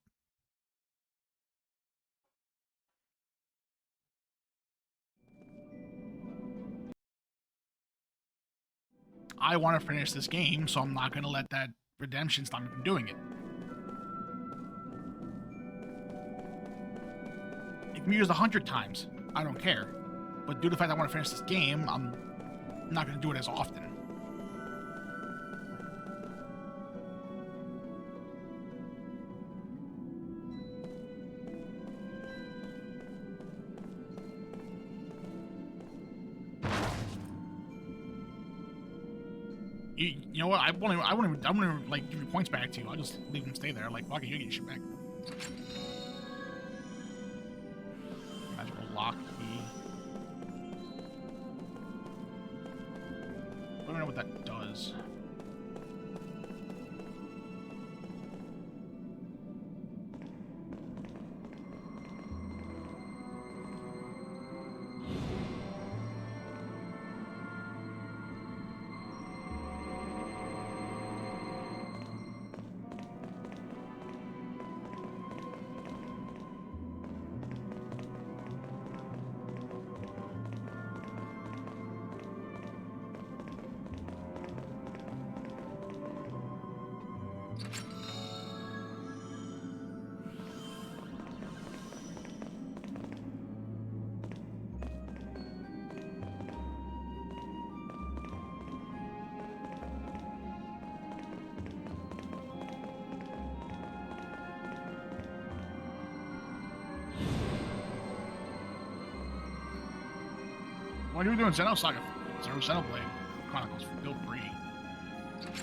I want to finish this game, so I'm not going to let that redemption stop me from doing it. It can be used 100 times. I don't care. But due to the fact I want to finish this game, I'm not going to do it as often. You know what? I won't even like give your points back to you. I'll just leave them stay there. Like, fuck it, you get your shit back. Magical lock key. I don't know what that does. What are you doing? Xenosaga Xenoblade Chronicles feel free.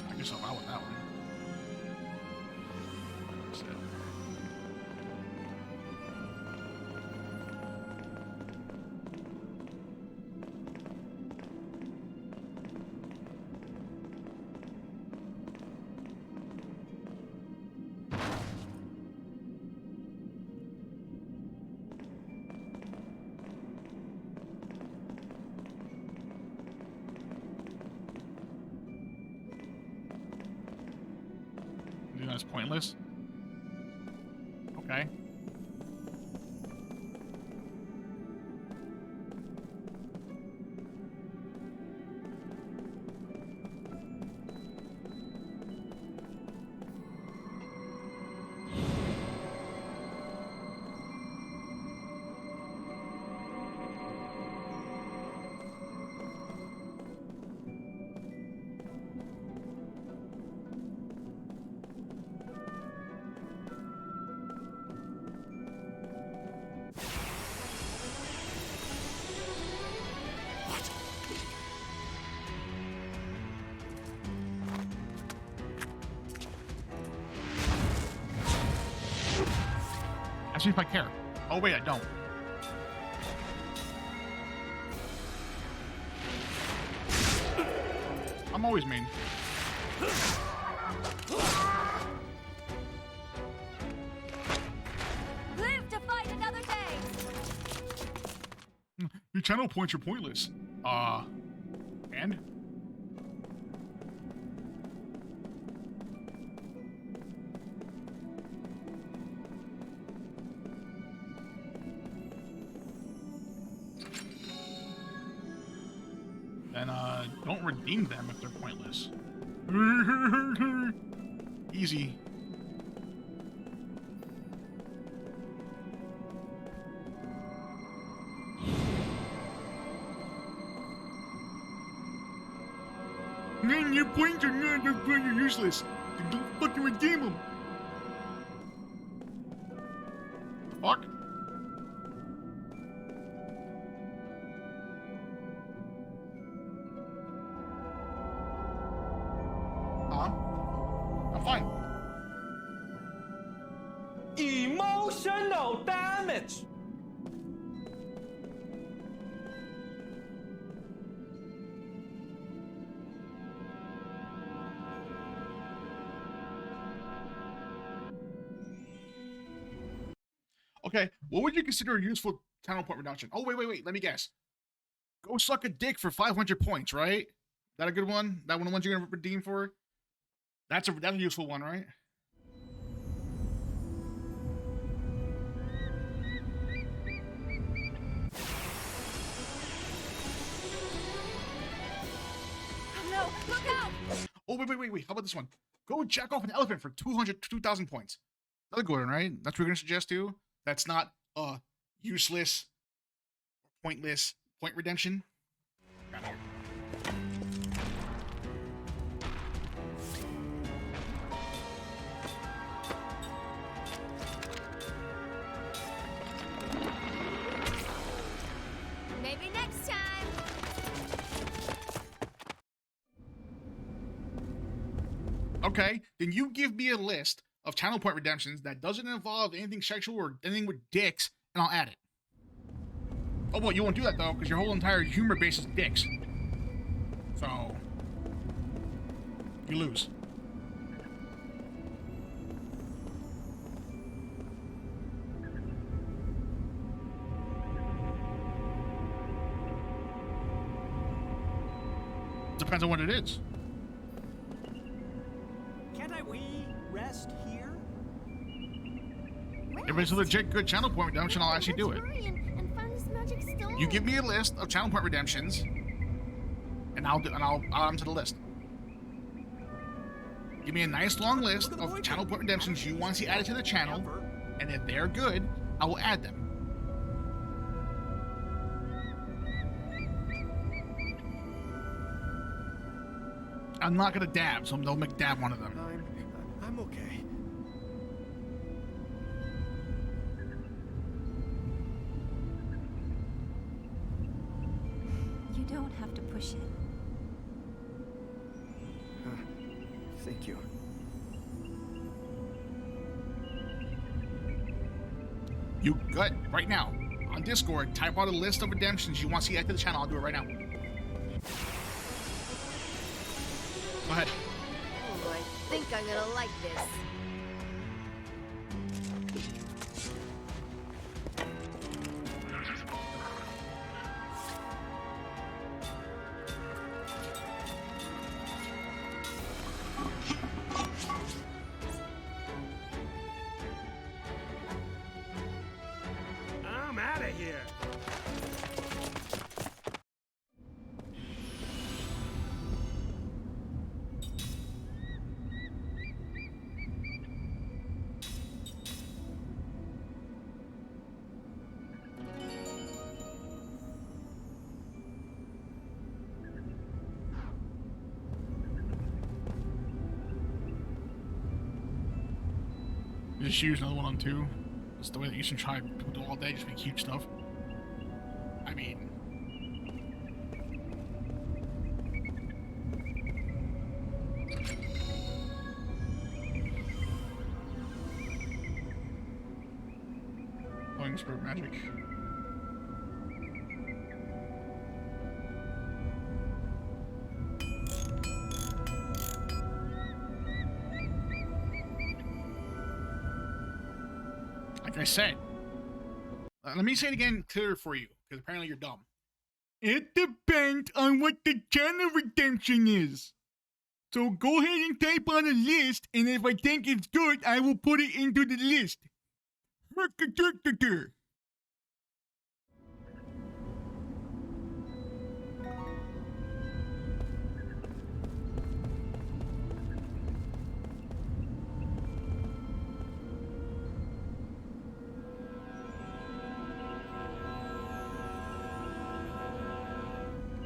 Knock yourself out with that one. That's it. That's pointless. Okay. See if I care. Oh wait, I don't. I'm always mean. Live to fight another day. Your channel points are pointless. And? Then, don't redeem them if they're pointless. Easy. Man, your points are not, you're useless. Then don't fucking redeem them. The fuck? I'm fine. Emotional damage. Okay, what would you consider a useful channel point reduction? Oh, wait. Let me guess. Go suck a dick for 500 points, right? That a good one? That one of the ones you're gonna redeem for? That's a useful one, right? No, look out! Oh, wait. How about this one? Go jack off an elephant for 2,000 points. Another good one, right? That's what we're going to suggest too. That's not useless, pointless, point redemption. Got here. Maybe next time. Okay, then you give me a list of channel point redemptions that doesn't involve anything sexual or anything with dicks, and I'll add it. Oh, well, you won't do that, though, because your whole entire humor base is dicks. So, you lose. Depends on what it is. Can't we rest here? If it's a legit good channel point redemption, I'll actually do it. Hurry and find this magic stone. You give me a list of channel point redemptions, and I'll add them to the list. Give me a nice long list of channel point redemptions you want to see added to the channel, and if they're good, I will add them. I'm not gonna dab, so don't make dab one of them. I'm okay. You don't have to push it. Thank you. You good right now on Discord? Type out a list of redemptions you want to see added to the channel. I'll do it right now. Go ahead. Oh, I think I'm gonna like this. I'm out of here. Just use another one on 2. It's the way that you should try people do all day, just make huge stuff. I mean, going spirit magic. Like I said, let me say it again clearer for you, because apparently you're dumb. It depends on what the channel redemption is. So go ahead and type on a list, and if I think it's good, I will put it into the list.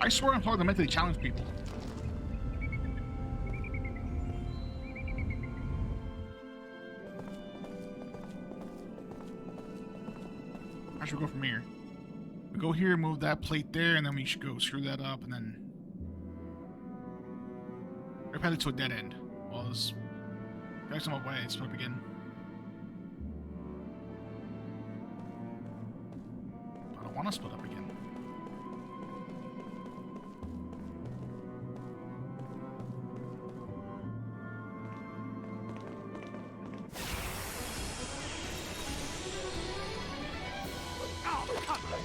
I swear I'm talking to mentally challenged people. I should go from here. We go here, move that plate there, and then we should go screw that up, and then we're headed to a dead end. Well, there's some way. It's split up again. I don't want to split up again.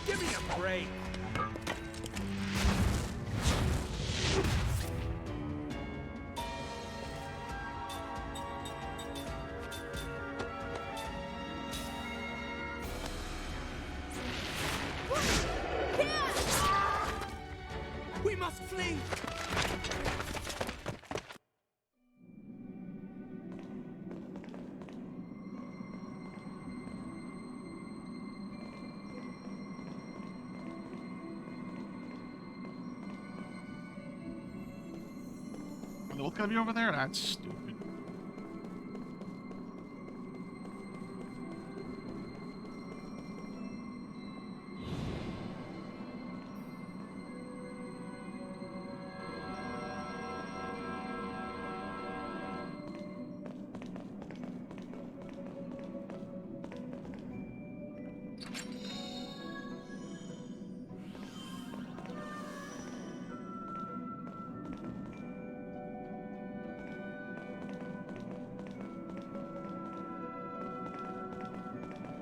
Give me a break. flee! Are they both gonna be over there? That's stupid.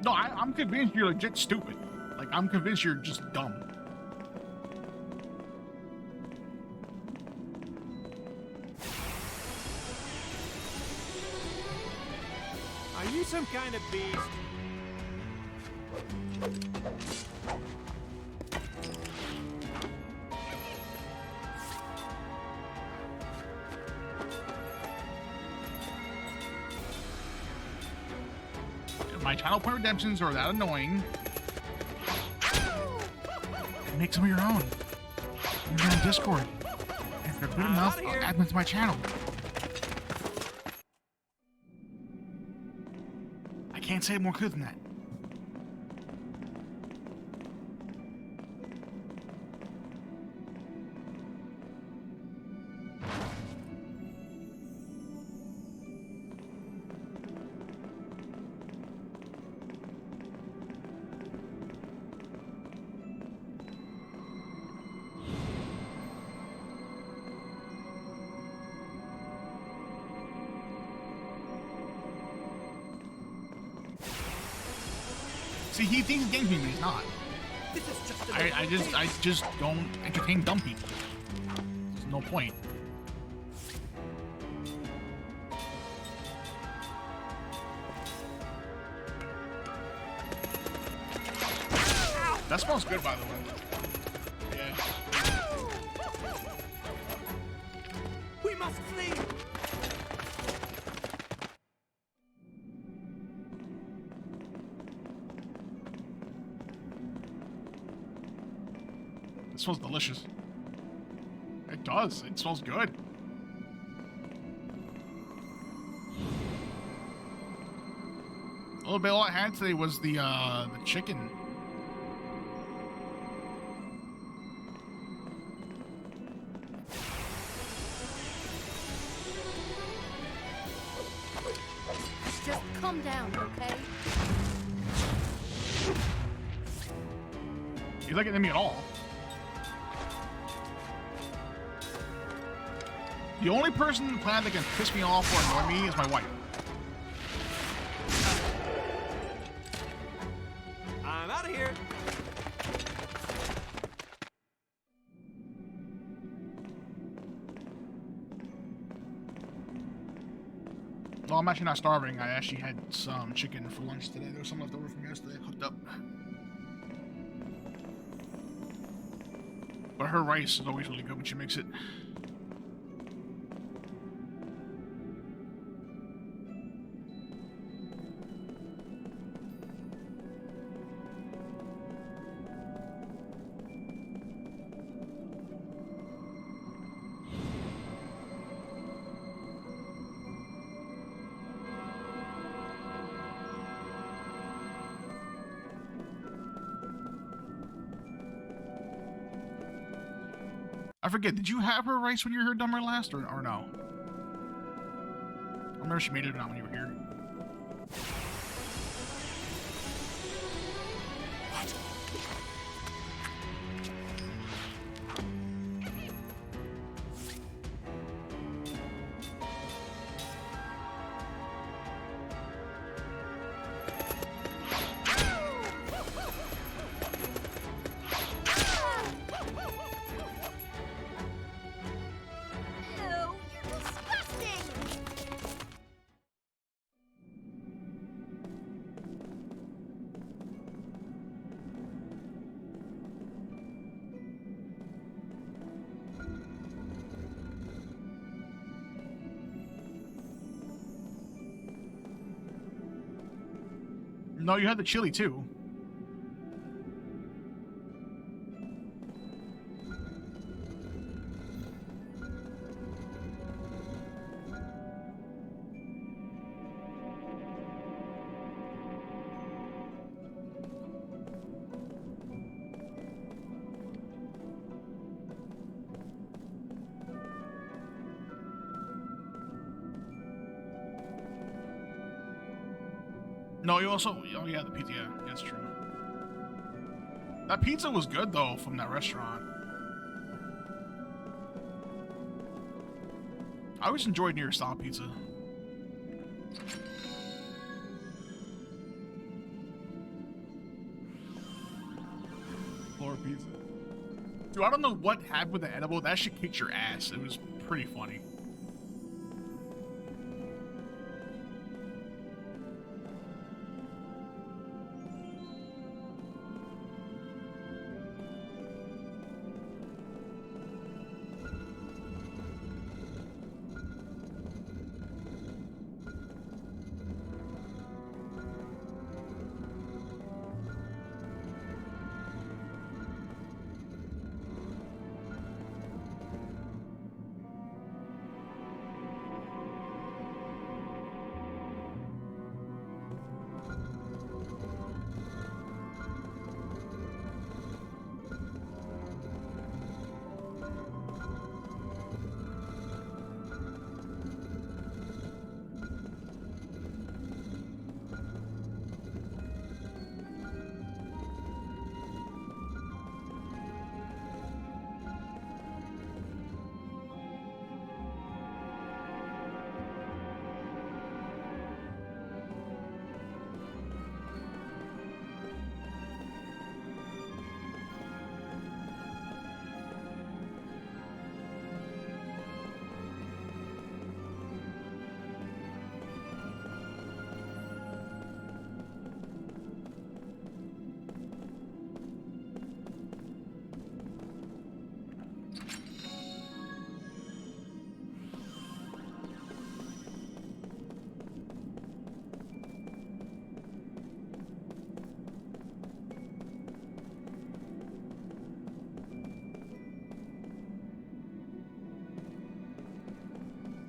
No, I'm convinced you're legit stupid. Like, I'm convinced you're just dumb. Are you some kind of beast? My channel point redemptions are that annoying. Make some of your own. You're on Discord. And if they're good enough, I'll add them to my channel. I can't say more clear than that. See, he thinks he's me, but he's not. This is just I just don't entertain dumb people. There's no point. That smells good, by the way. Yeah. We must flee! It smells delicious. It does. It smells good. A little bit. All I had today was the chicken. Just calm down, okay? He's not getting at me at all. The only person on the planet that can piss me off or annoy me is my wife. I'm out of here! Well, I'm actually not starving. I actually had some chicken for lunch today. There was some left over from yesterday. Hooked up. But her rice is always really good when she makes it. I forget, did you have her rice when you were here dumber last, or no? I remember she made it or not when you were here. No, you had the chili too. No, you also. Oh yeah, the pizza. Yeah, that's true. That pizza was good though from that restaurant. I always enjoyed New York style pizza. Floor pizza. Dude, I don't know what happened with the edible. That shit kicked your ass. It was pretty funny.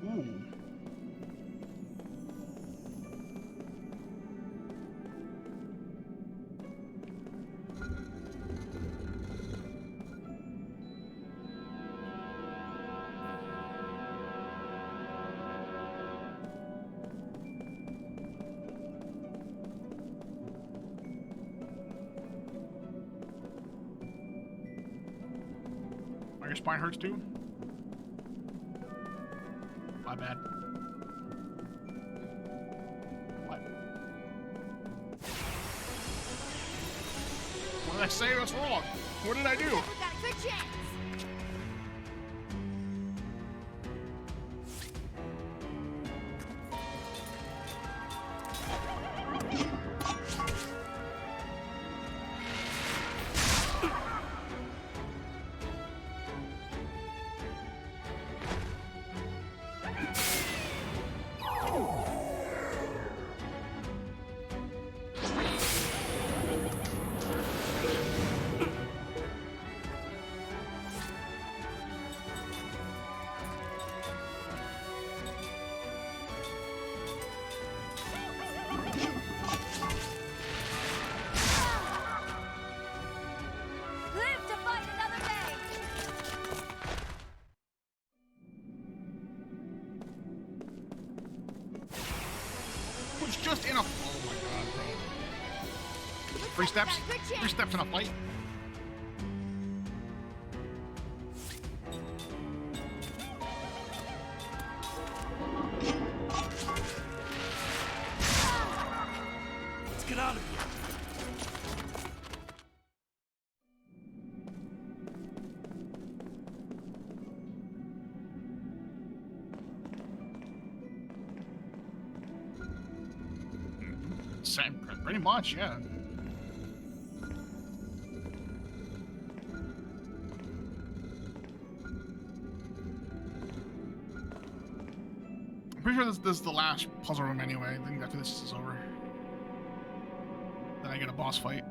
Ooh. Your spine hurts too? My bad. What? What did I say? What's wrong? What did I do? We've got a good chance. Just in a. Oh my god, bro. 3 steps? 3 steps in a fight? Let's get out of here. Same, pretty much, yeah. I'm pretty sure this is the last puzzle room anyway. I think after this is over. get a boss fight.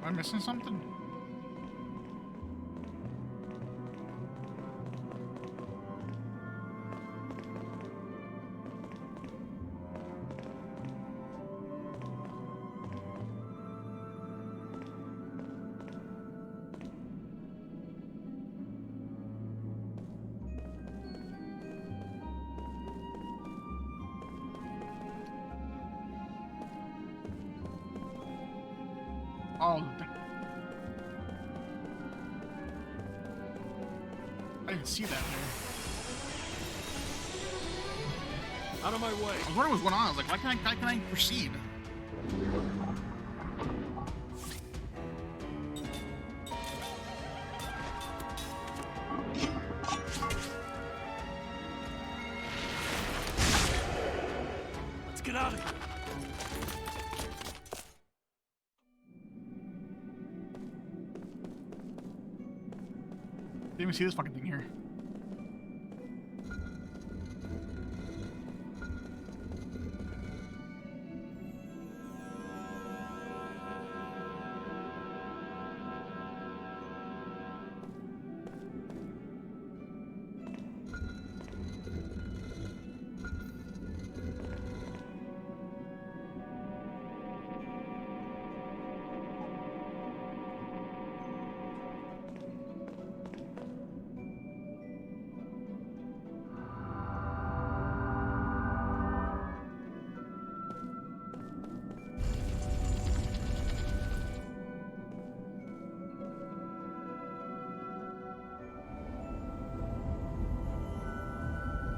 Am I missing something? Oh, I didn't see that there. Out of my way. I was wondering what's going on. I was like, why can I proceed? Let's get out of here. Didn't even see this fucking thing here.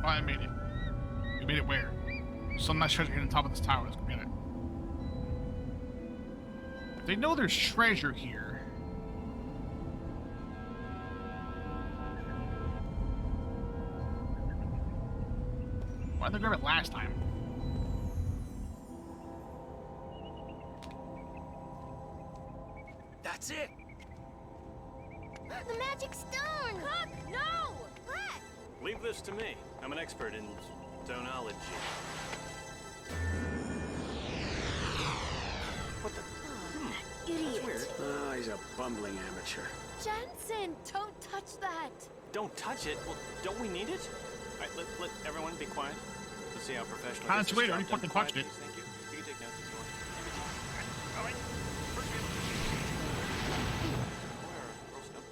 Oh, I made it. We made it where? Some nice treasure hidden on top of this tower. Let's go get it. If they know there's treasure here. Why'd they grab it last time? That's it! The magic stone! Huck, no! What? Leave this to me. I'm an expert in stoneology. What the? Idiot. That's weird. Oh, he's a bumbling amateur. Jensen, don't touch that. Don't touch it. Well, don't we need it? All right, let everyone be quiet. Let's see how professional. Can't this is. wait, I already Drop fucking down touched it. quietly. Thank you. You can take notes if you want. All right. First game. Girl Scout.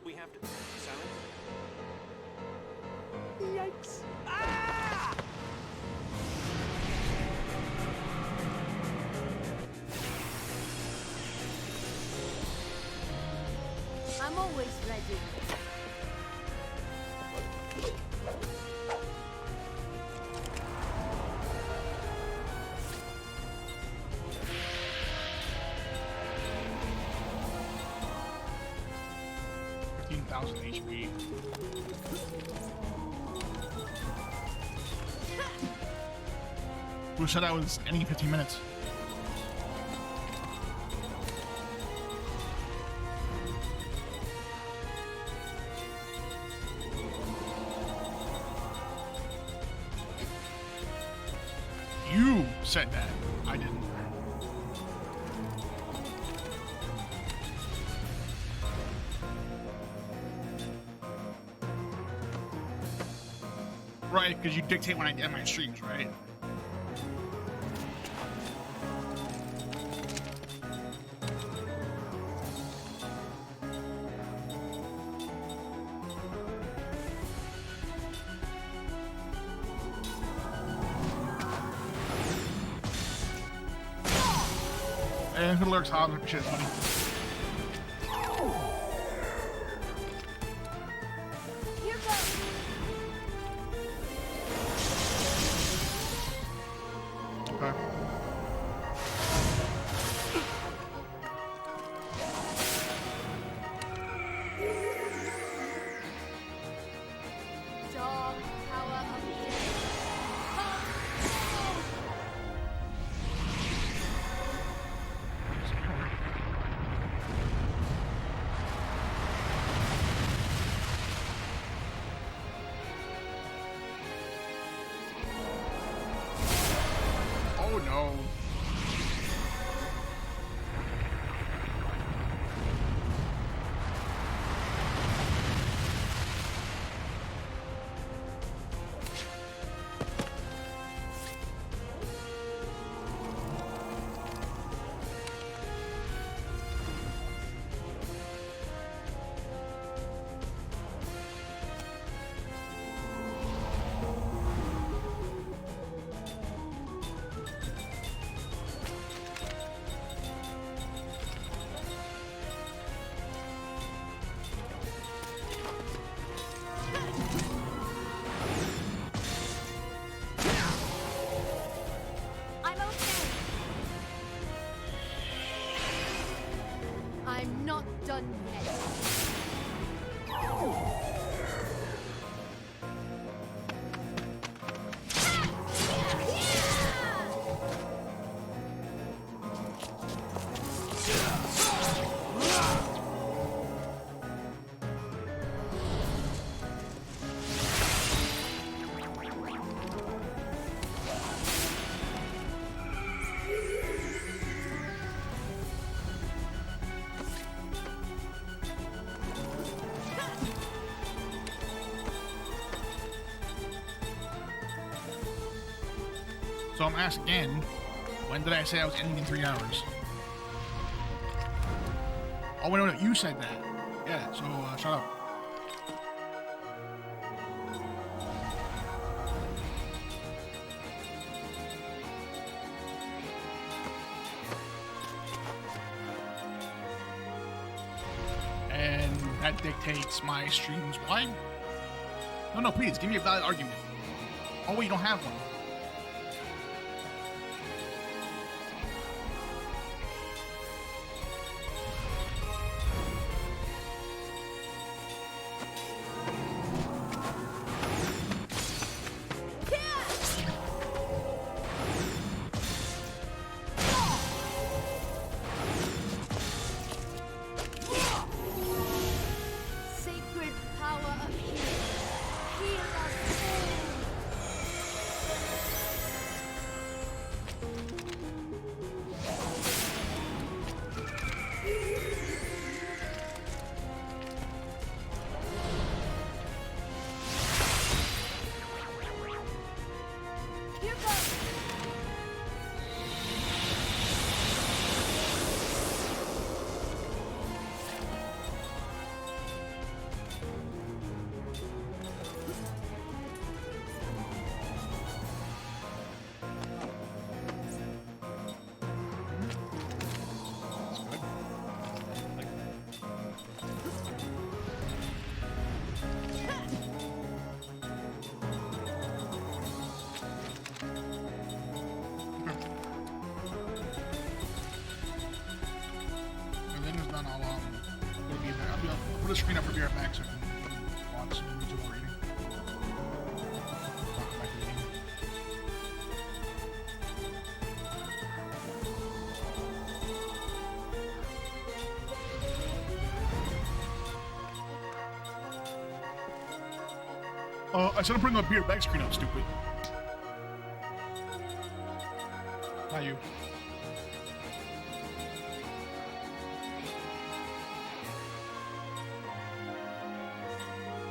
We have to silence. Yikes. Ah! I'm always ready. HP. Who said I was ending in 15 minutes? You said that. I didn't. Right, because you dictate when I end my streams, right? And who lurks hard and shit, buddy. Here goes. Okay. Dark power of the Oh no. I'm okay. I'm not done yet. So I'm asked again, when did I say I was ending in 3 hours? Oh, wait, no, you said that. Yeah, so shut up. And that dictates my streams. Why? No, please, give me a valid argument. Oh, wait, you don't have one. Sacred power of healing. Heal us all. Here goes. And then it's done, I'll put a screen up for BR back so you can watch some YouTube reading. Welcome back to the game. I said I'm putting a beer back screen up, stupid. Not you.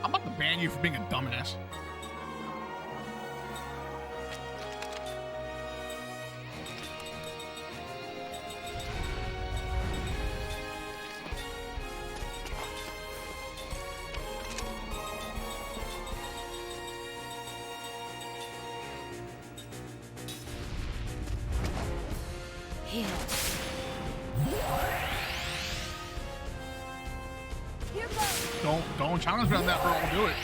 I'm about to ban you for being a dumbass. Here. Here goes. Don't challenge me on that, bro. I'll do it.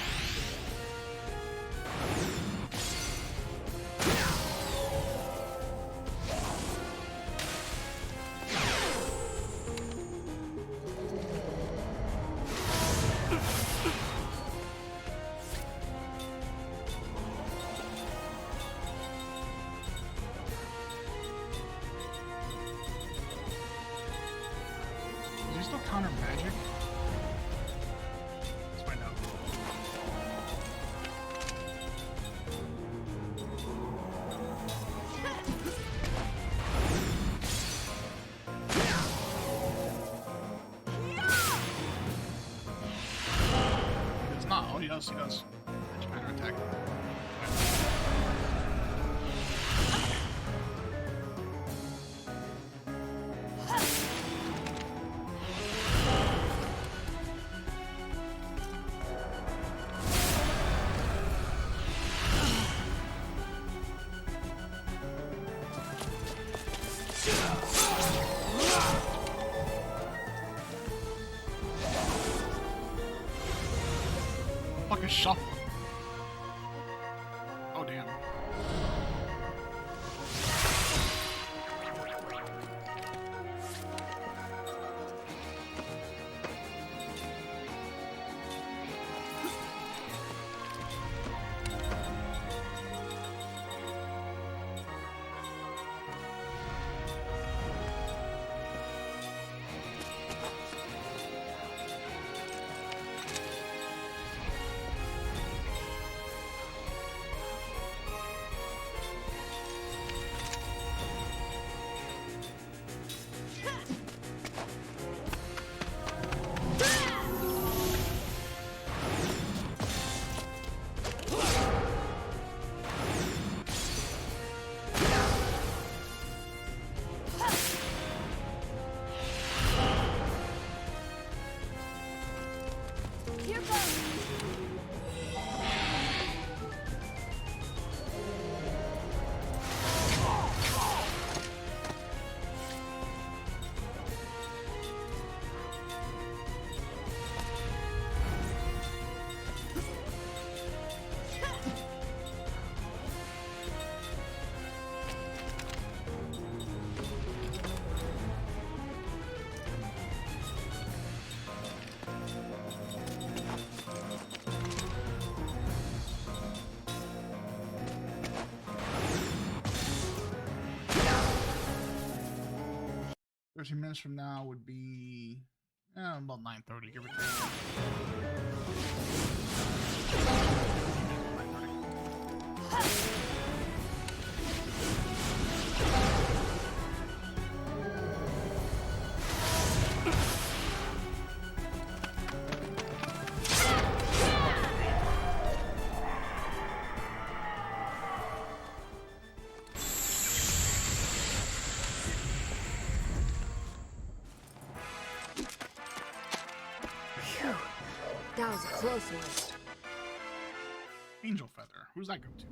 Is he still counter magic? Let's find out. It's not. Oh, he does. He does. Magic counter attack. Fucking shuffle. Oh damn. Here goes. Minutes from now would be about 9:30, give or take. 9:30. That was a close one. Angel Feather. Who's that go to?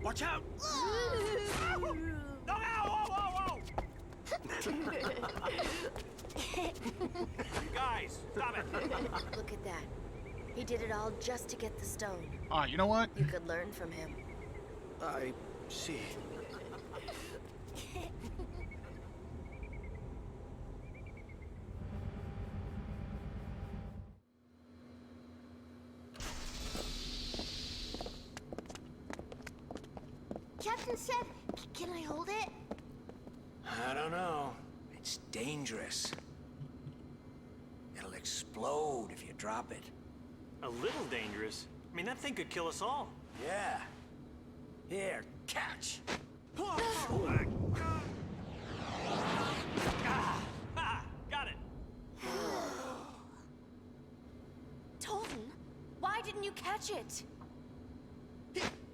Watch out! No, no, whoa, whoa, Guys, stop it! Look at that. He did it all just to get the stone. You know what? You could learn from him. I see. Captain said, can I hold it? I don't know. It's dangerous. It'll explode if you drop it. A little dangerous. I mean, that thing could kill us all. Yeah. Here, catch. Ah, got it. Tolton, why didn't you catch it?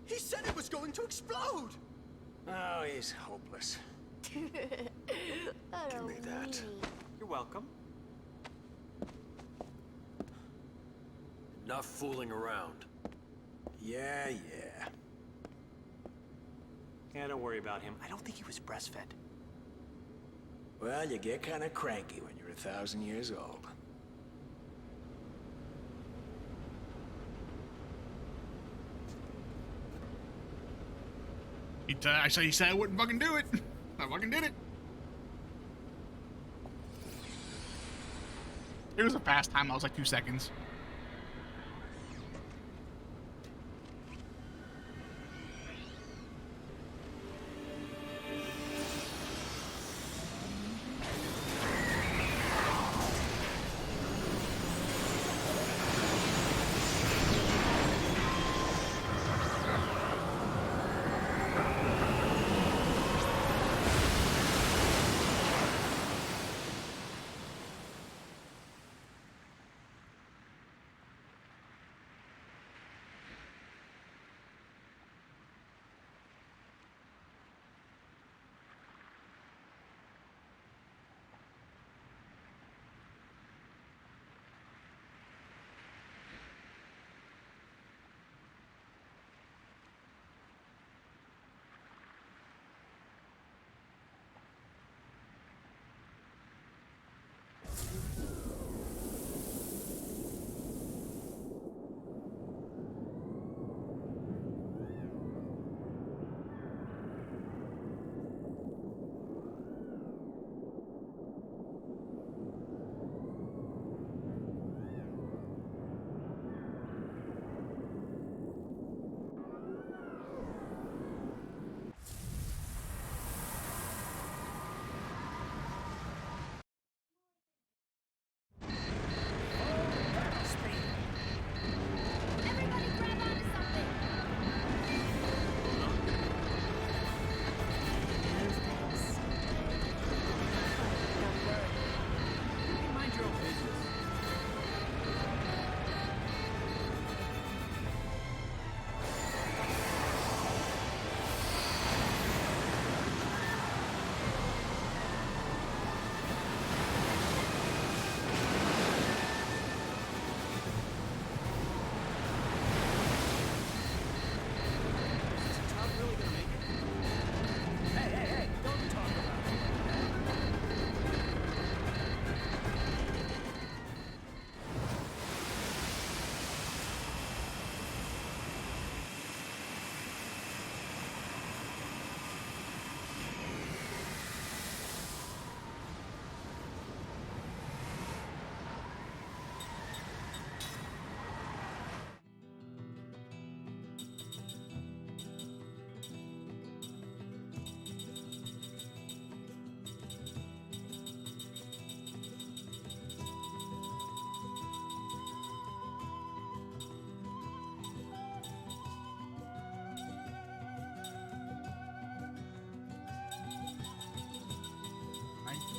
He said it was going to explode! Oh, he's hopeless. Oh, Give me that. You're welcome. Enough fooling around. Yeah. Yeah, don't worry about him. I don't think he was breastfed. Well, you get kind of cranky when you're 1,000 years old. He said I wouldn't fucking do it. I fucking did it. It was a fast time. I was like 2 seconds.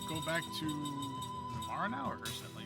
Go back to tomorrow now or something.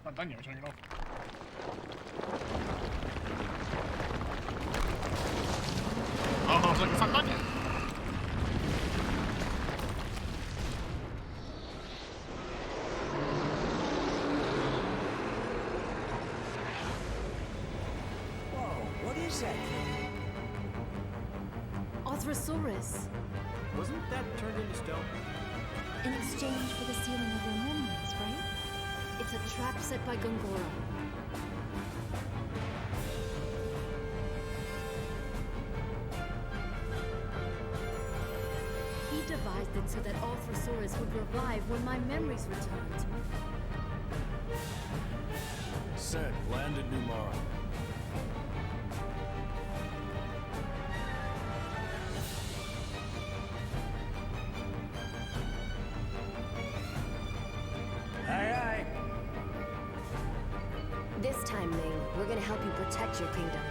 Not done yet, we're turning it off. Oh, I was like, it's not done yet. Whoa, what is that thing? Arthrosaurus. Wasn't that turned into stone? In exchange for the sealing of your memories, right? It's a trap set by Gongora. He devised it so that Arthrosaurus would revive when my memories returned. Set, land at Numara. Aye, aye. This time, Ming, we're gonna help you protect your kingdom.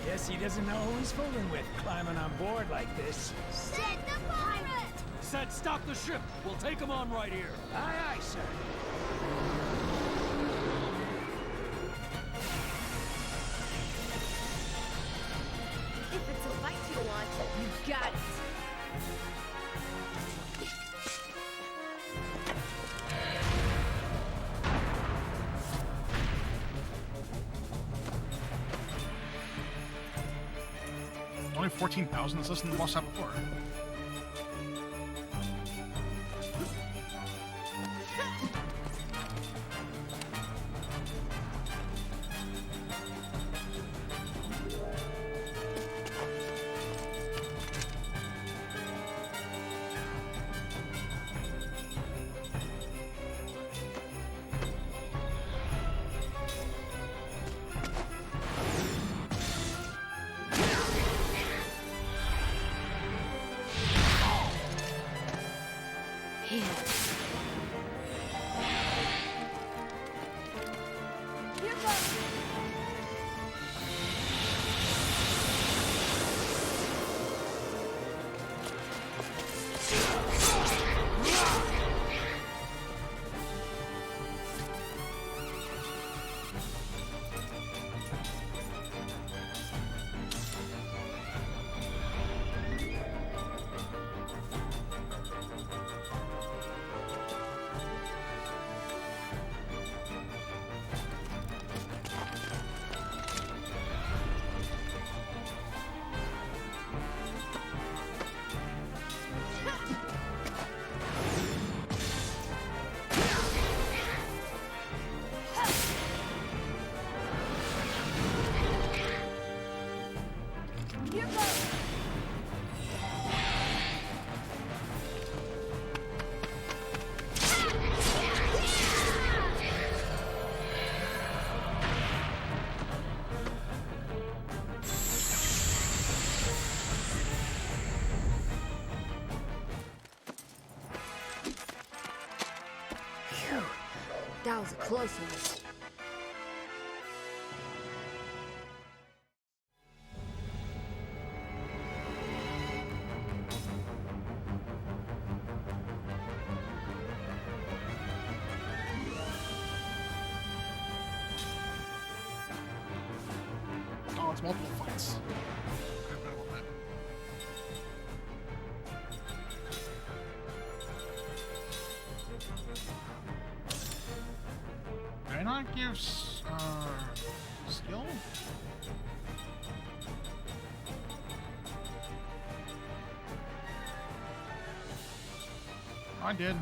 Guess he doesn't know who he's fooling with, climbing on board like this. Set the pirate! Set, stop the ship! We'll take him on right here. Aye, aye, sir. If it's a fight you want, you got it. Only 14,000. That's less than the boss had before. That was a close one. Oh, it's multiple fights. I forgot about that. Did I not give skill? I did.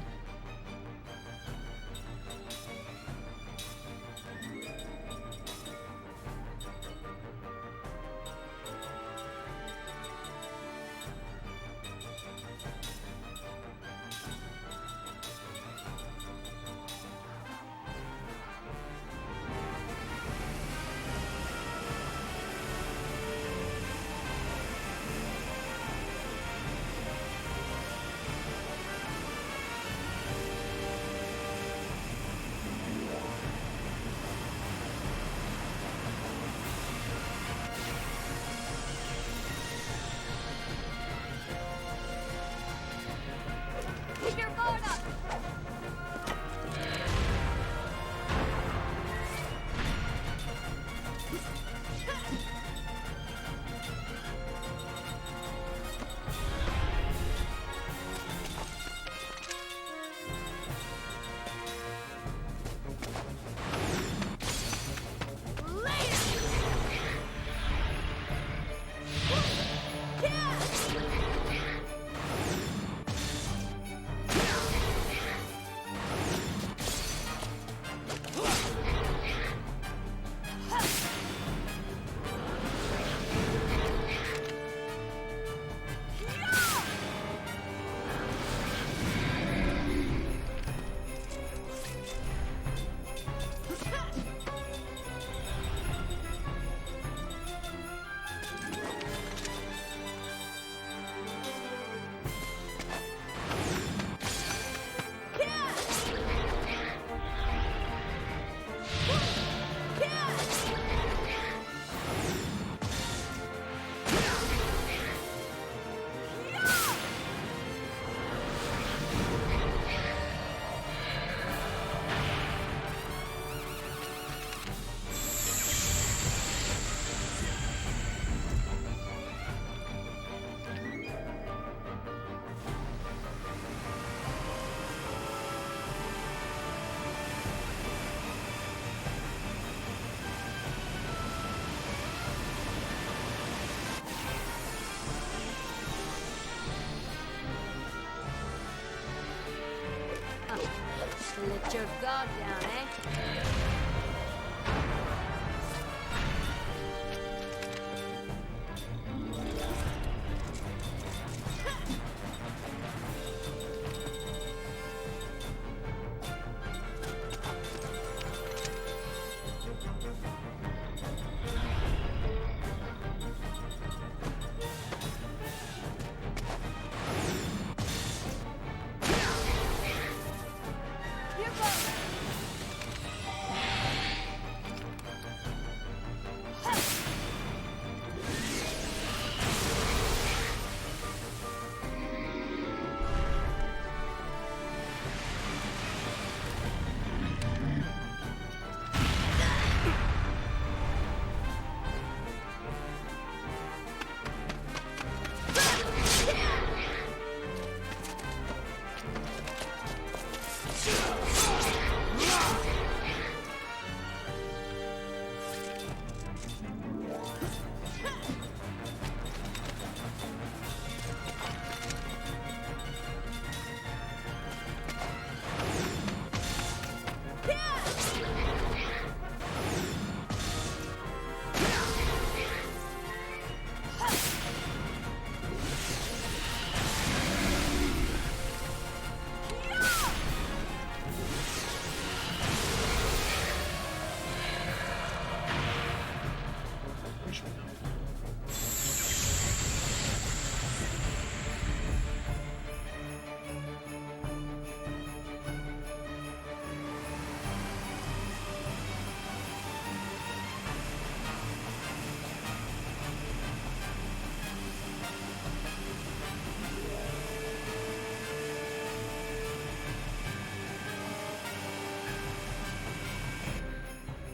Let your guard down, eh?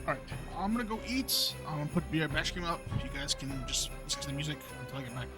Alright, I'm gonna go eat. I'm gonna put beer bash game up. You guys can just listen to the music until I get back.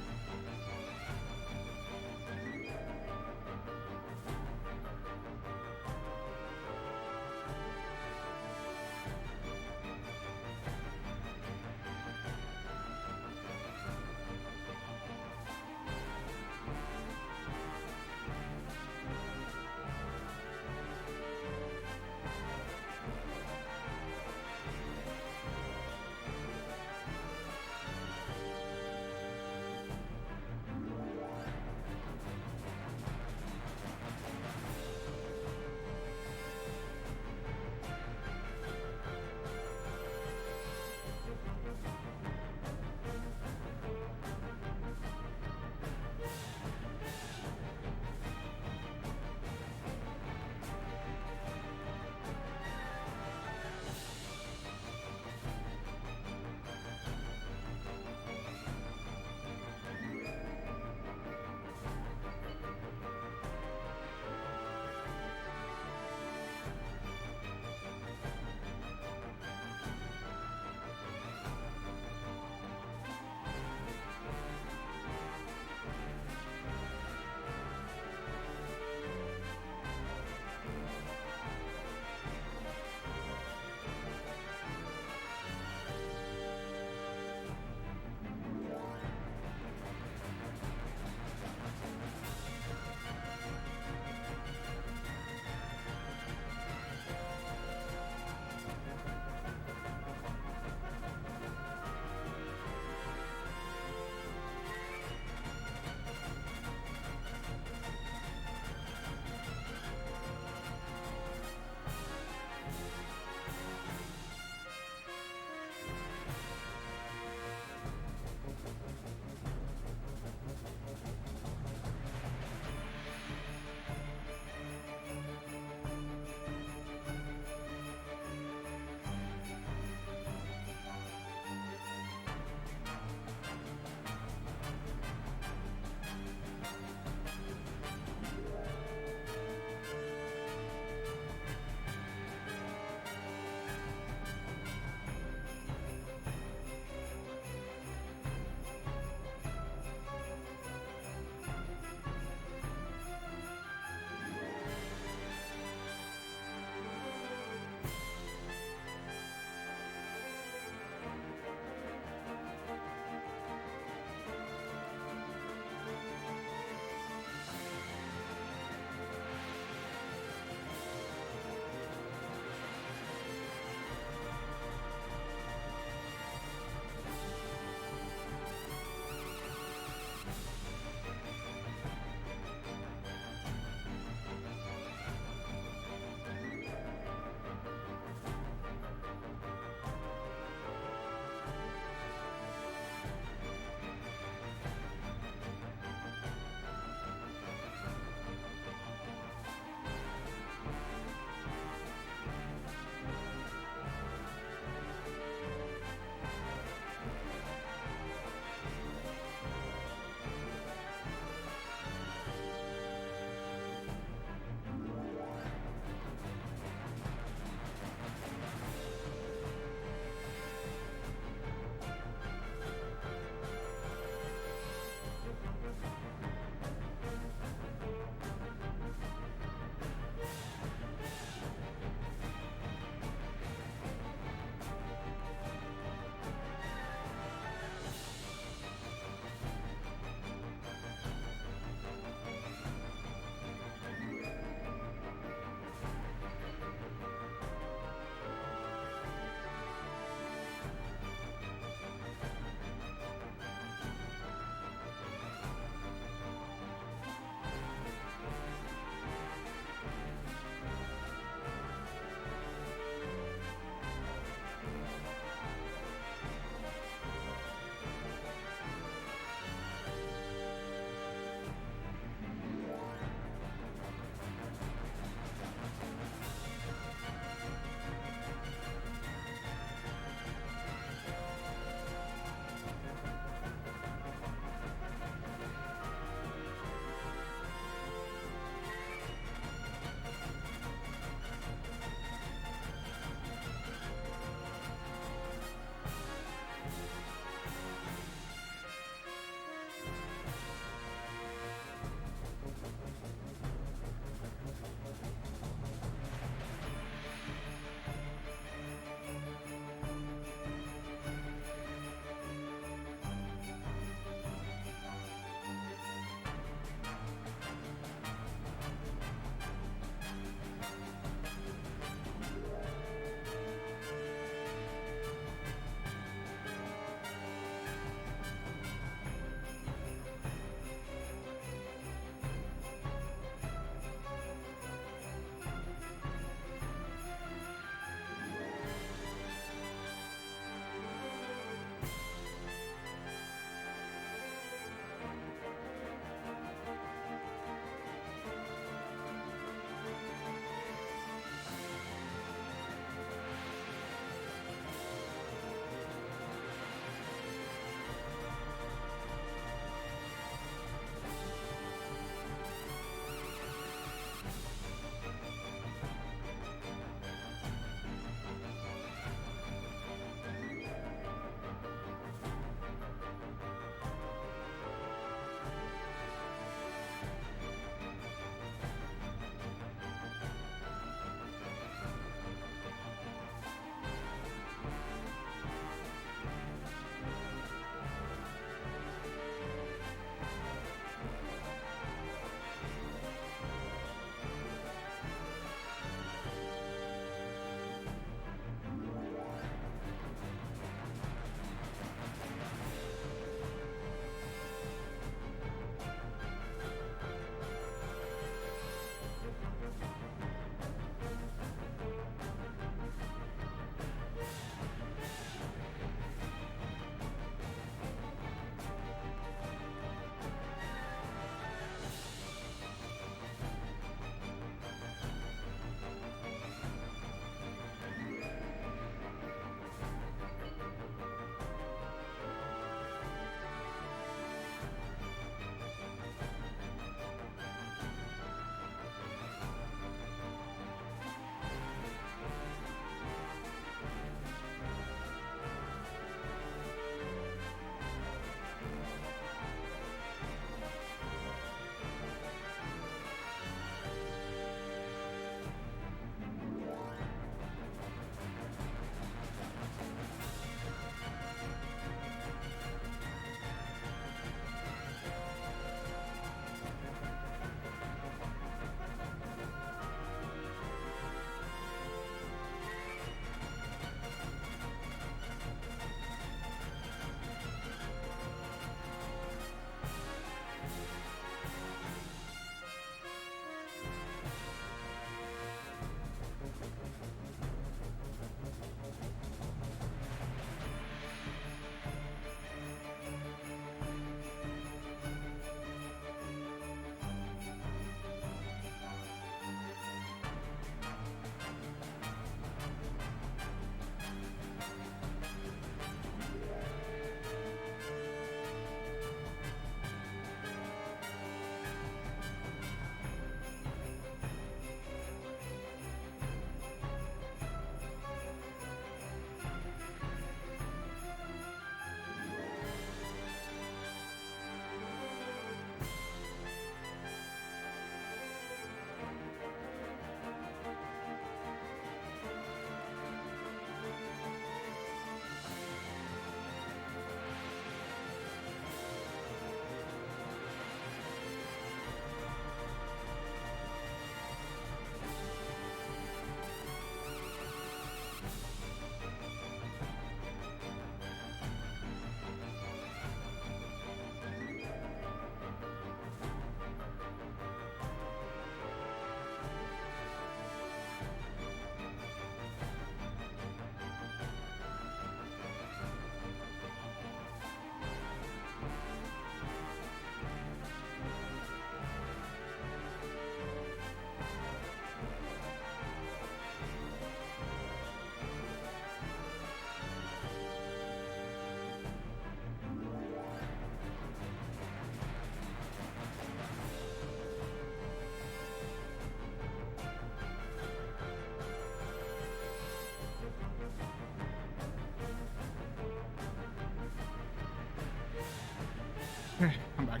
I'm back.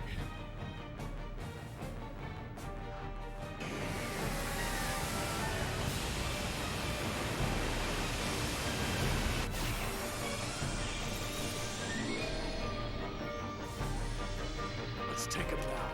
Let's take him now.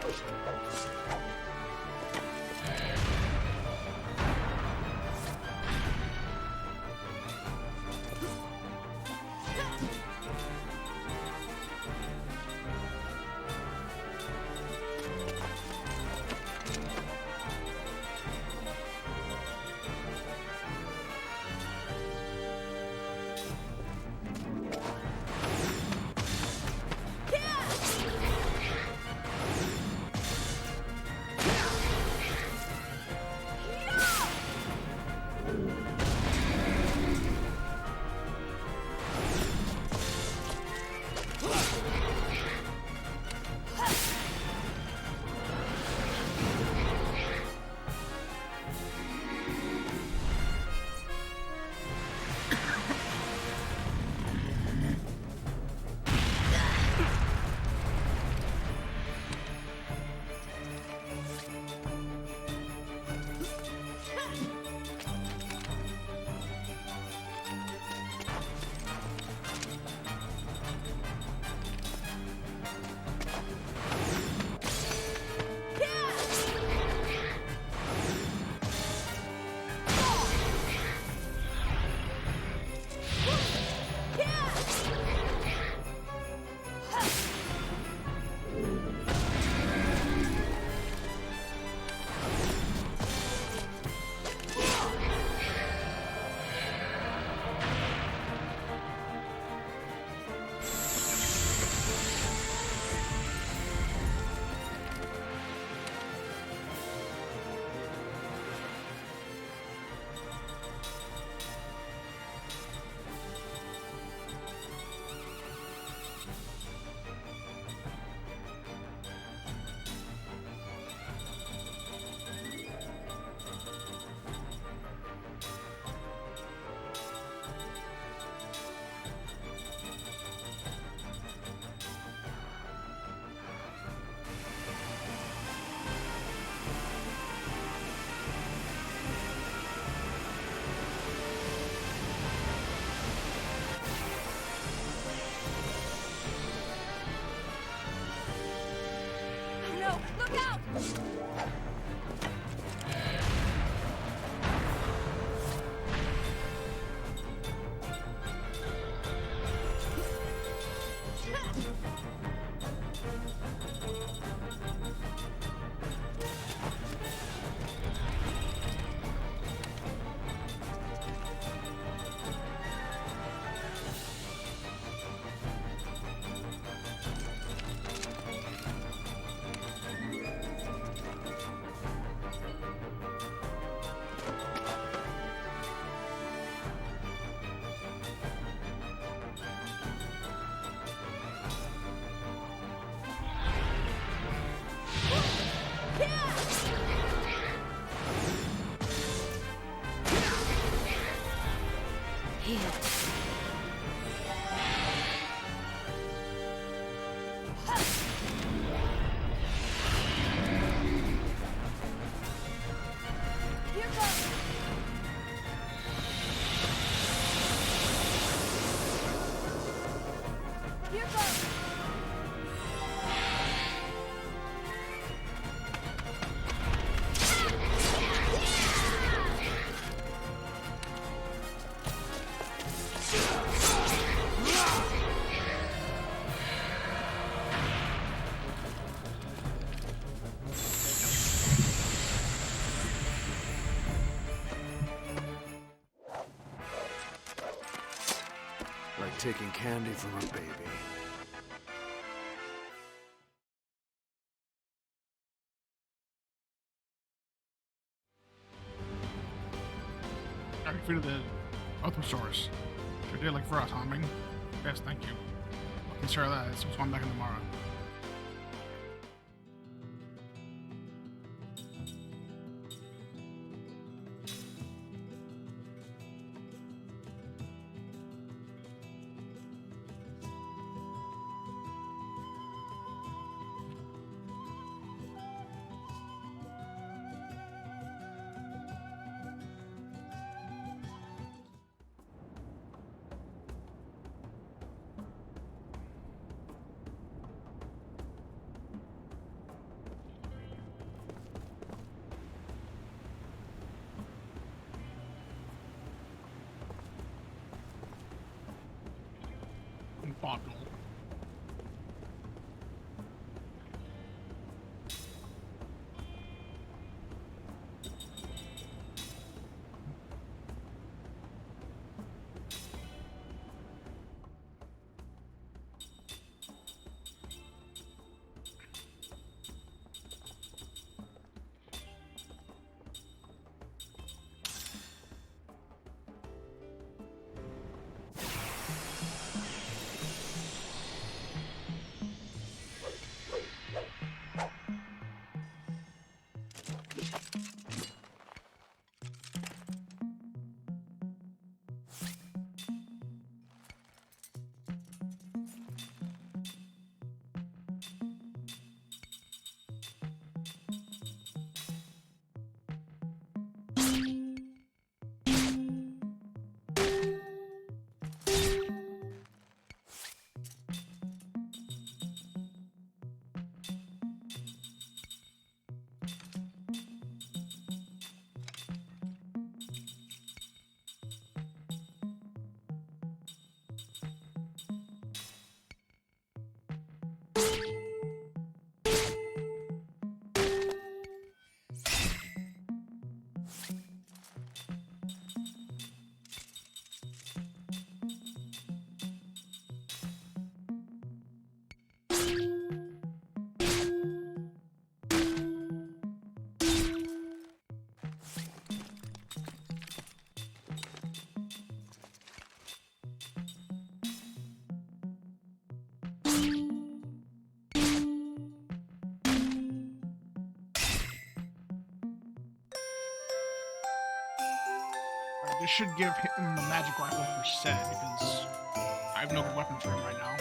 Like taking candy from a baby. I defeated the Ultrasaurus. Sure did, like for us, huh, Ming? Yes, thank you. I'll consider that. It's one back in tomorrow. should give him the magic rifle for set because I have no good weapon for him right now.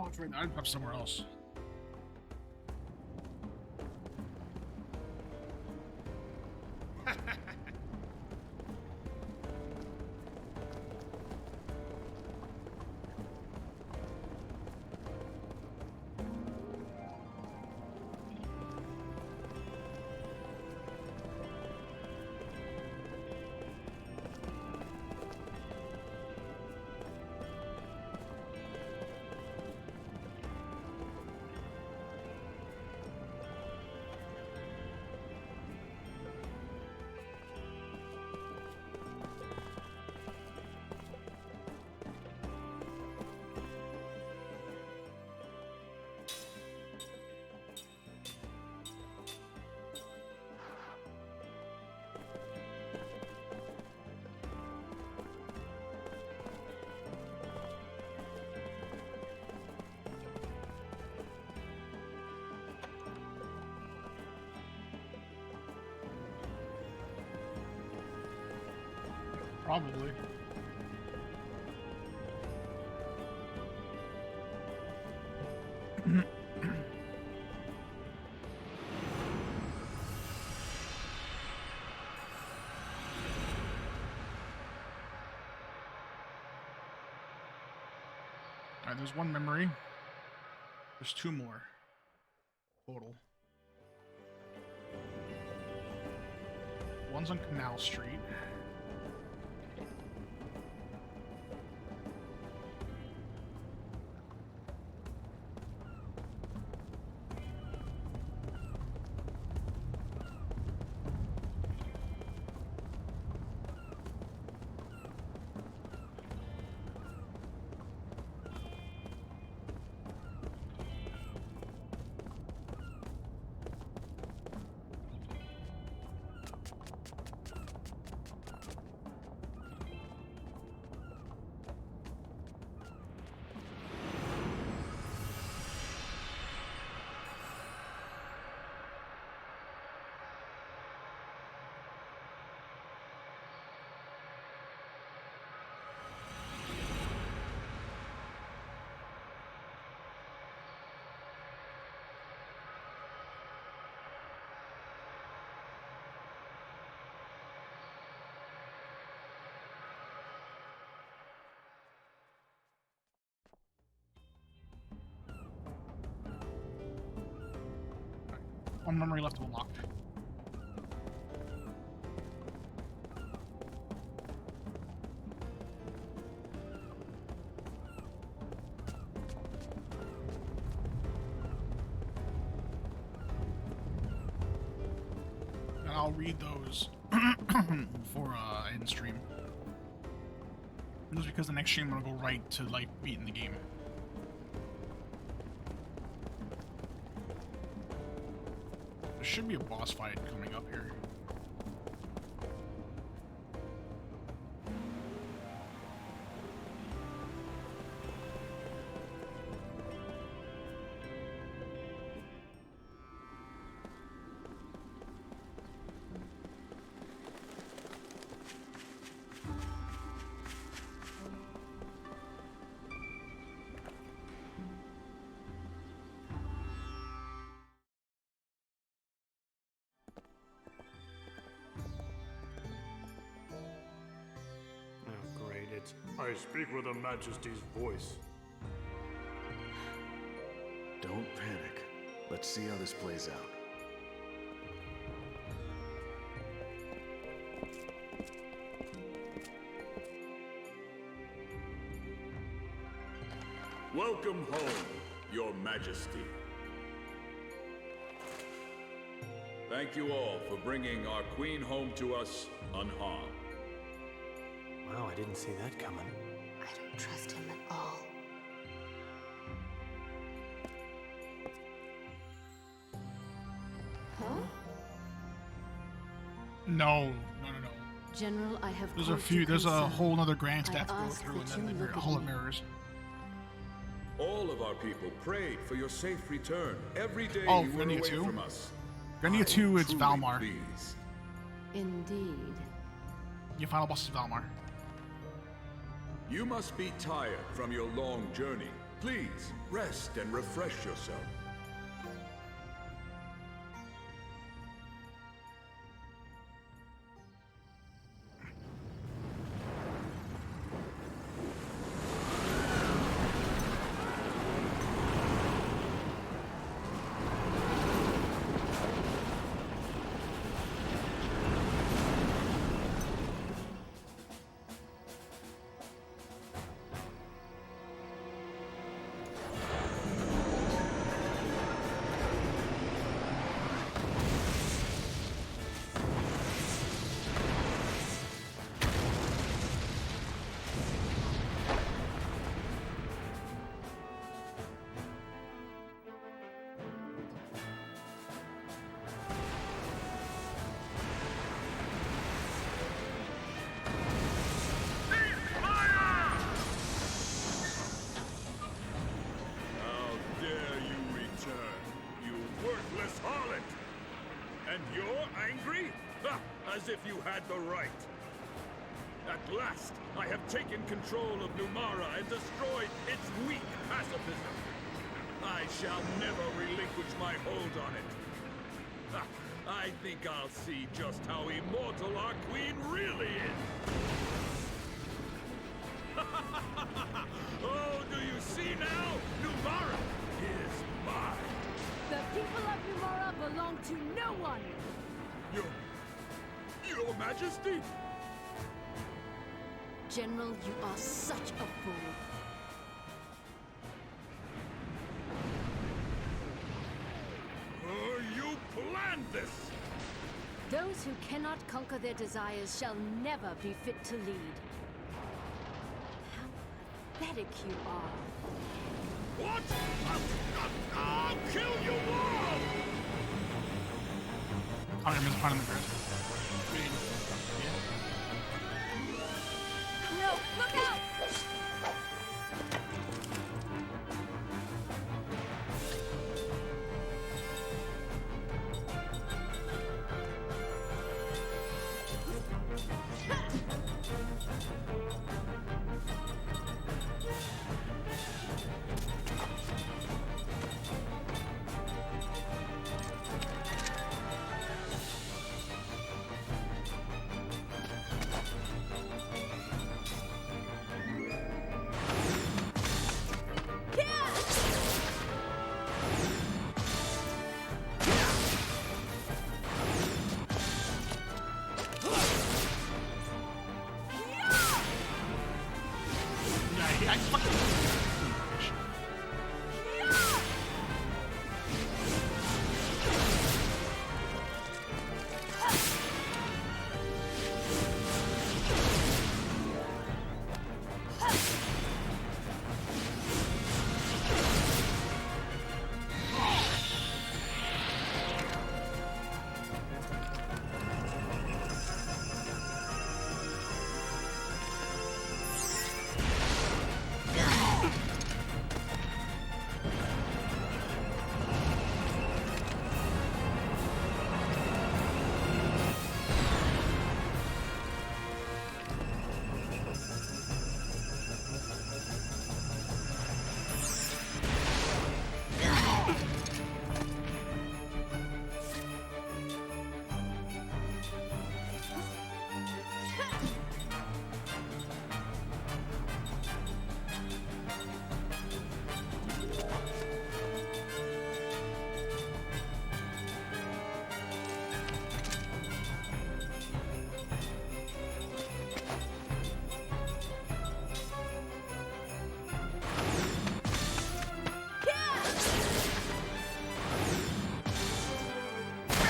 Oh, it's right there. I'd pop somewhere else. Probably. Alright, there's one memory. There's two more total. One's on Canal Street. One memory left to unlock. And I'll read those before I end stream. Just because the next stream I'm gonna go right to like beating the game. There should be a boss fight coming up here. I speak with Her Majesty's voice. Don't panic. Let's see how this plays out. Welcome home, Your Majesty. Thank you all for bringing our queen home to us unharmed. Wow, I didn't see that coming. I don't trust him at all. Huh? No. General, I have There's a whole nother grand staff to go through, and then the Hall of Mirrors. All of our people prayed for your safe return every day Oh, you were Grendia away 2? from us. Grendia 2, it's truly Valmar. pleased. Indeed. Your final boss is Valmar. You must be tired from your long journey. Please, rest and refresh yourself. As if you had the right. At last, I have taken control of Numara and destroyed its weak pacifism. I shall never relinquish my hold on it. Ha, I think I'll see just how immortal our queen really is. Oh, do you see now? Numara is mine. The people of Numara belong to no one! Your Majesty? General, you are such a fool. You planned this! Those who cannot conquer their desires shall never be fit to lead. How pathetic you are. What? I'll kill you all! I'm gonna find him in the grid. No, look out! I fucking...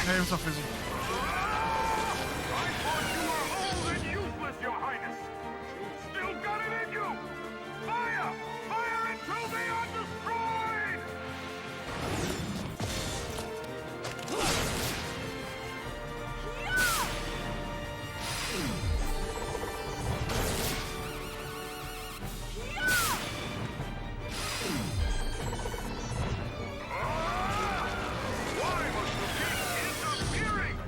Hey, what's up, Fizzy? I thought you were old and useless, Your Highness! You've still got it in you! Fire! Fire until they are destroyed! Why was the king interfering?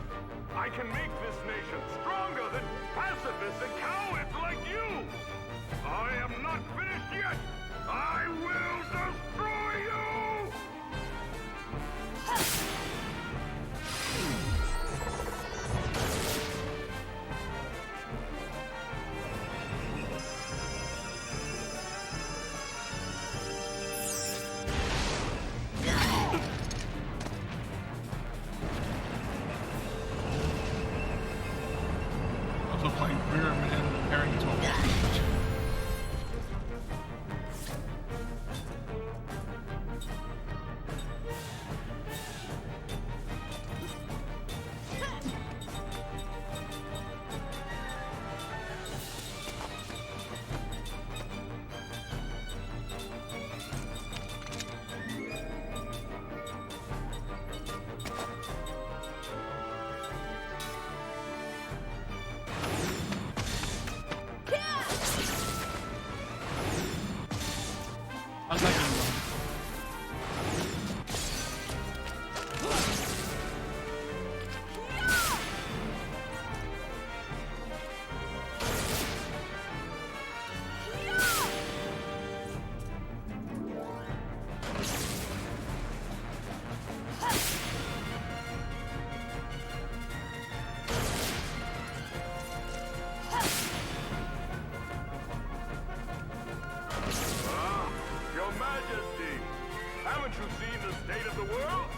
seen the state of the world?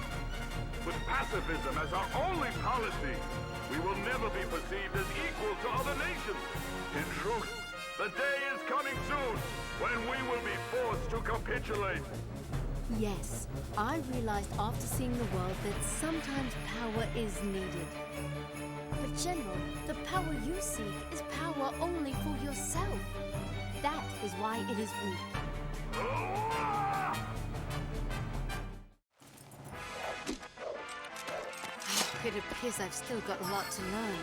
With pacifism as our only policy, we will never be perceived as equal to other nations. In truth, the day is coming soon when we will be forced to capitulate. Yes, I realized after seeing the world that sometimes power is needed. But General, the power you seek is power only for yourself. That is why it is weak. It appears I've still got a lot to learn.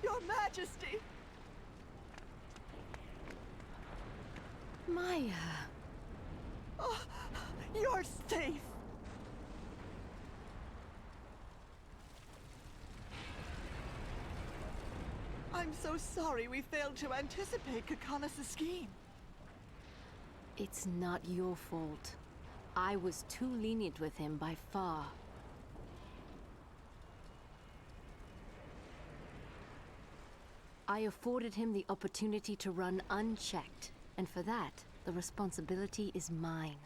Your Majesty! Maya! Oh, you're safe! I'm so sorry we failed to anticipate Kakanas' scheme. It's not your fault. I was too lenient with him by far. I afforded him the opportunity to run unchecked, and for that, the responsibility is mine.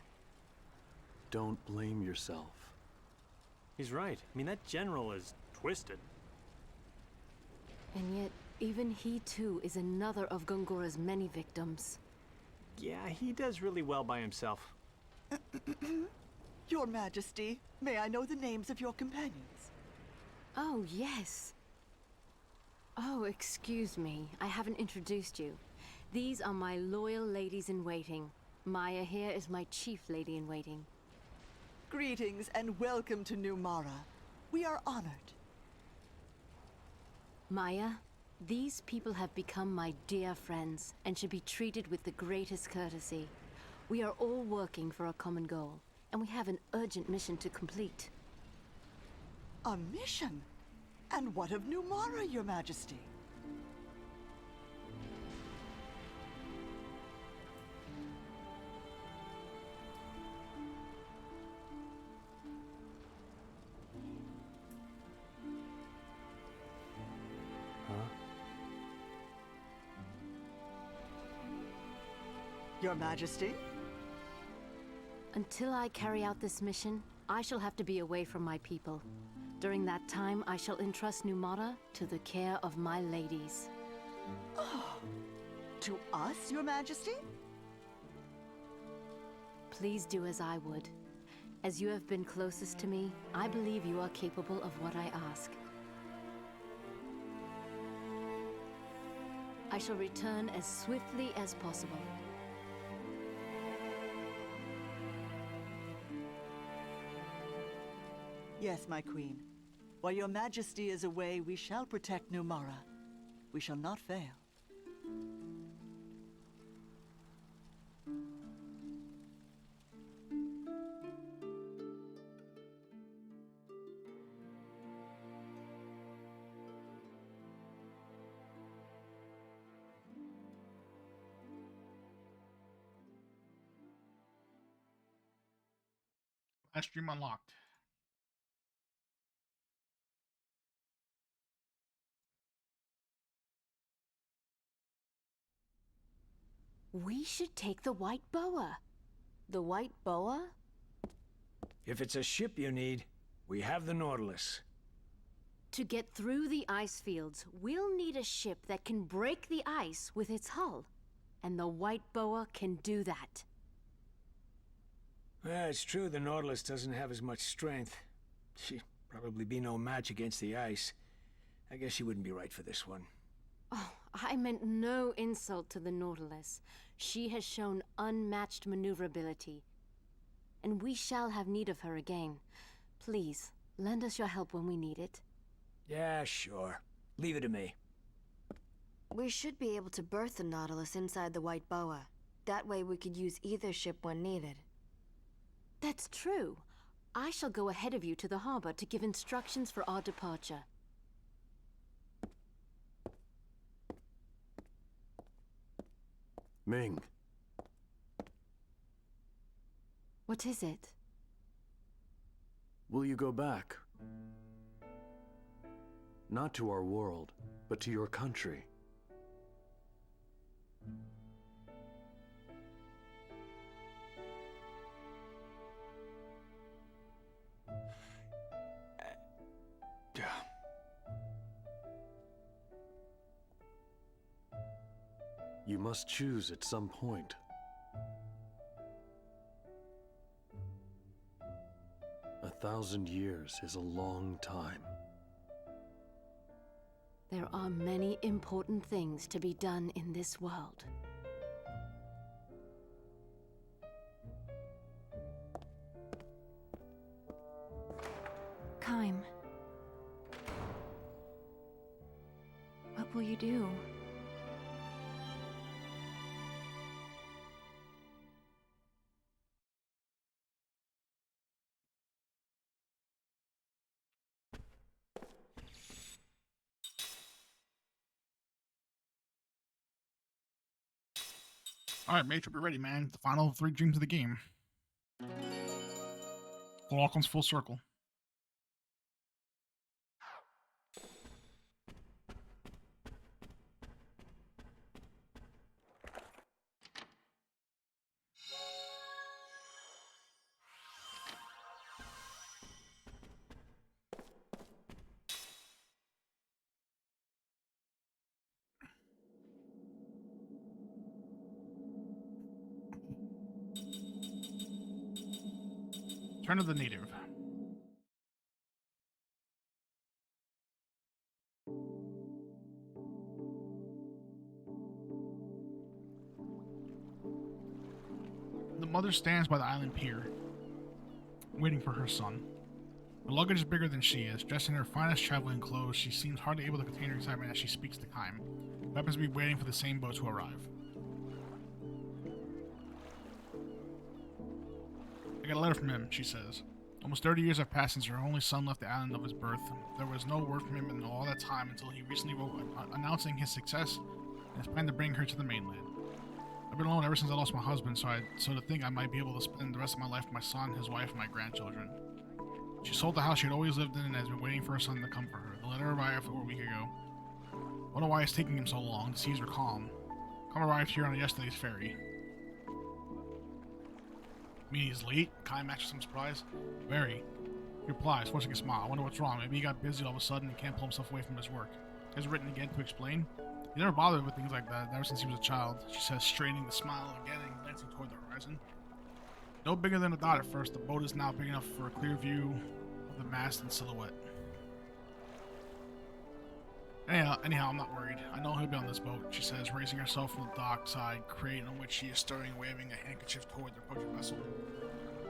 Don't blame yourself. He's right. I mean, that general is twisted. And yet, even he too is another of Gongora's many victims. Yeah, he does really well by himself. Your Majesty, may I know the names of your companions? Oh, yes. Oh, excuse me. I haven't introduced you. These are my loyal ladies-in-waiting. Maya here is my chief lady-in-waiting. Greetings and welcome to New Mara. We are honored. Maya, these people have become my dear friends and should be treated with the greatest courtesy. We are all working for a common goal, and we have an urgent mission to complete. A mission? And what of New Mara, Your Majesty? Your Majesty? Until I carry out this mission, I shall have to be away from my people. During that time, I shall entrust New Mara to the care of my ladies. Oh, to us, Your Majesty? Please do as I would. As you have been closest to me, I believe you are capable of what I ask. I shall return as swiftly as possible. Yes, my queen. While your majesty is away, we shall protect New Mara. We shall not fail. Last stream unlocked. We should take the White Boa. The White Boa? If it's a ship you need, we have the Nautilus. To get through the ice fields, we'll need a ship that can break the ice with its hull. And the White Boa can do that. Well, it's true the Nautilus doesn't have as much strength. She'd probably be no match against the ice. I guess she wouldn't be right for this one. Oh, I meant no insult to the Nautilus. She has shown unmatched maneuverability. And we shall have need of her again. Please, lend us your help when we need it. Yeah, sure. Leave it to me. We should be able to berth the Nautilus inside the White Boa. That way we could use either ship when needed. That's true. I shall go ahead of you to the harbor to give instructions for our departure. Ming. What is it? Will you go back? Not to our world, but to your country. You must choose at some point. 1,000 years is a long time. There are many important things to be done in this world. Kaim. What will you do? Alright, mate, be ready, man. The final 3 dreams of the game. It all comes full circle. Turn of the Native. The mother stands by the island pier, waiting for her son. Her luggage is bigger than she is. Dressed in her finest traveling clothes, she seems hardly able to contain her excitement as she speaks to Kaim, who happens to be waiting for the same boat to arrive. I got a letter from him, she says. Almost 30 years have passed since her only son left the island of his birth. There was no word from him in all that time until he recently wrote announcing his success and his plan to bring her to the mainland. I've been alone ever since I lost my husband, so to think I might be able to spend the rest of my life with my son, his wife, and my grandchildren. She sold the house she had always lived in and has been waiting for her son to come for her. The letter arrived over a week ago. I wonder why it's taking him so long. The seas are calm. Kaim arrived here on yesterday's ferry. Mean he's late? Kaim asks with some surprise. Very. He replies, forcing a smile. I wonder what's wrong. Maybe he got busy all of a sudden and can't pull himself away from his work. He has written again to explain. He never bothered with things like that ever since he was a child, she says, straining the smile again and glancing toward the horizon. No bigger than a dot at first, the boat is now big enough for a clear view of the mast and silhouette. Anyhow, I'm not worried. I know he'll be on this boat, she says, raising herself from the dockside crate on which she is stirring and waving a handkerchief toward the approaching vessel.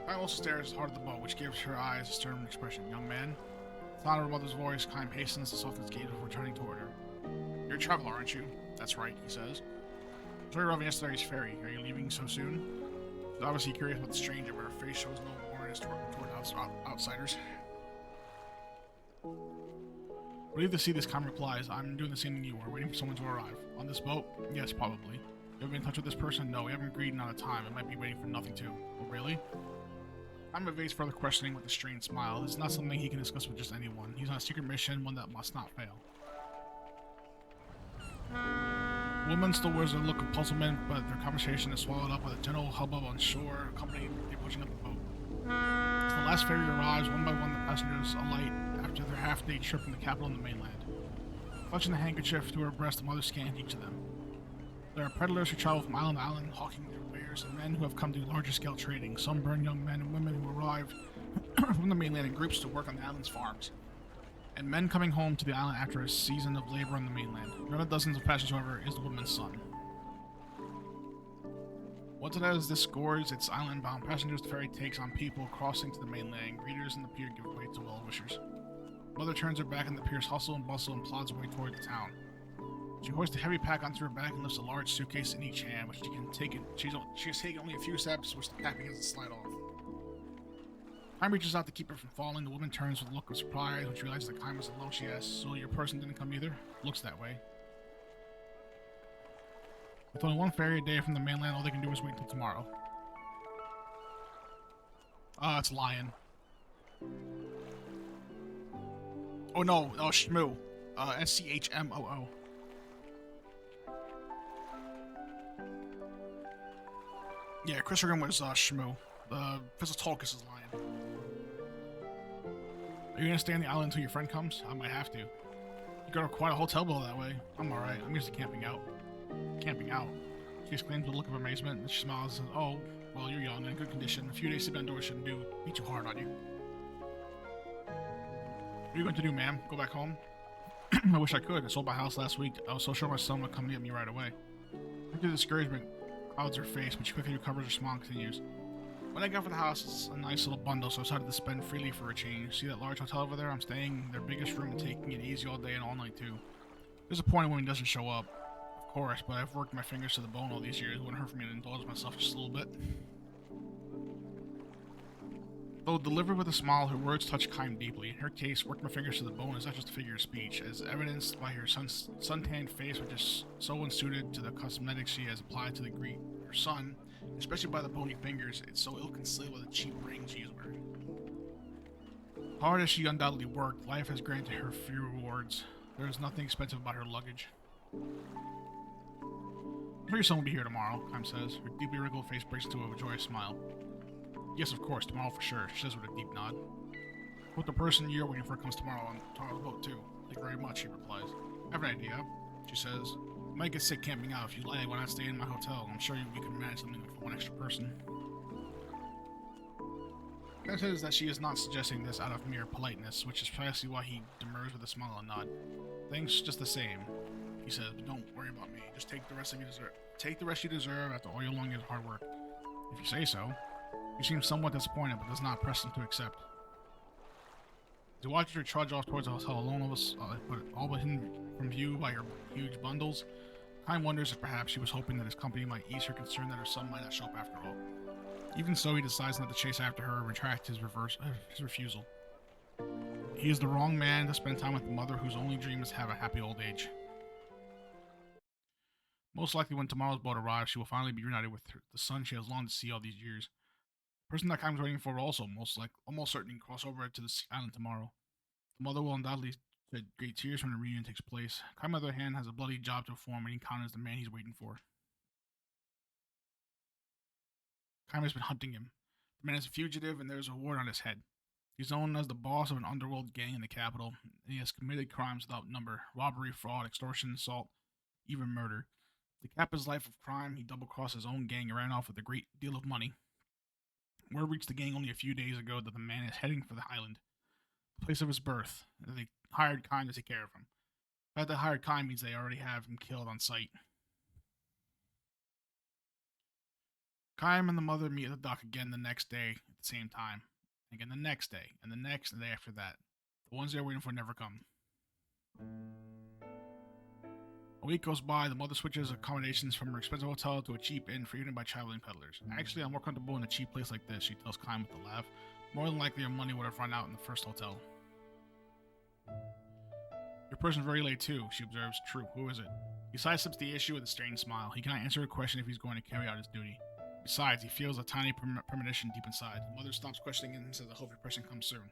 Kaim also stares hard at the boat, which gives her eyes a stern expression. Young man? The sound of her mother's voice, Kaim hastens to soften his gaze before turning toward her. You're a traveler, aren't you? That's right, he says. I saw you arriving yesterday's ferry. Are you leaving so soon? She's obviously curious about the stranger, but her face shows no warmness toward outsiders. Relieved to see this, Kaim replies, I'm doing the same thing you are, waiting for someone to arrive. On this boat? Yes, probably. You ever been in touch with this person? No, we haven't agreed on a time. It might be waiting for nothing too. Oh, really? Kaim evades further questioning with a strained smile. This is not something he can discuss with just anyone. He's on a secret mission, one that must not fail. The woman still wears a look of puzzlement, but their conversation is swallowed up by the general hubbub on shore, accompanied with the approaching of the boat. As the last ferry arrives, one by one the passengers alight after their half-day trip from the capital and the mainland. Clutching the handkerchief to her breast, the mother scanned each of them. There are peddlers who travel from island to island, hawking their wares, and men who have come to do larger-scale trading. Some burn young men and women who arrive from the mainland in groups to work on the island's farms. And men coming home to the island after a season of labor on the mainland. None of dozens of passengers, however, is the woman's son. Once it has this gorge, its island-bound passengers, the ferry takes on people crossing to the mainland. Greeters in the pier give way to well-wishers. Mother turns her back on the pier's hustle and bustle and plods away toward the town. She hoists a heavy pack onto her back and lifts a large suitcase in each hand, which she can take it. She has taken only a few steps, which the pack begins to slide off. Kaim reaches out to keep her from falling. The woman turns with a look of surprise, which realizes that Kaim is alone. She asks, so your person didn't come either? Looks that way. With only one ferry a day from the mainland, all they can do is wait until tomorrow. It's Lion. Oh no, Shmoo. SCHMOO. Yeah, Chris Riggin was Shmoo. Fizzletolkus is lying. Are you gonna stay on the island until your friend comes? I might have to. You got quite a hotel bill that way. I'm alright. I'm used to camping out. Camping out. She exclaims with a look of amazement, and she smiles and says, "Oh, well, you're young and in good condition. A few days sleeping outdoors shouldn't be too hard on you." What are you going to do, ma'am? Go back home? I wish I could. I sold my house last week. I was so sure my son would come get me right away. After discouragement clouds her face, but she quickly recovers her smile and continues. When I got for the house, it's a nice little bundle, so I decided to spend freely for a change. See that large hotel over there? I'm staying in their biggest room and taking it easy all day and all night, too. Disappointed when he doesn't show up, of course, but I've worked my fingers to the bone all these years. It wouldn't hurt for me to indulge myself just a little bit. Though delivered with a smile, her words touched Kaim deeply. In her case, worked my fingers to the bone is not just a figure of speech, as evidenced by her suntanned face, which is so unsuited to the cosmetics she has applied to greet her son, especially by the bony fingers. It's so ill-concealed with the cheap ring she is wearing. Hard as she undoubtedly worked, life has granted her few rewards. There is nothing expensive about her luggage. I'm sure your son will be here tomorrow, Kaim says. Her deeply wrinkled face breaks into a joyous smile. Yes, of course, tomorrow for sure, she says with a deep nod. Hope the person you're waiting for comes tomorrow on tomorrow's boat too. Thank you very much, he replies. I have an idea, she says. I might get sick camping out. If you like, why not stay in my hotel? I'm sure we can manage something for one extra person. Kaim says that she is not suggesting this out of mere politeness, which is precisely why he demurs with a smile and nod. Thanks just the same, he says, but don't worry about me. Just take the rest you deserve. Take the rest you deserve after all your long years of hard work. If you say so. You seem somewhat disappointed, but does not press him to accept. As he watches her trudge off towards the hotel alone, all but hidden from view by her huge bundles, Kaim wonders if perhaps she was hoping that his company might ease her concern that her son might not show up after all. Even so, he decides not to chase after her and retract his refusal. He is the wrong man to spend time with the mother whose only dream is to have a happy old age. Most likely when tomorrow's boat arrives, she will finally be reunited with the son she has longed to see all these years. The person that Kaim's waiting for will also almost certainly cross over to this island tomorrow. The mother will undoubtedly shed great tears when the reunion takes place. Kaim, on the other hand, has a bloody job to perform when he encounters the man he's waiting for. Kaim has been hunting him. The man is a fugitive, and there is a ward on his head. He's known as the boss of an underworld gang in the capital, and he has committed crimes without number: robbery, fraud, extortion, assault, even murder. To cap his life of crime, he double-crossed his own gang and ran off with a great deal of money. Word reached the gang only a few days ago that the man is heading for the island, the place of his birth, and they hired Kaim to take care of him. The fact that hired Kaim means they already have him killed on sight. Kaim and the mother meet at the dock again the next day at the same time. Again the next day, and the next, and the day after that. The ones they're waiting for never come. A week goes by, the mother switches accommodations from her expensive hotel to a cheap inn frequented by traveling peddlers. Actually, I'm more comfortable in a cheap place like this, she tells Kaim with a laugh. More than likely, your money would have run out in the first hotel. Your person's very late too, she observes. True, who is it? He sidesteps the issue with a strained smile. He cannot answer a question if he's going to carry out his duty. Besides, he feels a tiny premonition deep inside. The mother stops questioning and says, I hope your person comes soon.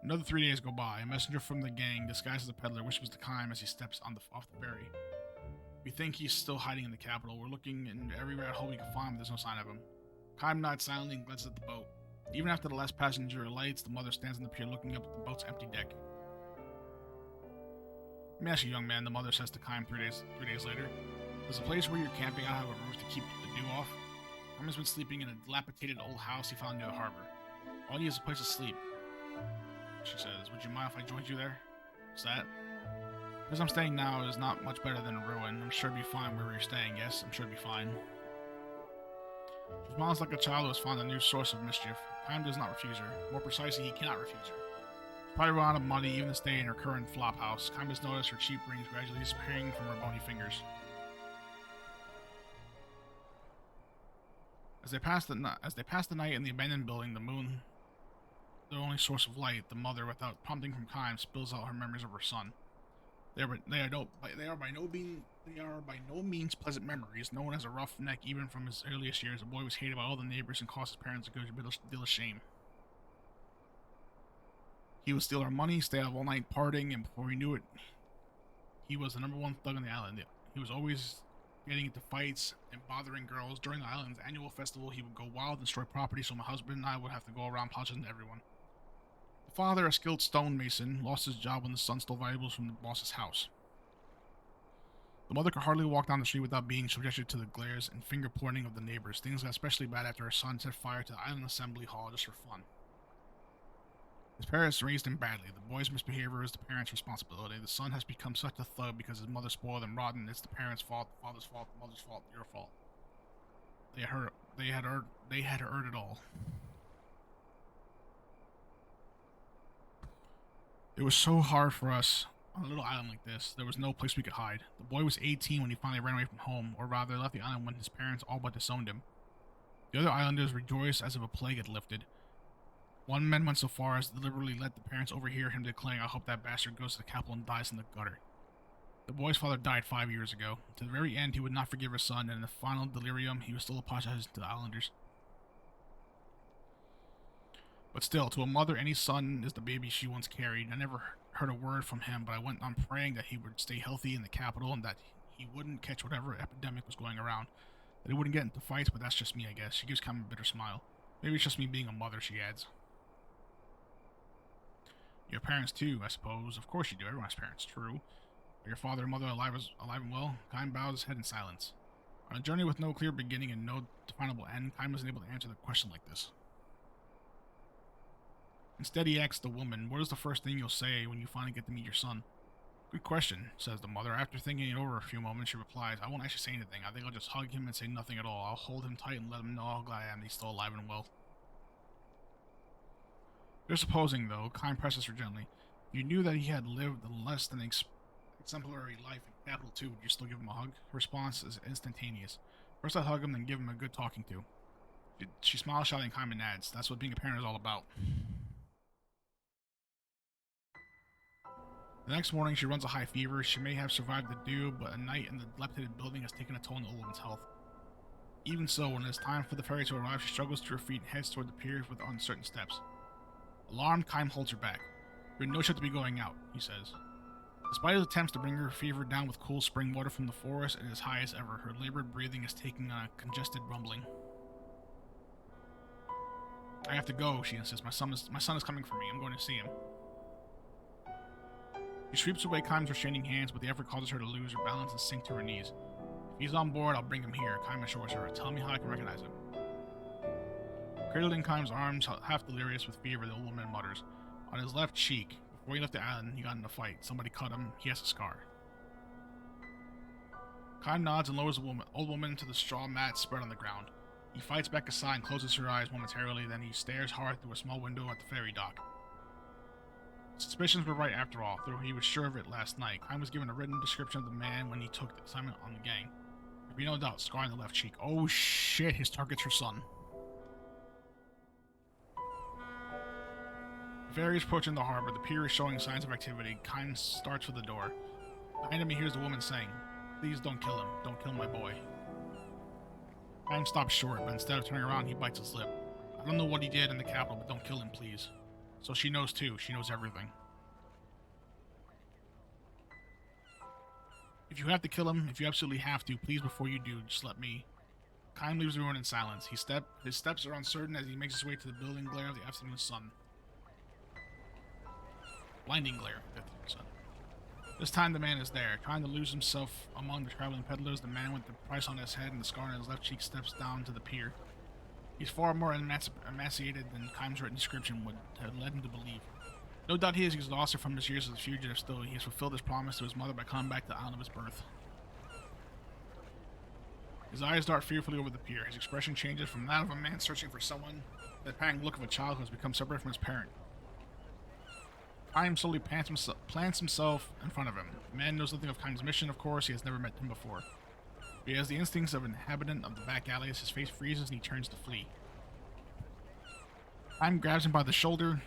Another 3 days go by. A messenger from the gang, disguised as a peddler, whispers to Kaim as he steps off the ferry. We think he's still hiding in the capital. We're looking in every rat hole we can find, but there's no sign of him. Kaim nods silently and glances at the boat. Even after the last passenger alights, the mother stands on the pier looking up at the boat's empty deck. Let me ask you, young man, the mother says to Kaim 3 days later. Does the place where you're camping out have a roof to keep the dew off? Kaim has been sleeping in a dilapidated old house he found near the harbor. All he has is a place to sleep. She says, would you mind if I joined you there? What's that? Because I'm staying now is not much better than a ruin. I'm sure it'd be fine wherever you're staying. Yes, I'm sure it'd be fine. She smiles like a child who has found a new source of mischief. Kaim does not refuse her. More precisely, he cannot refuse her. She's probably run out of money even to stay in her current flop house. Kaim has noticed her cheap rings gradually disappearing from her bony fingers. As they pass the night in the abandoned building, the moon, their only source of light, the mother, without prompting from Kaim, spills out her memories of her son. They are by no means pleasant memories. Known as a roughneck even from his earliest years, the boy was hated by all the neighbors and cost his parents a good deal of shame. He would steal our money, stay up all night partying, and before we knew it, he was the #1 thug on the island. He was always getting into fights and bothering girls. During the island's annual festival, he would go wild and destroy property, so my husband and I would have to go around punching everyone. The father, a skilled stonemason, lost his job when the son stole valuables from the boss's house. The mother could hardly walk down the street without being subjected to the glares and finger pointing of the neighbors. Things got especially bad after her son set fire to the island assembly hall just for fun. His parents raised him badly. The boy's misbehavior is the parents' responsibility. The son has become such a thug because his mother spoiled him rotten. It's the parents' fault, the father's fault, the mother's fault, your fault. They had earned it all. It was so hard for us on a little island like this. There was no place we could hide. The boy was 18 when he finally ran away from home, or rather left the island when his parents all but disowned him. The other islanders rejoiced as if a plague had lifted. One man went so far as to deliberately let the parents overhear him declaring, "I hope that bastard goes to the capital and dies in the gutter." The boy's father died 5 years ago. To the very end, he would not forgive his son, and in the final delirium, he was still apologizing to the islanders. But still, to a mother, any son is the baby she once carried. I never heard a word from him, but I went on praying that he would stay healthy in the capital and that he wouldn't catch whatever epidemic was going around. That he wouldn't get into fights, but that's just me, I guess. She gives kind of a bitter smile. Maybe it's just me being a mother, she adds. You have parents too, I suppose. Of course you do. Everyone has parents. True. Are your father and mother alive and well? Kaim bows his head in silence. On a journey with no clear beginning and no definable end, Kaim wasn't able to answer the question like this. Instead, he asks the woman, "What is the first thing you'll say when you finally get to meet your son?" "Good question," says the mother. After thinking it over a few moments, she replies, "I won't actually say anything. I think I'll just hug him and say nothing at all. I'll hold him tight and let him know how glad I am that he's still alive and well." You're supposing, though, Kaim presses her gently. If you knew that he had lived a less than exemplary life in capital too, would you still give him a hug? Her response is instantaneous. First I'd hug him, then give him a good talking to. She smiles, shouting Kaim, and adds, "That's what being a parent is all about." The next morning, she runs a high fever. She may have survived the dew, but a night in the dilapidated building has taken a toll on the old woman's health. Even so, when it is time for the ferry to arrive, she struggles to her feet and heads toward the pier with uncertain steps. Alarmed, Kaim holds her back. "You're no shot to be going out," he says. Despite his attempts to bring her fever down with cool spring water from the forest, it is high as ever. Her labored breathing is taking on a congested rumbling. "I have to go," she insists. My son is coming for me. I'm going to see him." She sweeps away Kaim's restraining hands, but the effort causes her to lose her balance and sink to her knees. "If he's on board, I'll bring him here," Kaim assures her. "Tell me how I can recognize him." Cradled in Kaim's arms, half delirious with fever, the old woman mutters, "On his left cheek. Before he left the island, he got in a fight. Somebody cut him. He has a scar." Kaim nods and lowers the old woman to the straw mat spread on the ground. He fights back a sigh and closes her eyes momentarily, then he stares hard through a small window at the ferry dock. Suspicions were right after all, though he was sure of it last night. Kaim was given a written description of the man when he took the assignment on the gang. There'd be no doubt, scar on the left cheek. Oh shit, his target's her son. The ferry is approaching the harbor. The pier is showing signs of activity. Kaim starts for the door. Behind him he hears the woman saying, "Please don't kill him. Don't kill my boy." Kaim stops short, but instead of turning around, he bites his lip. "I don't know what he did in the capital, but don't kill him, please." So she knows too. She knows everything. "If you have to kill him, if you absolutely have to, please before you do, just let me." Kaim leaves the room in silence. His steps are uncertain as he makes his way to the building glare of the afternoon sun. Blinding glare of the afternoon sun. This time the man is there, trying to lose himself among the traveling peddlers. The man with the price on his head and the scar on his left cheek steps down to the pier. He's far more emaciated than Kaim's written description would have led him to believe. No doubt he is exhausted from his years as a fugitive. Still, he has fulfilled his promise to his mother by coming back to the island of his birth. His eyes dart fearfully over the pier. His expression changes from that of a man searching for someone to the pang look of a child who has become separate from his parent. Kaim slowly plants himself in front of him. The man knows nothing of Kaim's mission, of course. He has never met him before. He has the instincts of an inhabitant of the back alleys. His face freezes and he turns to flee. Kaim grabs him by the shoulder,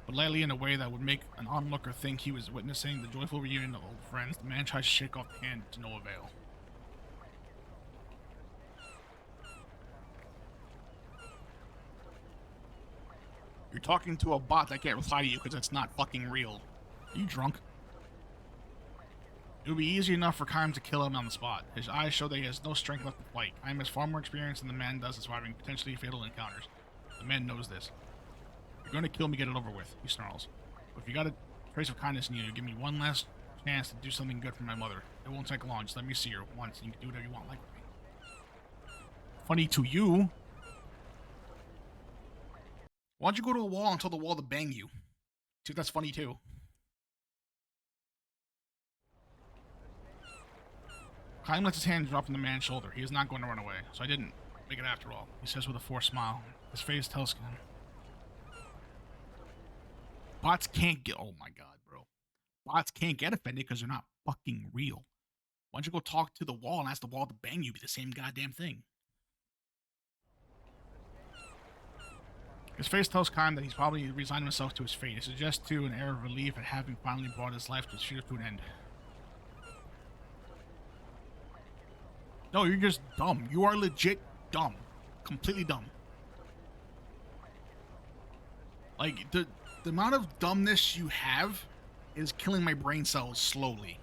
but lightly in a way that would make an onlooker think he was witnessing the joyful reunion of old friends. The man tries to shake off the hand to no avail. You're talking to a bot that can't reply to you because it's not fucking real. Are you drunk? It would be easy enough for Kaim to kill him on the spot. His eyes show that he has no strength left to fight. Kaim has far more experience than the man does in surviving potentially fatal encounters. The man knows this. You're going to kill me, get it over with, he snarls. But if you got a trace of kindness in you, give me one last chance to do something good for my mother. It won't take long, just let me see her once, and you can do whatever you want like with me. Funny to you. Why don't you go to a wall and tell the wall to bang you? See if that's funny too. Kaim lets his hand drop from the man's shoulder. He is not going to run away, so I didn't make it after all, he says with a forced smile. His face tells him. Bots can't get... Oh my god, bro. Bots can't get offended because they're not fucking real. Why don't you go talk to the wall and ask the wall to bang you? Be the same goddamn thing. His face tells Kaim that he's probably resigned himself to his fate. He suggests too an air of relief at having finally brought his life to an end. No, you're just dumb. You are legit dumb. Completely dumb. Like, the amount of dumbness you have is killing my brain cells slowly.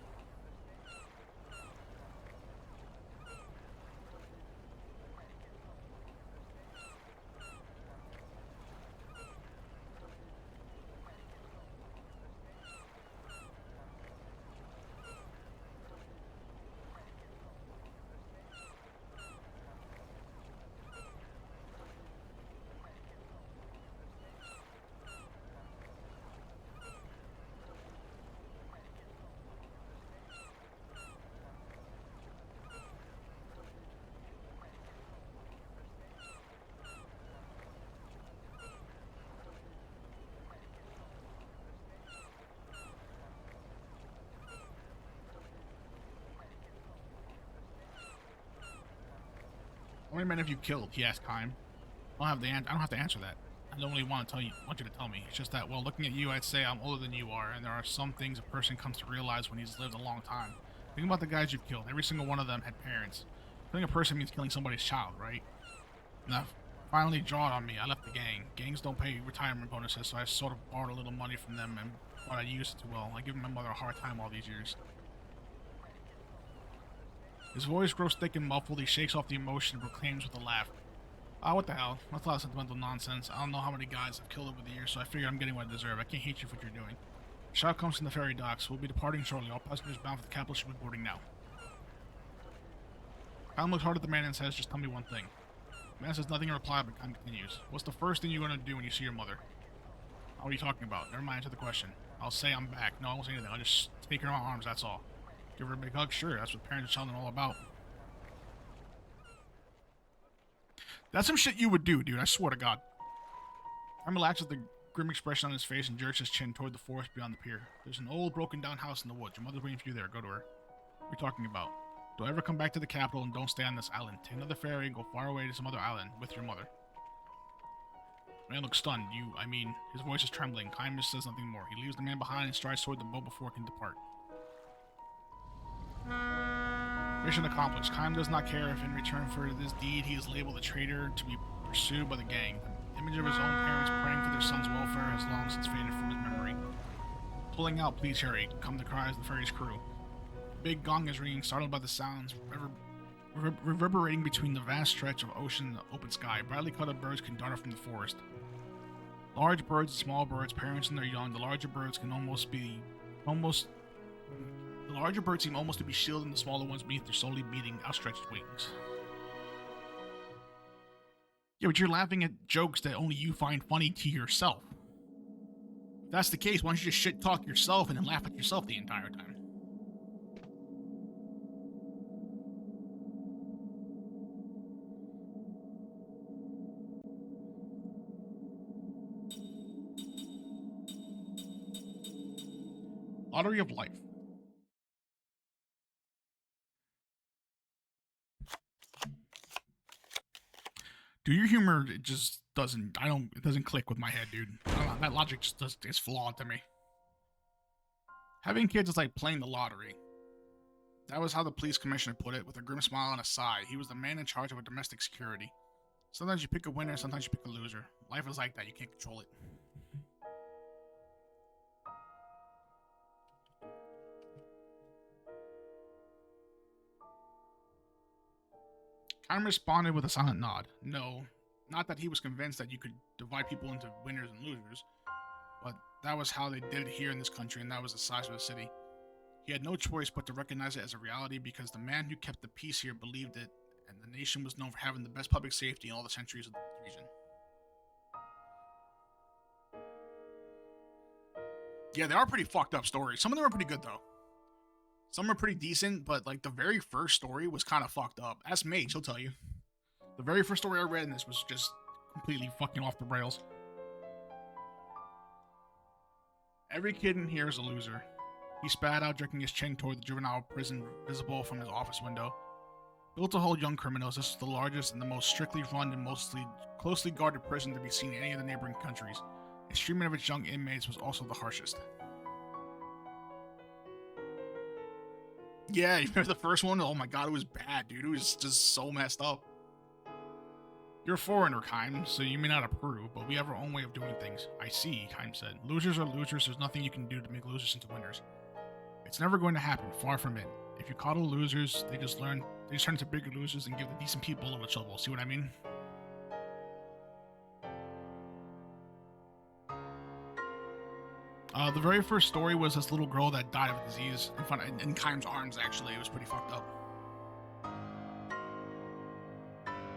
How many men have you killed? He asked Kaim. I don't have to answer that. I don't really want you to tell me. It's just that, well, looking at you, I'd say I'm older than you are, and there are some things a person comes to realize when he's lived a long time. Think about the guys you've killed. Every single one of them had parents. Killing a person means killing somebody's child, right? And that finally drawed on me. I left the gang. Gangs don't pay retirement bonuses, so I sort of borrowed a little money from them and what I used to. Well, I give my mother a hard time all these years. His voice grows thick and muffled. He shakes off the emotion and proclaims with a laugh. Ah, what the hell? That's a lot of sentimental nonsense. I don't know how many guys I've killed over the years, so I figure I'm getting what I deserve. I can't hate you for what you're doing. The shot comes from the ferry docks. We'll be departing shortly. All passengers bound for the capital should be boarding now. Kaim looks hard at the man and says, just tell me one thing. The man says nothing in reply, but Kaim continues. What's the first thing you're going to do when you see your mother? What are you talking about? Never mind, answer the question. I'll say I'm back. No, I won't say anything. I'll just take her in my arms, that's all. Give her a big hug? Sure, that's what parents and children are all about. That's some shit you would do, dude. I swear to God. Kaim relaxes the grim expression on his face and jerks his chin toward the forest beyond the pier. There's an old, broken-down house in the woods. Your mother's waiting for you there. Go to her. What are you talking about? Don't ever come back to the capital and don't stay on this island. Take another ferry and go far away to some other island with your mother. The man looks stunned. His voice is trembling. Kaim just says nothing more. He leaves the man behind and strides toward the boat before it can depart. Mission accomplished. Kaim does not care if in return for this deed he is labeled a traitor to be pursued by the gang. The image of his own parents praying for their son's welfare has long since faded from his memory. Pulling out, please hurry, come the cries of the ferry's crew. The big gong is ringing, startled by the sounds reverberating between the vast stretch of ocean and the open sky. Brightly colored birds can dart from the forest. Large birds and small birds, parents and their young. The larger birds seem almost to be shielding the smaller ones beneath their slowly beating, outstretched wings. Yeah, but you're laughing at jokes that only you find funny to yourself. If that's the case, why don't you just shit talk yourself and then laugh at yourself the entire time? Lottery of Life. Dude, your humor, it just doesn't, it doesn't click with my head, dude. I don't know, that logic just is flawed to me. Having kids is like playing the lottery. That was how the police commissioner put it, with a grim smile and a sigh. He was the man in charge of a domestic security. Sometimes you pick a winner, sometimes you pick a loser. Life is like that, you can't control it. Kime responded with a silent nod. No, not that he was convinced that you could divide people into winners and losers, but that was how they did it here in this country, and that was the size of the city. He had no choice but to recognize it as a reality because the man who kept the peace here believed it, and the nation was known for having the best public safety in all the centuries of the region. Yeah, they are pretty fucked up stories. Some of them are pretty good, though. Some are pretty decent, but like the very first story was kind of fucked up. Ask Mage, he'll tell you. The very first story I read in this was just completely fucking off the rails. Every kid in here is a loser. He spat out, jerking his chin toward the juvenile prison visible from his office window. Built to hold young criminals, this is the largest and the most strictly run and mostly closely guarded prison to be seen in any of the neighboring countries. Its treatment of its young inmates was also the harshest. Yeah, you remember the first one? Oh my god, it was bad, dude. It was just so messed up. You're a foreigner, Kime, so you may not approve, but we have our own way of doing things. I see, Kime said. Losers are losers, there's nothing you can do to make losers into winners. It's never going to happen, far from it. If you coddle losers, they just turn into bigger losers and give the decent people a little trouble. See what I mean? The very first story was this little girl that died of a disease in Kime's arms, actually. It was pretty fucked up.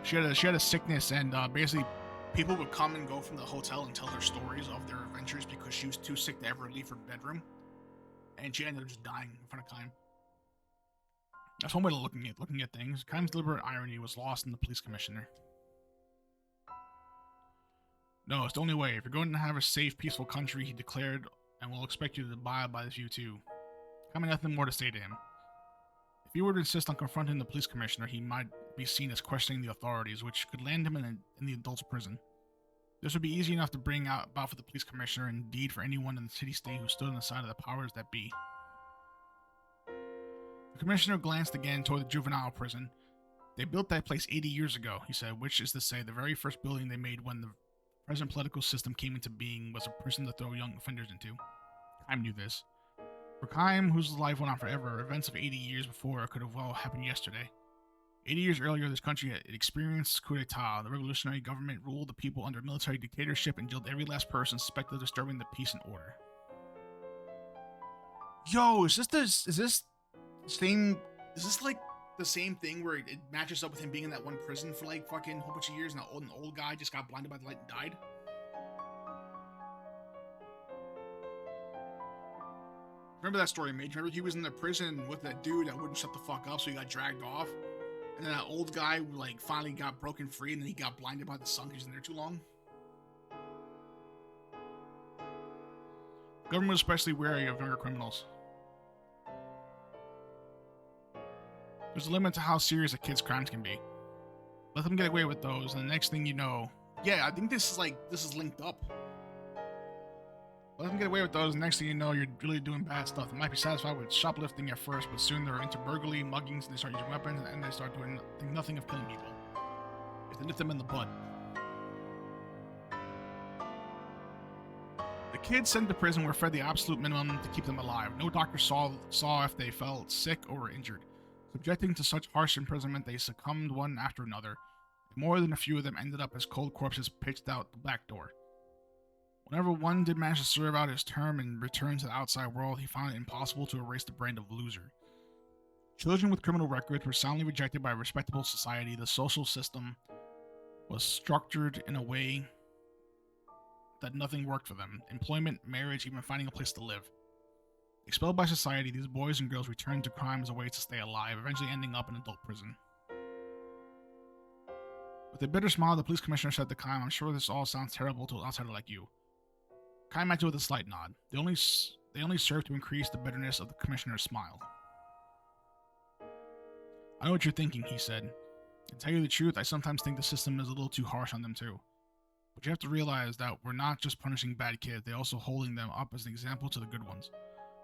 She had a sickness, and basically people would come and go from the hotel and tell her stories of their adventures because she was too sick to ever leave her bedroom. And she ended up just dying in front of Kime. That's one way of looking at things. Kime's deliberate irony was lost in the police commissioner. No, it's the only way. If you're going to have a safe, peaceful country, he declared, and we'll expect you to abide by this view too. Kime had nothing more to say to him. If he were to insist on confronting the police commissioner, he might be seen as questioning the authorities, which could land him in the adults' prison. This would be easy enough to bring about for the police commissioner, and indeed for anyone in the city-state who stood on the side of the powers that be. The commissioner glanced again toward the juvenile prison. They built that place 80 years ago, he said, which is to say the very first building they made when the present political system came into being was a prison to throw young offenders into. Kime knew this. For Kime, whose life went on forever, events of 80 years before could have well happened yesterday. 80 years earlier, this country had experienced coup d'etat. The revolutionary government ruled the people under military dictatorship and jailed every last person suspected of disturbing the peace and order. Yo, is this like the same thing where it matches up with him being in that one prison for like fucking a whole bunch of years and an old guy just got blinded by the light and died? Remember that story, Mage? Remember he was in the prison with that dude that wouldn't shut the fuck up, so he got dragged off? And then that old guy like finally got broken free, and then he got blinded by the sun because he was in there too long? The government was especially wary of younger criminals. There's a limit to how serious a kid's crimes can be. Let them get away with those, and the next thing you know... Yeah, I think this is linked up. Let them get away with those, and next thing you know, you're really doing bad stuff. They might be satisfied with shoplifting at first, but soon they're into burglary, muggings, and they start using weapons, and they start doing nothing of killing people. If they nip them in the bud. The kids sent to prison were fed the absolute minimum to keep them alive. No doctor saw if they felt sick or were injured. Subjecting to such harsh imprisonment, they succumbed one after another. More than a few of them ended up as cold corpses pitched out the back door. Whenever one did manage to serve out his term and return to the outside world, he found it impossible to erase the brand of loser. Children with criminal records were soundly rejected by a respectable society. The social system was structured in a way that nothing worked for them. Employment, marriage, even finding a place to live. Expelled by society, these boys and girls returned to crime as a way to stay alive, eventually ending up in adult prison. With a bitter smile, the police commissioner said to Kime, "I'm sure this all sounds terrible to an outsider like you." Kime answered with a slight nod. They only served to increase the bitterness of the commissioner's smile. "I know what you're thinking," he said. "To tell you the truth, I sometimes think the system is a little too harsh on them too. But you have to realize that we're not just punishing bad kids, they're also holding them up as an example to the good ones.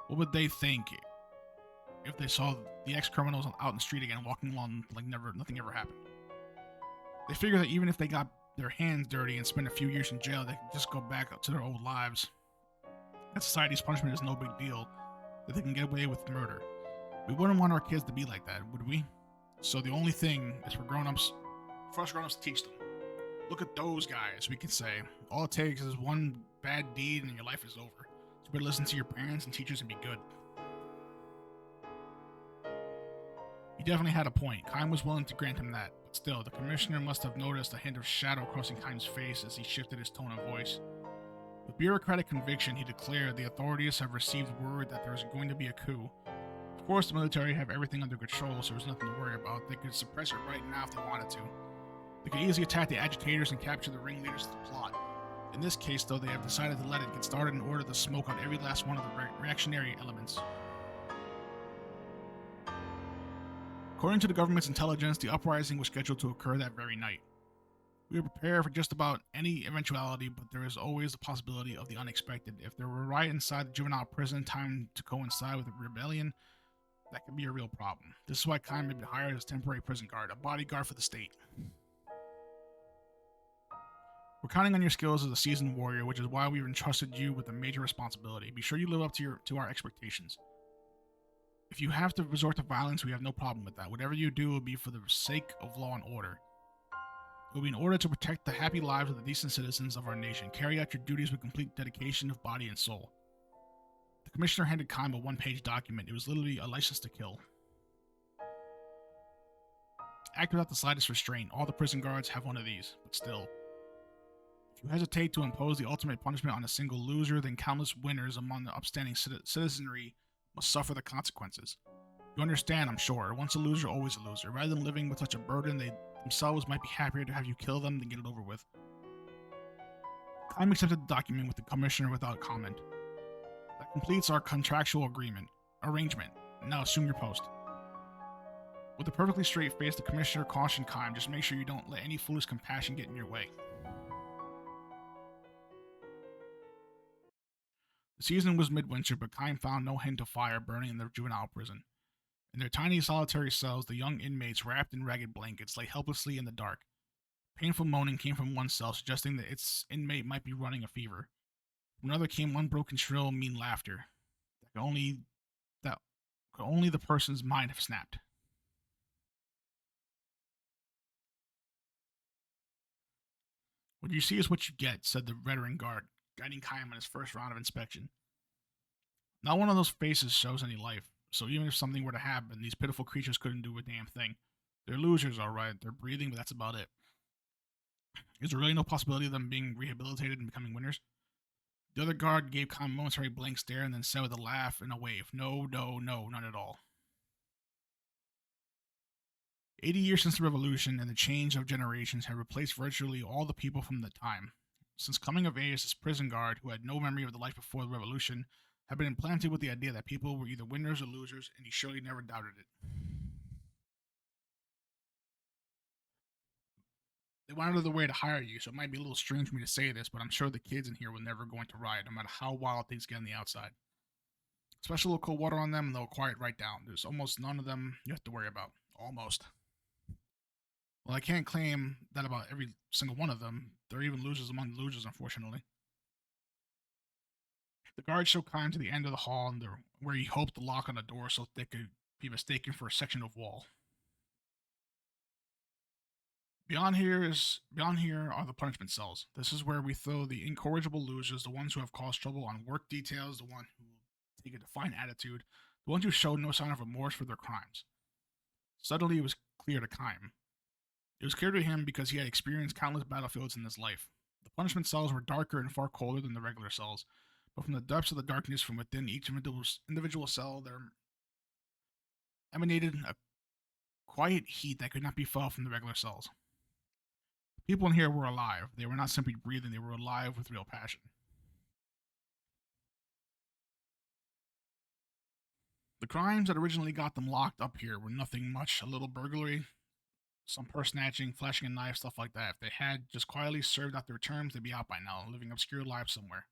What would they think if they saw the ex-criminals out in the street again, walking along like nothing ever happened? They figure that even if they got their hands dirty and spend a few years in jail, they can just go back to their old lives. That society's punishment is no big deal, that they can get away with murder. We wouldn't want our kids to be like that, would we? So the only thing is for grown-ups First grown-ups to teach them. Look at those guys, we can say. All it takes is one bad deed and your life is over. So you better listen to your parents and teachers and be good. He definitely had a point. Kime was willing to grant him that, but still, the commissioner must have noticed a hint of shadow crossing Kime's face as he shifted his tone of voice. With bureaucratic conviction, he declared the authorities have received word that there is going to be a coup. Of course, the military have everything under control, so there's nothing to worry about. They could suppress it right now if they wanted to. They could easily attack the agitators and capture the ringleaders of the plot. In this case, though, they have decided to let it get started in order to smoke out every last one of the reactionary elements. According to the government's intelligence, the uprising was scheduled to occur that very night. We are prepared for just about any eventuality, but there is always the possibility of the unexpected. If there were a riot inside the juvenile prison timed to coincide with a rebellion, that could be a real problem. This is why Kime had been hired as temporary prison guard, a bodyguard for the state. We're counting on your skills as a seasoned warrior, which is why we've entrusted you with a major responsibility. Be sure you live up to our expectations. If you have to resort to violence, we have no problem with that. Whatever you do will be for the sake of law and order. It will be in order to protect the happy lives of the decent citizens of our nation. Carry out your duties with complete dedication of body and soul. The commissioner handed Kime a one-page document. It was literally a license to kill. Act without the slightest restraint. All the prison guards have one of these, but still. If you hesitate to impose the ultimate punishment on a single loser, then countless winners among the upstanding citizenry must suffer the consequences. You understand, I'm sure. Once a loser, always a loser. Rather than living with such a burden, they themselves might be happier to have you kill them than get it over with. Kime accepted the document with the commissioner without comment. That completes our contractual arrangement. Now assume your post. With a perfectly straight face, the commissioner cautioned Kime, just make sure you don't let any foolish compassion get in your way. The season was midwinter, but Kime found no hint of fire burning in the juvenile prison. In their tiny solitary cells, the young inmates, wrapped in ragged blankets, lay helplessly in the dark. Painful moaning came from one cell, suggesting that its inmate might be running a fever. From another came unbroken, shrill, mean laughter. That could only the person's mind have snapped. What you see is what you get, said the veteran guard, guiding Kime on his first round of inspection. Not one of those faces shows any life, so even if something were to happen, these pitiful creatures couldn't do a damn thing. They're losers, alright, they're breathing, but that's about it. Is there really no possibility of them being rehabilitated and becoming winners? The other guard gave Kime a momentary blank stare and then said with a laugh and a wave, no, none at all. 80 years since the revolution and the change of generations have replaced virtually all the people from that time. Since coming of age, this prison guard, who had no memory of the life before the revolution, had been implanted with the idea that people were either winners or losers, and he surely never doubted it. They went out of their way to hire you, so it might be a little strange for me to say this, but I'm sure the kids in here will never go into riot, no matter how wild things get on the outside. Splash a little cold water on them, and they'll quiet right down. There's almost none of them you have to worry about. Almost. Well, I can't claim that about every single one of them. There are even losers among the losers, unfortunately. The guards showed Kime to the end of the hall, and where he hoped to lock on the door so they could be mistaken for a section of wall. Beyond here are the punishment cells. This is where we throw the incorrigible losers, the ones who have caused trouble on work details, the one who will take a defiant attitude, the ones who showed no sign of remorse for their crimes. Suddenly it was clear to Kime. It was clear to him because he had experienced countless battlefields in his life. The punishment cells were darker and far colder than the regular cells, but from the depths of the darkness from within each individual cell there emanated a quiet heat that could not be felt from the regular cells. The people in here were alive. They were not simply breathing, they were alive with real passion. The crimes that originally got them locked up here were nothing much, a little burglary, some purse snatching, flashing a knife, stuff like that. If they had just quietly served out their terms, they'd be out by now, living obscure lives somewhere.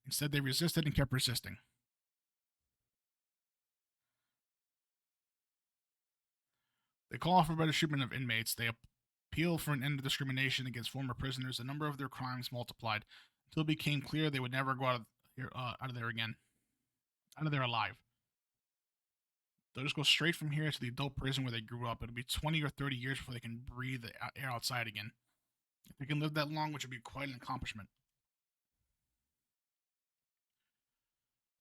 Instead, they resisted and kept resisting. They call for better treatment of inmates. They appeal for an end to discrimination against former prisoners. The number of their crimes multiplied until it became clear they would never go out of there alive. They'll just go straight from here to the adult prison where they grew up. It'll be 20 or 30 years before they can breathe the air outside again. If they can live that long, which would be quite an accomplishment.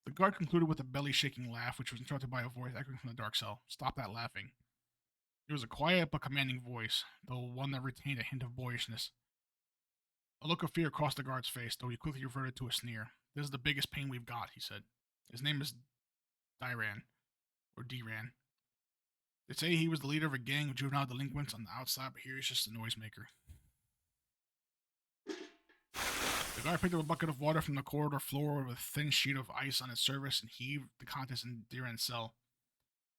The guard concluded with a belly-shaking laugh, which was interrupted by a voice echoing from the dark cell. Stop that laughing. It was a quiet but commanding voice, though one that retained a hint of boyishness. A look of fear crossed the guard's face, though he quickly reverted to a sneer. This is the biggest pain we've got, he said. His name is Dyran, or D-Ran. They say he was the leader of a gang of juvenile delinquents on the outside, but here he's just a noisemaker. The guard picked up a bucket of water from the corridor floor with a thin sheet of ice on its surface and heaved the contents in D-Ran's cell.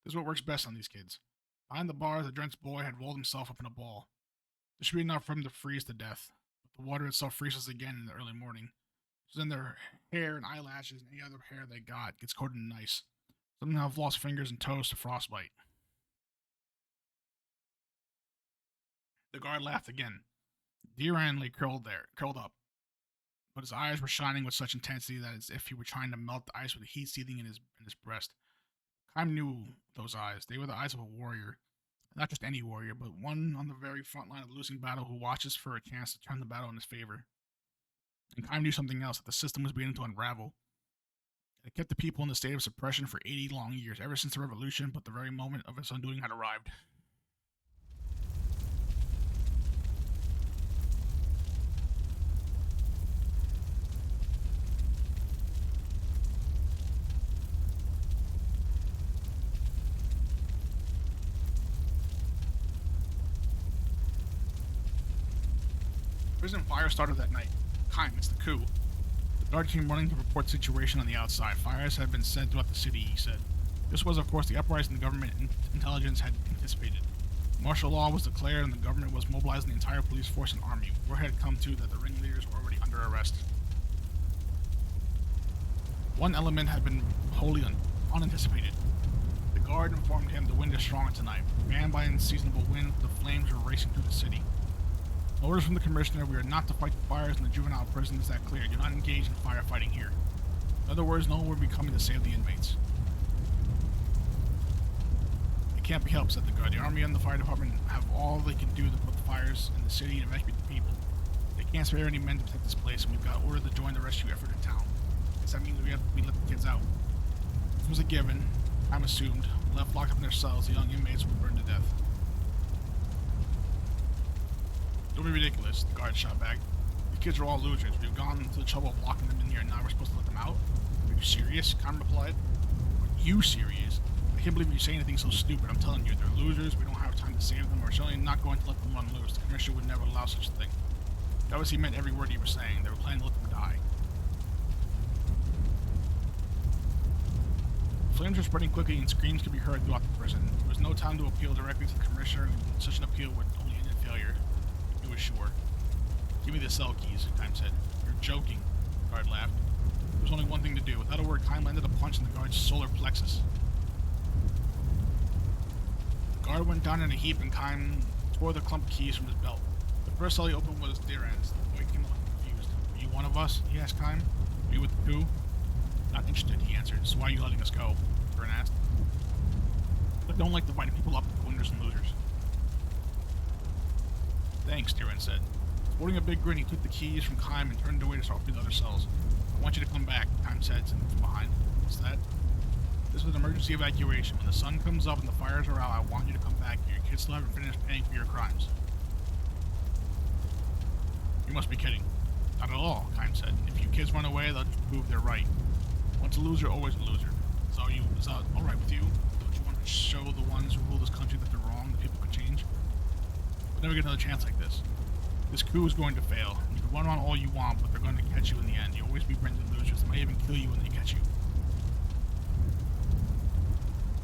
This is what works best on these kids. Behind the bar, the drenched boy had rolled himself up in a ball. This should be enough for him to freeze to death, but the water itself freezes again in the early morning. So then their hair and eyelashes and any other hair they got gets coated in ice. Some have lost fingers and toes to frostbite. The guard laughed again. D-Ran lay curled up, but his eyes were shining with such intensity that as if he were trying to melt the ice with the heat seething in his breast. Kaim knew those eyes. They were the eyes of a warrior. Not just any warrior, but one on the very front line of the losing battle who watches for a chance to turn the battle in his favor. And Kaim knew something else, that the system was beginning to unravel. It kept the people in a state of suppression for 80 long years, ever since the revolution, but the very moment of its undoing had arrived. Prison fire started that night. Kaim, it's the coup. The guard came running to report the situation on the outside. Fires had been set throughout the city, he said. This was, of course, the uprising the government intelligence had anticipated. Martial law was declared and the government was mobilizing the entire police force and army. Word had come too that the ringleaders were already under arrest. One element had been wholly unanticipated. The guard informed him the wind is stronger tonight. Manned by an unseasonable wind, the flames were racing through the city. Orders from the commissioner, we are not to fight the fires in the juvenile prison, is that clear? Do not engage in firefighting here. In other words, no one will be coming to save the inmates. It can't be helped, said the guard. The army and the fire department have all they can do to put the fires in the city and evacuate the people. They can't spare any men to protect this place, and we've got orders to join the rescue effort in town. Guess that means we let the kids out. This was a given. I'm assumed. Left locked up in their cells, the young inmates will burn to death. Don't be ridiculous, the guard shot back. These kids are all losers. We've gone to the trouble of locking them in here and now we're supposed to let them out? Are you serious? Kaim replied. Are you serious? I can't believe you say anything so stupid. I'm telling you, they're losers. We don't have time to save them. We're certainly not going to let them run loose. The commissioner would never allow such a thing. He obviously meant every word he was saying. They were planning to let them die. Flames were spreading quickly and screams could be heard throughout the prison. There was no time to appeal directly to the commissioner, and such an appeal would only end in failure. He was sure. Give me the cell keys, Kaim said. You're joking, the guard laughed. There was only one thing to do. Without a word, Kaim landed a punch in the guard's solar plexus. The guard went down in a heap and Kaim tore the clump of keys from his belt. The first cell he opened was D-Ran's. The boy came up confused. Are you one of us? He asked Kaim. Are you with the coup? Not interested, he answered. So why are you letting us go? Vern asked. I don't like dividing people up into winners and losers. Thanks, D-Ran said. Sporting a big grin, he took the keys from Kaim and turned away to start opening the other cells. I want you to come back, Kaim said from behind. What's that? This was an emergency evacuation. When the sun comes up and the fires are out, I want you to come back here. Your kids still haven't finished paying for your crimes. You must be kidding. Not at all, Kaim said. If you kids run away, they'll just prove they're right. Once a loser, always a loser. Is that alright with you? Don't you want to show the ones who rule this country that they're wrong, that people can change? We'll never get another chance like this. This coup is going to fail. You can run on all you want, but they're going to catch you in the end. You'll always be friends with losers. They might even kill you when they catch you.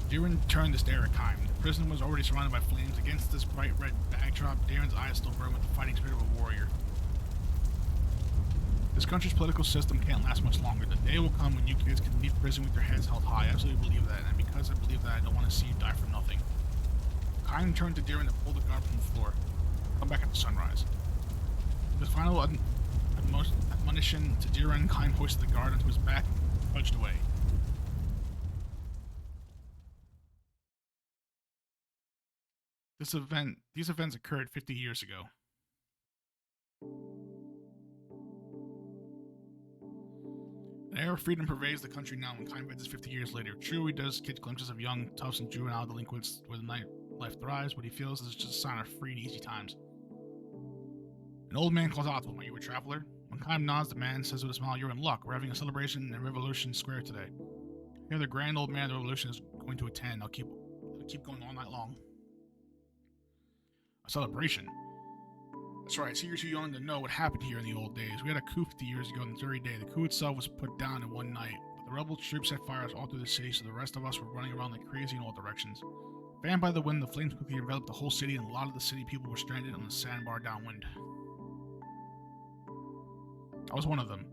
D-Ran turned to stare at Kaim. The prison was already surrounded by flames. Against this bright red backdrop, D-Ran's eyes still burned with the fighting spirit of a warrior. This country's political system can't last much longer. The day will come when you kids can leave prison with your heads held high. I absolutely believe that, and because I believe that, I don't want to see you die for nothing. Kaim turned to D-Ran and pulled the guard from the floor. Come back at the sunrise. With final admonition to D-Ran, Kaim hoisted the guard onto his back and trudged away. These events occurred 50 years ago. An air of freedom pervades the country now when Kind visits 50 years later. True, he does get glimpses of young toughs and juvenile delinquents where the nightlife thrives, but he feels this is just a sign of free and easy times. An old man calls out to him, "Are you a traveler?" When Kind nods, the man says with a smile, "You're in luck. We're having a celebration in Revolution Square today. Here, the grand old man of the revolution is going to attend. I'll keep going all night long." A celebration? That's right, so you're too young to know what happened here in the old days. We had a coup 50 years ago on the very day. The coup itself was put down in one night, but the rebel troops set fires all through the city, so the rest of us were running around like crazy in all directions. Fanned by the wind, the flames quickly enveloped the whole city, and a lot of the city people were stranded on the sandbar downwind. I was one of them.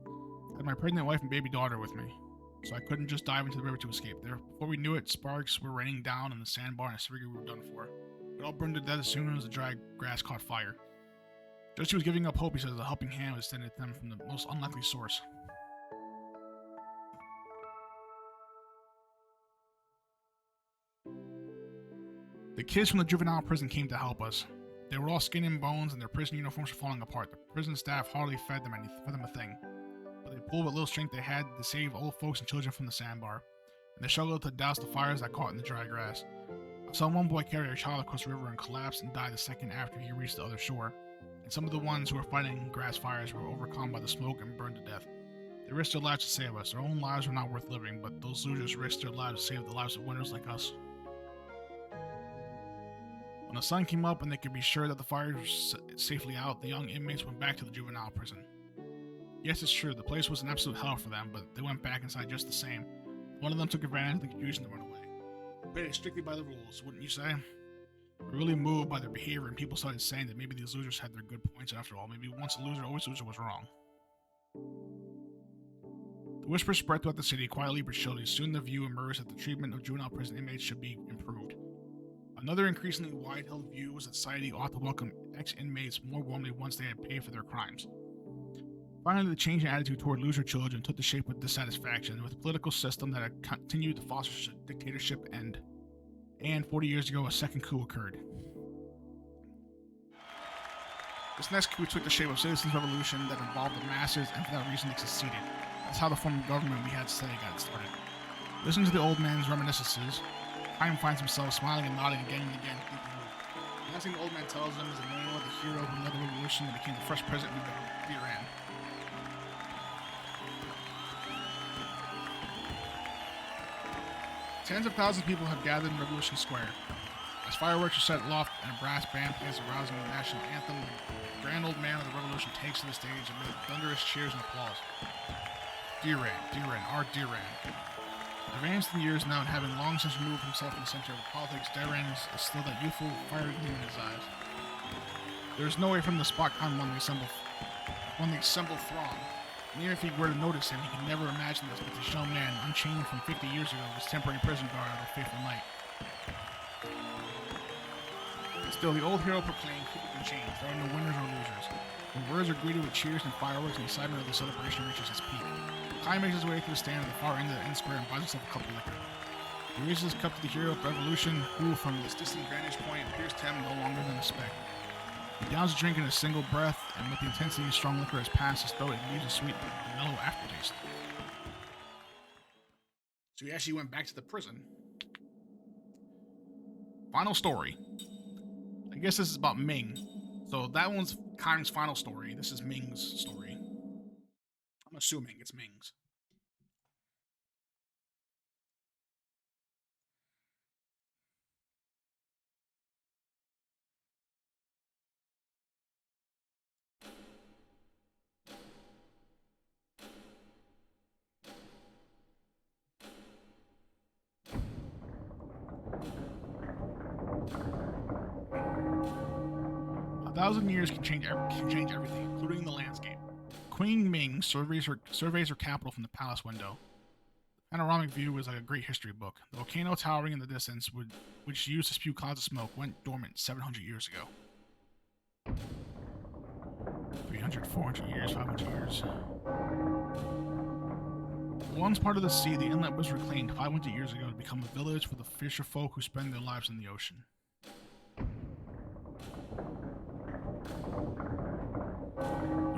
I had my pregnant wife and baby daughter with me, so I couldn't just dive into the river to escape. There, before we knew it, sparks were raining down on the sandbar, and I figured we were done for. It all burned to death as soon as the dry grass caught fire. Just as he was giving up hope, he says a helping hand was extended to them from the most unlikely source. The kids from the juvenile prison came to help us. They were all skin and bones, and their prison uniforms were falling apart. The prison staff hardly fed them a thing, but they pulled what little strength they had to save old folks and children from the sandbar, and they struggled to douse the fires that caught in the dry grass. I saw one boy carry a child across the river and collapse and die the second after he reached the other shore, and some of the ones who were fighting grass fires were overcome by the smoke and burned to death. They risked their lives to save us. Their own lives were not worth living, but those losers risked their lives to save the lives of winners like us. When the sun came up and they could be sure that the fires were safely out, the young inmates went back to the juvenile prison. Yes, it's true, the place was an absolute hell for them, but they went back inside just the same. One of them took advantage of the confusion and ran away. Played strictly by the rules, wouldn't you say? We're really moved by their behavior, and people started saying that maybe these losers had their good points after all. Maybe once a loser, always a loser was wrong. The whisper spread throughout the city, quietly but surely. Soon the view emerged that the treatment of juvenile prison inmates should be improved. Another increasingly wide-held view was that society ought to welcome ex-inmates more warmly once they had paid for their crimes. Finally, the change in attitude toward loser children took the shape of dissatisfaction with a political system that had continued to foster dictatorship end. And 40 years ago, a second coup occurred. This next coup took the shape of citizens' revolution that involved the masses, and for that reason they succeeded. That's how the form of government we had today got started. Listen to the old man's reminiscences. Time finds himself smiling and nodding again and again. The last thing the old man tells him is the name of the hero who led the revolution that became the first president we ran. Tens of thousands of people have gathered in Revolution Square. As fireworks are set aloft and a brass band plays a rousing national anthem, the grand old man of the revolution takes to the stage amid thunderous cheers and applause. Dear Ran, our dear Ran. Advanced in years now and having long since removed himself from the center of politics, Ran is still that youthful, fiery gleam in his eyes. There is no way from the spot among the assembled throng. And even if he were to notice him, he could never imagine this, but this young man, unchained from 50 years ago, was temporary prison guard of a faithful knight. Still, the old hero proclaimed, "Keep it in chains. There are no winners or losers." The words are greeted with cheers and fireworks, and the excitement of the celebration reaches its peak. Kai makes his way through the stand at the far end of the end square and buys himself a cup of liquor. He raises his cup to the hero of the revolution, who, from this distant vantage point, appears to him no longer than a speck. He downs the drink in a single breath, and with the intensity of strong liquor has passed his throat, it leaves a sweet and mellow aftertaste. So he actually went back to the prison. Final story. I guess this is about Ming. So that one's Kang's final story. This is Ming's story. I'm assuming it's Ming's. A 1,000 years can change everything, including the landscape. Queen Ming surveys her capital from the palace window. The panoramic view was like a great history book. The volcano towering in the distance, which used to spew clouds of smoke, went dormant 700 years ago. 300, 400 years, 500 years. Once part of the sea, the inlet was reclaimed 500 years ago to become a village for the fisher folk who spend their lives in the ocean.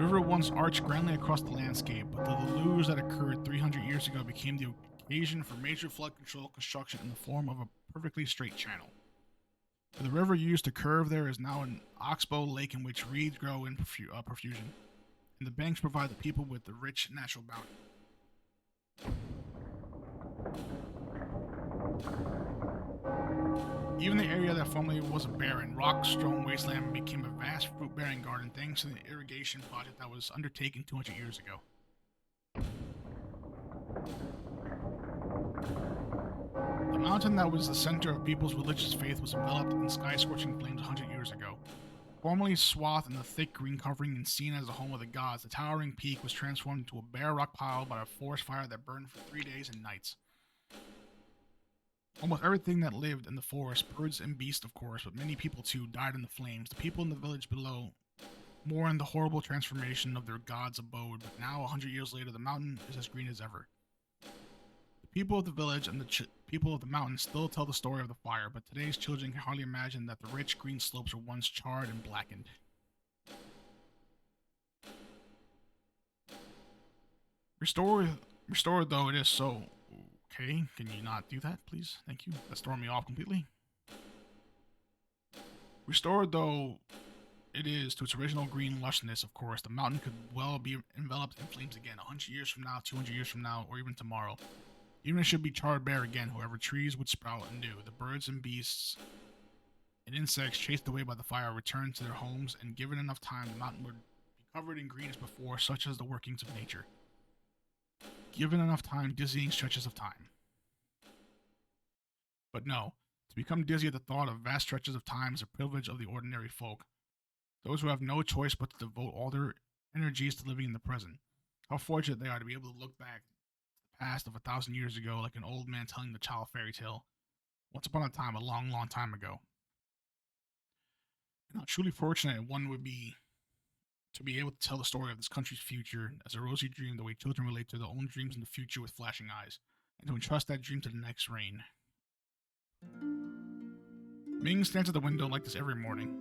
river once arched grandly across the landscape, but the deluge that occurred 300 years ago became the occasion for major flood control construction in the form of a perfectly straight channel. Where the river used to curve there is now an oxbow lake in which reeds grow in profusion, and the banks provide the people with the rich natural bounty. Even the area that formerly was a barren, rock-strewn wasteland became a vast fruit-bearing garden thanks to the irrigation project that was undertaken 200 years ago. The mountain that was the center of people's religious faith was enveloped in sky-scorching flames 100 years ago. Formerly swathed in the thick green covering and seen as the home of the gods, the towering peak was transformed into a bare rock pile by a forest fire that burned for 3 days and nights. Almost everything that lived in the forest, birds and beasts of course, but many people too, died in the flames. The people in the village below mourned the horrible transformation of their god's abode, but now 100 years later the mountain is as green as ever. The people of the village and the people of the mountain still tell the story of the fire, but today's children can hardly imagine that the rich green slopes were once charred and blackened. Restored though it is so. Okay, can you not do that, please? Thank you. That's throwing me off completely. Restored though it is to its original green lushness, of course, the mountain could well be enveloped in flames again, 100 years from now, 200 years from now, or even tomorrow. Even it should be charred bare again, however, trees would sprout anew. The birds and beasts and insects chased away by the fire returned to their homes, and given enough time, the mountain would be covered in green as before, such as the workings of nature. Given enough time, dizzying stretches of time. But no, to become dizzy at the thought of vast stretches of time is a privilege of the ordinary folk. Those who have no choice but to devote all their energies to living in the present. How fortunate they are to be able to look back to the past of 1,000 years ago like an old man telling the child fairy tale. Once upon a time, a long, long time ago. And how truly fortunate one would be to be able to tell the story of this country's future as a rosy dream, the way children relate to their own dreams in the future with flashing eyes, and to entrust that dream to the next reign. Ming stands at the window like this every morning.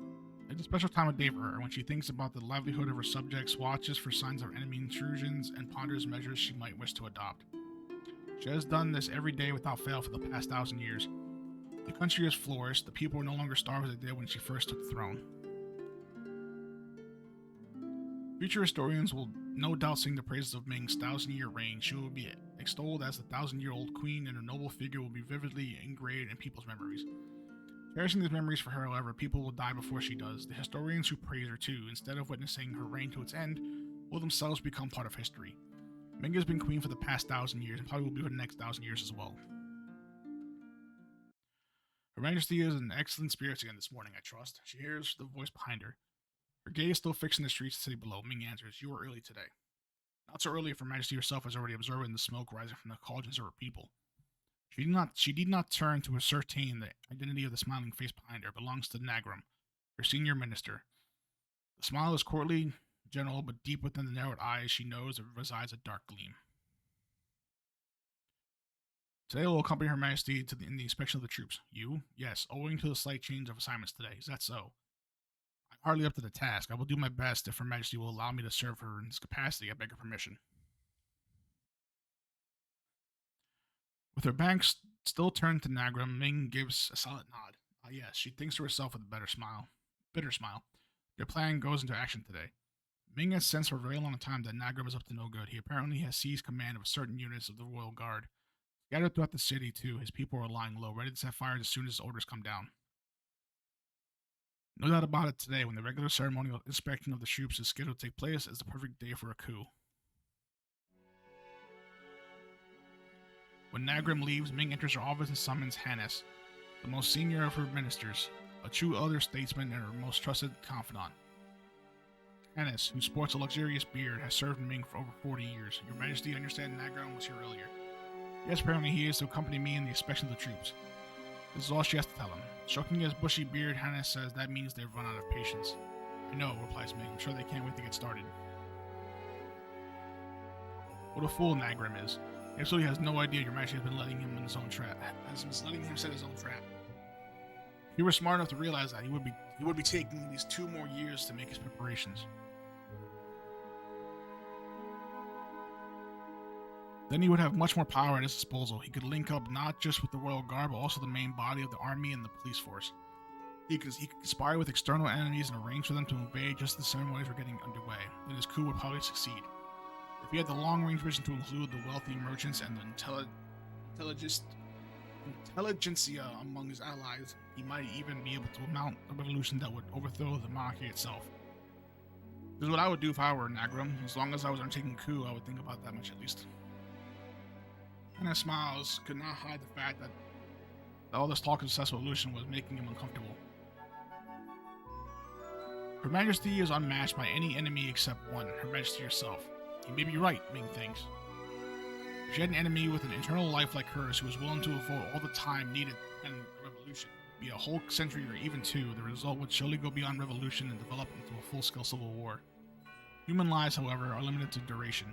It's a special time of day for her when she thinks about the livelihood of her subjects, watches for signs of enemy intrusions, and ponders measures she might wish to adopt. She has done this every day without fail for the past 1,000 years. The country has flourished, the people are no longer starved as they did when she first took the throne. Future historians will no doubt sing the praises of Ming's 1,000-year reign. She will be extolled as the 1,000-year-old queen, and her noble figure will be vividly engraved in people's memories. Cherishing these memories for her, however, people will die before she does. The historians who praise her too, instead of witnessing her reign to its end, will themselves become part of history. Ming has been queen for the past 1,000 years, and probably will be for the next 1,000 years as well. Her Majesty is in excellent spirits again this morning, I trust. She hears the voice behind her. Her gaze still fixed in the streets of the city below. Ming answers, "You are early today." Not so early, for Majesty herself has already observed the smoke rising from the cauldrons of her people. She did not turn to ascertain the identity of the smiling face behind her. It belongs to Nagram, her senior minister. The smile is courtly, gentle, but deep within the narrowed eyes she knows there resides a dark gleam. Today I will accompany Her Majesty in the inspection of the troops. You? Yes, owing to the slight change of assignments today. Is that so? I'm hardly up to the task. I will do my best if Her Majesty will allow me to serve her in this capacity. I beg her permission. With her back still turned to Nagram, Ming gives a solid nod. Ah, yes, she thinks to herself with a bitter smile. Their plan goes into action today. Ming has sensed for a very long time that Nagram is up to no good. He apparently has seized command of certain units of the Royal Guard. Scattered throughout the city, too, his people are lying low, ready to set fires as soon as orders come down. No doubt about it, today, when the regular ceremonial inspection of the troops is scheduled to take place, is the perfect day for a coup. When Nagram leaves, Ming enters her office and summons Hannes, the most senior of her ministers, a true elder statesman and her most trusted confidant. Hannes, who sports a luxurious beard, has served Ming for over 40 years. Your Majesty, I understand Nagram was here earlier. Yes, apparently he is to accompany me in the inspection of the troops. This is all she has to tell him. Stroking his bushy beard, Hannes says that means they've run out of patience. I know, replies Ming. I'm sure they can't wait to get started. What a fool Nagram is. He absolutely has no idea Your Majesty has been letting him in his own trap. Set his own trap. If he were smart enough to realize that, he would be taking these 2 more years to make his preparations. Then he would have much more power at his disposal. He could link up not just with the royal guard, but also the main body of the army and the police force. He could conspire with external enemies and arrange for them to invade just as the ceremonies were getting underway. Then his coup would probably succeed. If he had the long-range vision to include the wealthy merchants and the intelligentsia among his allies, he might even be able to mount a revolution that would overthrow the monarchy itself. This is what I would do if I were Nagram. As long as I was undertaking a coup, I would think about that much at least. Hannah's smiles could not hide the fact that all this talk of successful revolution was making him uncomfortable. Her Majesty is unmatched by any enemy except one, Her Majesty herself. You may be right, Ming thinks. If she had an enemy with an internal life like hers who was willing to devote all the time needed in a revolution, be a whole century or even two, the result would surely go beyond revolution and develop into a full-scale civil war. Human lives, however, are limited to duration.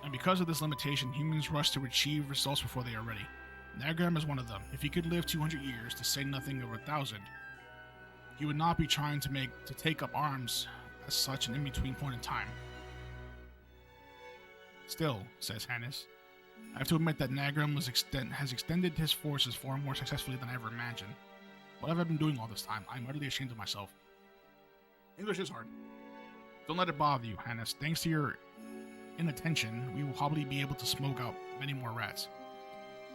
And because of this limitation, humans rush to achieve results before they are ready. Nagram is one of them. If he could live 200 years, to say nothing of 1,000, he would not be trying to take up arms as such an in-between point in time. Still, says Hannes, I have to admit that Nagram has extended his forces far more successfully than I ever imagined. What have I been doing all this time? I'm utterly ashamed of myself. English is hard. Don't let it bother you, Hannes. Thanks to your inattention, we will probably be able to smoke out many more rats.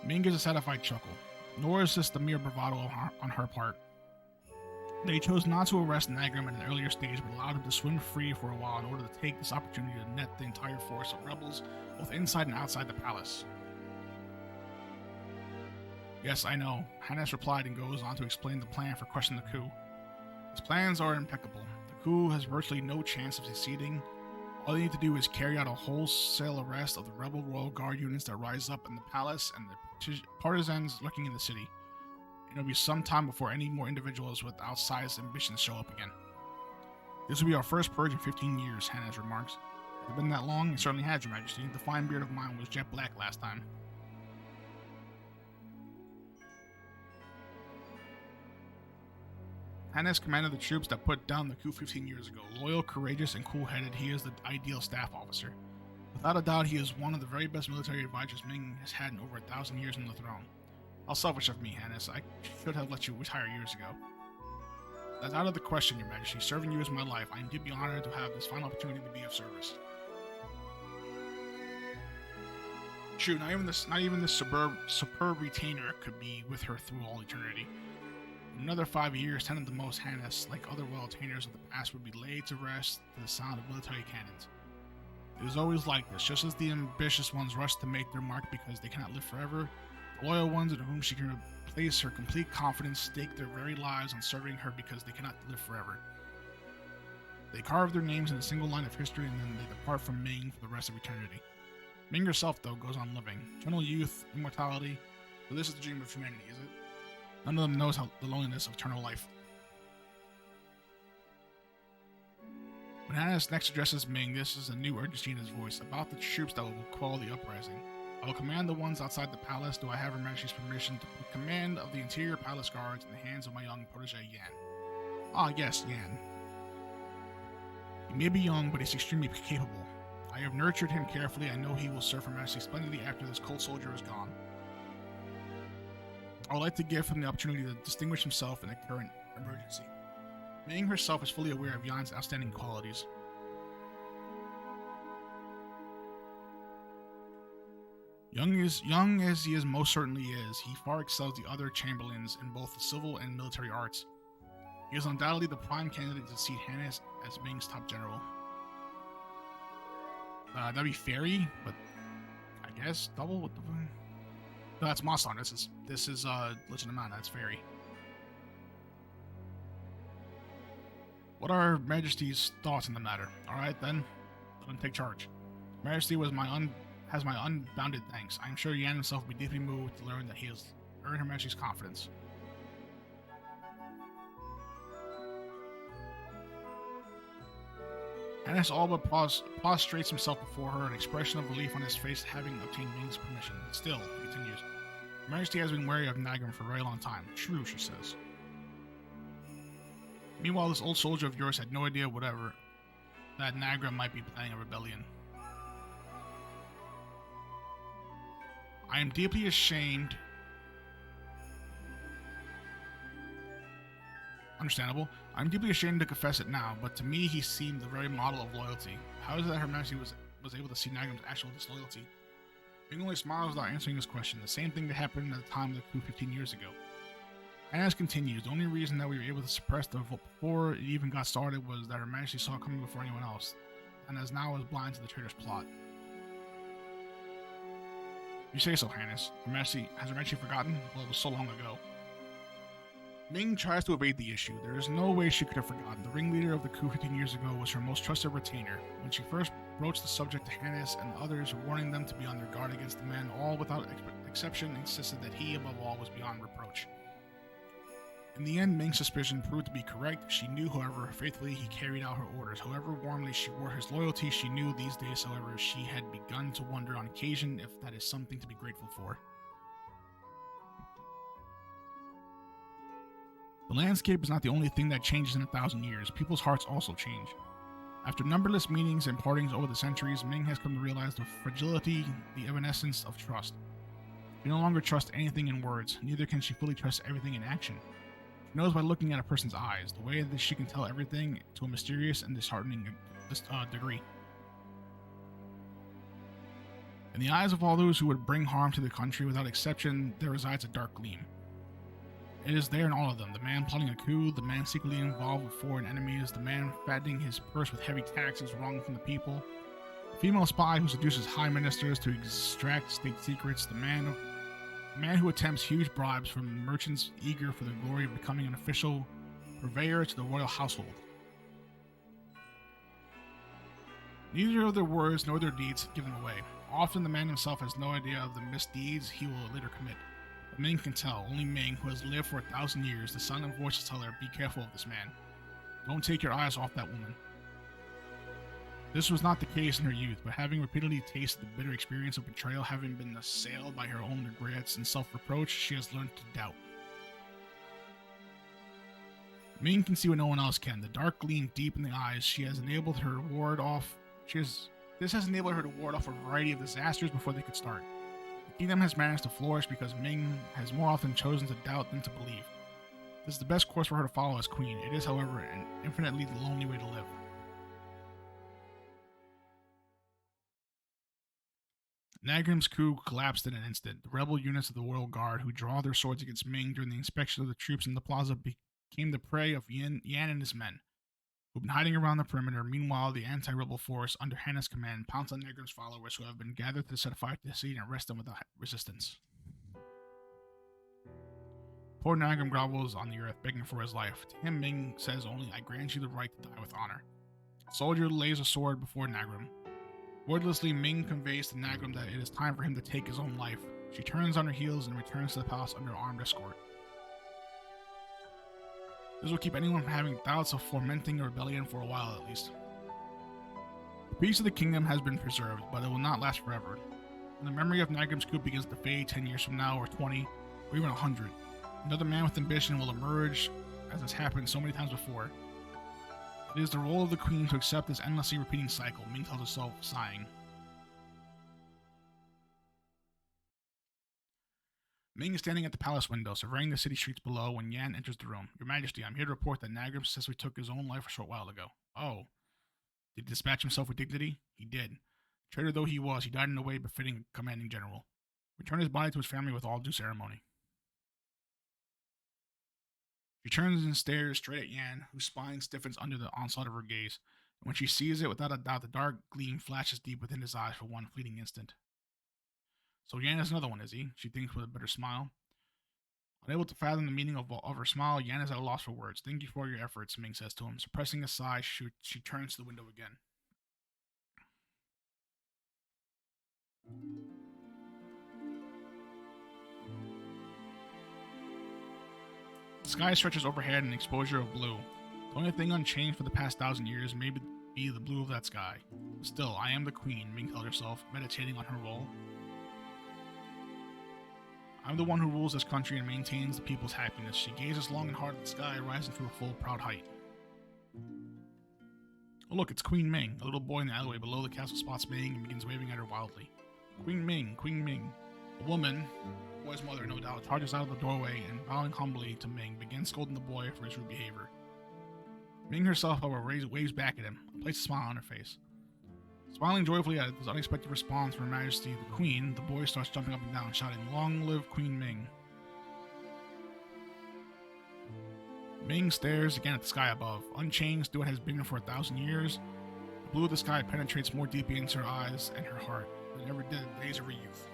Ming gives a satisfied chuckle. Nor is this the mere bravado on her part. They chose not to arrest Nagram at an earlier stage, but allowed him to swim free for a while in order to take this opportunity to net the entire force of rebels, both inside and outside the palace. Yes, I know, Hannes replied and goes on to explain the plan for crushing the coup. His plans are impeccable. The coup has virtually no chance of succeeding. All they need to do is carry out a wholesale arrest of the rebel royal guard units that rise up in the palace and the partisans lurking in the city. It'll be some time before any more individuals with outsized ambitions show up again. This will be our first purge in 15 years, Hannes remarks. Has it been that long? It certainly has, Your Majesty. The fine beard of mine was jet black last time. Hannes commanded the troops that put down the coup 15 years ago. Loyal, courageous, and cool-headed, he is the ideal staff officer. Without a doubt, he is one of the very best military advisors Ming has had in over 1,000 years on the throne. How selfish of me, Hannes. I should have let you retire years ago. That's out of the question, Your Majesty. Serving you is my life. I am deeply honored to have this final opportunity to be of service. True, not even this superb retainer could be with her through all eternity. In another 5 years, 10 of the most Hannes, like other royal retainers of the past, would be laid to rest to the sound of military cannons. It is always like this. Just as the ambitious ones rush to make their mark because they cannot live forever, the loyal ones in whom she can place her complete confidence stake their very lives on serving her because they cannot live forever. They carve their names in a single line of history and then they depart from Ming for the rest of eternity. Ming herself, though, goes on living. Eternal youth, immortality. So this is the dream of humanity, is it? None of them knows the loneliness of eternal life. When Hannes next addresses Ming, this is a new urgency in his voice, about the troops that will quell the uprising. I will command the ones outside the palace. Do I have Her Majesty's permission to put command of the interior palace guards in the hands of my young protege, Yan? Ah, yes, Yan. He may be young, but he's extremely capable. I have nurtured him carefully. I know he will serve Her Majesty splendidly after this cold soldier is gone. I would like to give him the opportunity to distinguish himself in a current emergency. Ming herself is fully aware of Yan's outstanding qualities. Young as he most certainly is, he far excels the other chamberlains in both the civil and military arts. He is undoubtedly the prime candidate to succeed Hannes as Ming's top general. That'd be Fairy, but I guess double. What the fuck? No, that's Mossong. This is Legend of Mana. That's Fairy. What are Majesty's thoughts on the matter? All right, then, let him take charge. Majesty has my unbounded thanks. I am sure Yan himself will be deeply moved to learn that he has earned Her Majesty's confidence. Hannes all but prostrates himself before her, an expression of relief on his face having obtained Ming's permission. But still, he continues, Her Majesty has been wary of Nagram for a very long time. True, she says. Meanwhile, this old soldier of yours had no idea whatever that Nagram might be planning a rebellion. I am deeply ashamed. Understandable. I'm deeply ashamed to confess it now, but to me he seemed the very model of loyalty. How is it that Her Majesty was able to see Nagram's actual disloyalty? Ming only smiles without answering this question, the same thing that happened at the time of the coup 15 years ago. As continues, the only reason that we were able to suppress the revolt before it even got started was that Her Majesty saw it coming before anyone else, and as now is blind to the traitor's plot. You say so, Highness. Has Her Majesty forgotten? Well, it was so long ago. Ming tries to evade the issue. There is no way she could have forgotten. The ringleader of the coup 15 years ago was her most trusted retainer. When she first broached the subject to Hannes and others, warning them to be on their guard against the man, all without exception insisted that he, above all, was beyond reproach. In the end, Ming's suspicion proved to be correct. She knew, however, faithfully he carried out her orders. However warmly she wore his loyalty, she knew these days, however, she had begun to wonder on occasion if that is something to be grateful for. The landscape is not the only thing that changes in 1,000 years. People's hearts also change. After numberless meetings and partings over the centuries, Ming has come to realize the fragility, the evanescence of trust. She no longer trusts anything in words, neither can she fully trust everything in action. She knows by looking at a person's eyes, the way that she can tell everything to a mysterious and disheartening degree. In the eyes of all those who would bring harm to the country, without exception, there resides a dark gleam. It is there in all of them, the man plotting a coup, the man secretly involved with foreign enemies, the man fattening his purse with heavy taxes wrung from the people, the female spy who seduces high ministers to extract state secrets, the man who attempts huge bribes from merchants eager for the glory of becoming an official purveyor to the royal household. Neither of their words nor their deeds give them away. Often the man himself has no idea of the misdeeds he will later commit. But Ming can tell, only Ming, who has lived for 1,000 years, the silent voices tell her, be careful of this man. Don't take your eyes off that woman. This was not the case in her youth, but having repeatedly tasted the bitter experience of betrayal, having been assailed by her own regrets and self-reproach, she has learned to doubt. Ming can see what no one else can. The dark gleam deep in the eyes. This has enabled her to ward off a variety of disasters before they could start. The kingdom has managed to flourish because Ming has more often chosen to doubt than to believe. This is the best course for her to follow as queen. It is, however, an infinitely lonely way to live. Nagram's coup collapsed in an instant. The rebel units of the royal guard who draw their swords against Ming during the inspection of the troops in the plaza became the prey of Yan and his men, who've been hiding around the perimeter. Meanwhile, the anti-rebel force under Hanna's command pounced on Nagram's followers, who have been gathered to set fire to the city and arrest them without resistance. Poor Nagram grovels on the earth, begging for his life. To him, Ming says only, I grant you the right to die with honor. A soldier lays a sword before Nagram. Wordlessly, Ming conveys to Nagram that it is time for him to take his own life. She turns on her heels and returns to the palace under armed escort. This will keep anyone from having doubts of fomenting a rebellion for a while at least. The peace of the kingdom has been preserved, but it will not last forever. When the memory of Nagram's coup begins to fade 10 years from now, or 20, or even 100, another man with ambition will emerge, as has happened so many times before. It is the role of the queen to accept this endlessly repeating cycle, Ming tells herself, sighing. Ming is standing at the palace window, surveying the city streets below when Yan enters the room. Your Majesty, I'm here to report that Nagram successfully took his own life a short while ago. Oh. Did he dispatch himself with dignity? He did. Traitor though he was, he died in a way befitting a commanding general. Return his body to his family with all due ceremony. She turns and stares straight at Yan, whose spine stiffens under the onslaught of her gaze, and when she sees it, without a doubt, the dark gleam flashes deep within his eyes for one fleeting instant. So Yan is another one, is he? She thinks with a bitter smile. Unable to fathom the meaning of her smile, Yan is at a loss for words. Thank you for your efforts, Ming says to him. Suppressing a sigh, she turns to the window again. The sky stretches overhead in an exposure of blue. The only thing unchanged for the past 1,000 years may be the blue of that sky. But still, I am the queen, Ming tells herself, meditating on her role. I'm the one who rules this country and maintains the people's happiness. She gazes long and hard at the sky, rising to her full, proud height. Oh look, it's Queen Ming. A little boy in the alleyway below the castle spots Ming and begins waving at her wildly. Queen Ming, Queen Ming. A woman, the boy's mother no doubt, charges out of the doorway and, bowing humbly to Ming, begins scolding the boy for his rude behavior. Ming herself, however, waves back at him, and places a smile on her face. Smiling joyfully at this unexpected response from Her Majesty the Queen, the boy starts jumping up and down, shouting, "Long live Queen Ming." Ming stares again at the sky above, unchanged though it has been for 1,000 years. The blue of the sky penetrates more deeply into her eyes and her heart than it ever did in the days of her youth.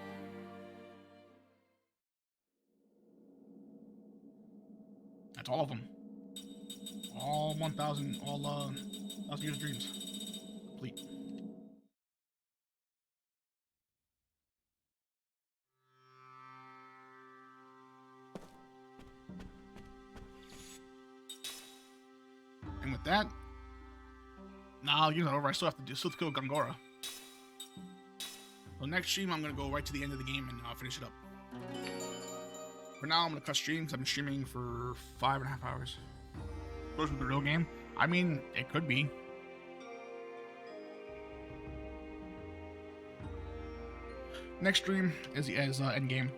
That's all of them. All 1,000 years of dreams. Complete. And with that, nah, you know, over. I still have to kill Gongora. So next stream, I'm gonna go right to the end of the game and finish it up. For now, I'm gonna cut streams. I've been streaming for 5.5 hours. Goes with the real game. I mean, it could be. Next stream is end game.